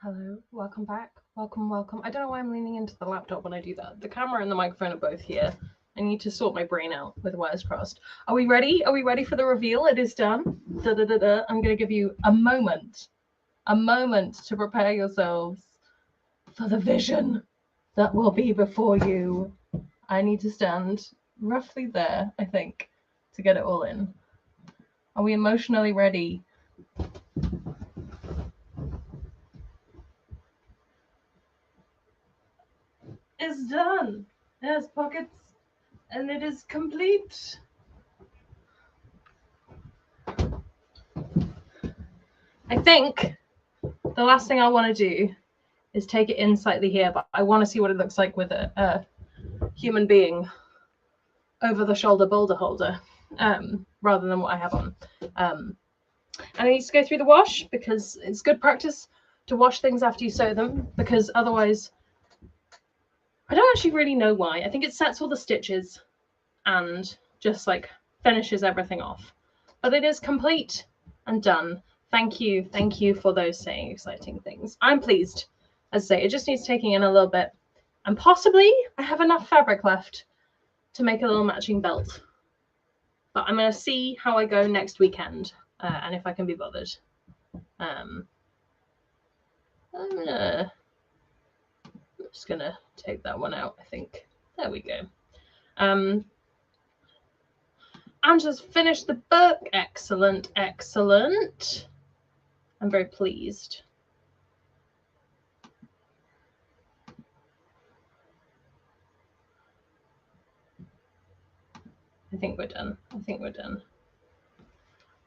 Hello, welcome back. Welcome, welcome. I don't know why I'm leaning into the laptop when I do that. The camera and the microphone are both here. I need to sort my brain out with wires crossed. Are we ready? Are we ready for the reveal? It is done. Da, da, da, da. I'm going to give you a moment to prepare yourselves for the vision that will be before you. I need to stand roughly there, I think, to get it all in. Are we emotionally ready? It's done. It has pockets and it is complete. I think the last thing I want to do is take it in slightly here, but I want to see what it looks like with a human being over the shoulder boulder holder, rather than what I have on. And I need to go through the wash because it's good practice to wash things after you sew them, because otherwise, I don't actually really know why. I think it sets all the stitches and just like finishes everything off. But it is complete and done. Thank you for those saying exciting things. I'm pleased. As I say, it just needs taking in a little bit. And possibly I have enough fabric left to make a little matching belt. But I'm going to see how I go next weekend, and if I can be bothered. I'm just going to take that one out, I think. There we go. Angela's finished the book. Excellent, excellent. I'm very pleased. I think we're done.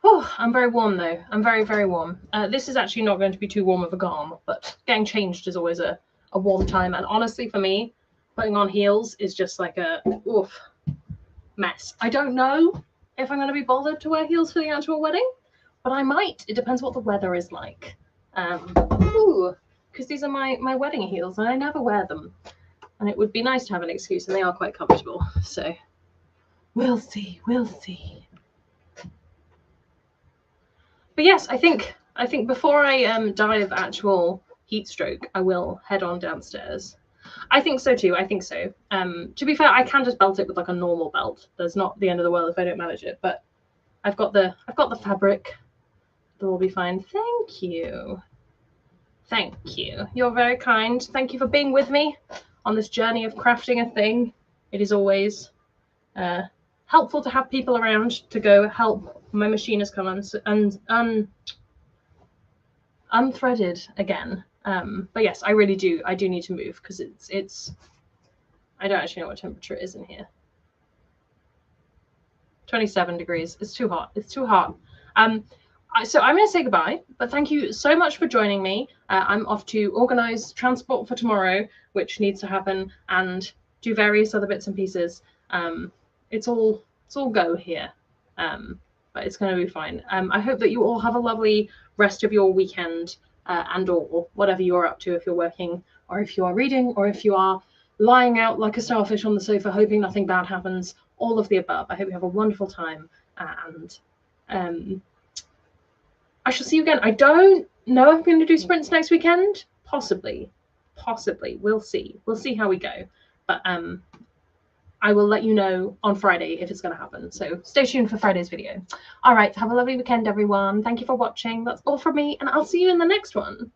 Oh, I'm very warm though. I'm very, very warm. This is actually not going to be too warm of a garm, but getting changed is always a warm time. And honestly, for me, putting on heels is just like a mess. I don't know if I'm going to be bothered to wear heels for the actual wedding, but I might. It depends what the weather is like. Because these are my wedding heels and I never wear them. And it would be nice to have an excuse, and they are quite comfortable. So we'll see. But yes, I think before I dive actual heat stroke, I will head on downstairs. I think so too. To be fair, I can just belt it with like a normal belt. There's not the end of the world if I don't manage it. But I've got the fabric. That will be fine. Thank you. You're very kind. Thank you for being with me on this journey of crafting a thing. It is always helpful to have people around to go help. My machine has come unthreaded again. But yes, I really do. I do need to move because it's. I don't actually know what temperature it is in here. 27 degrees. It's too hot. So I'm going to say goodbye, but thank you so much for joining me. I'm off to organise transport for tomorrow, which needs to happen, and do various other bits and pieces. It's all go here, but it's going to be fine. I hope that you all have a lovely rest of your weekend, and or whatever you're up to, if you're working or if you are reading or if you are lying out like a starfish on the sofa hoping nothing bad happens. All of the above. I hope you have a wonderful time, and I shall see you again. I don't know if I'm going to do sprints next weekend. Possibly. We'll see how we go. But I will let you know on Friday if it's going to happen. So stay tuned for Friday's video. All right. Have a lovely weekend, everyone. Thank you for watching. That's all from me, and I'll see you in the next one.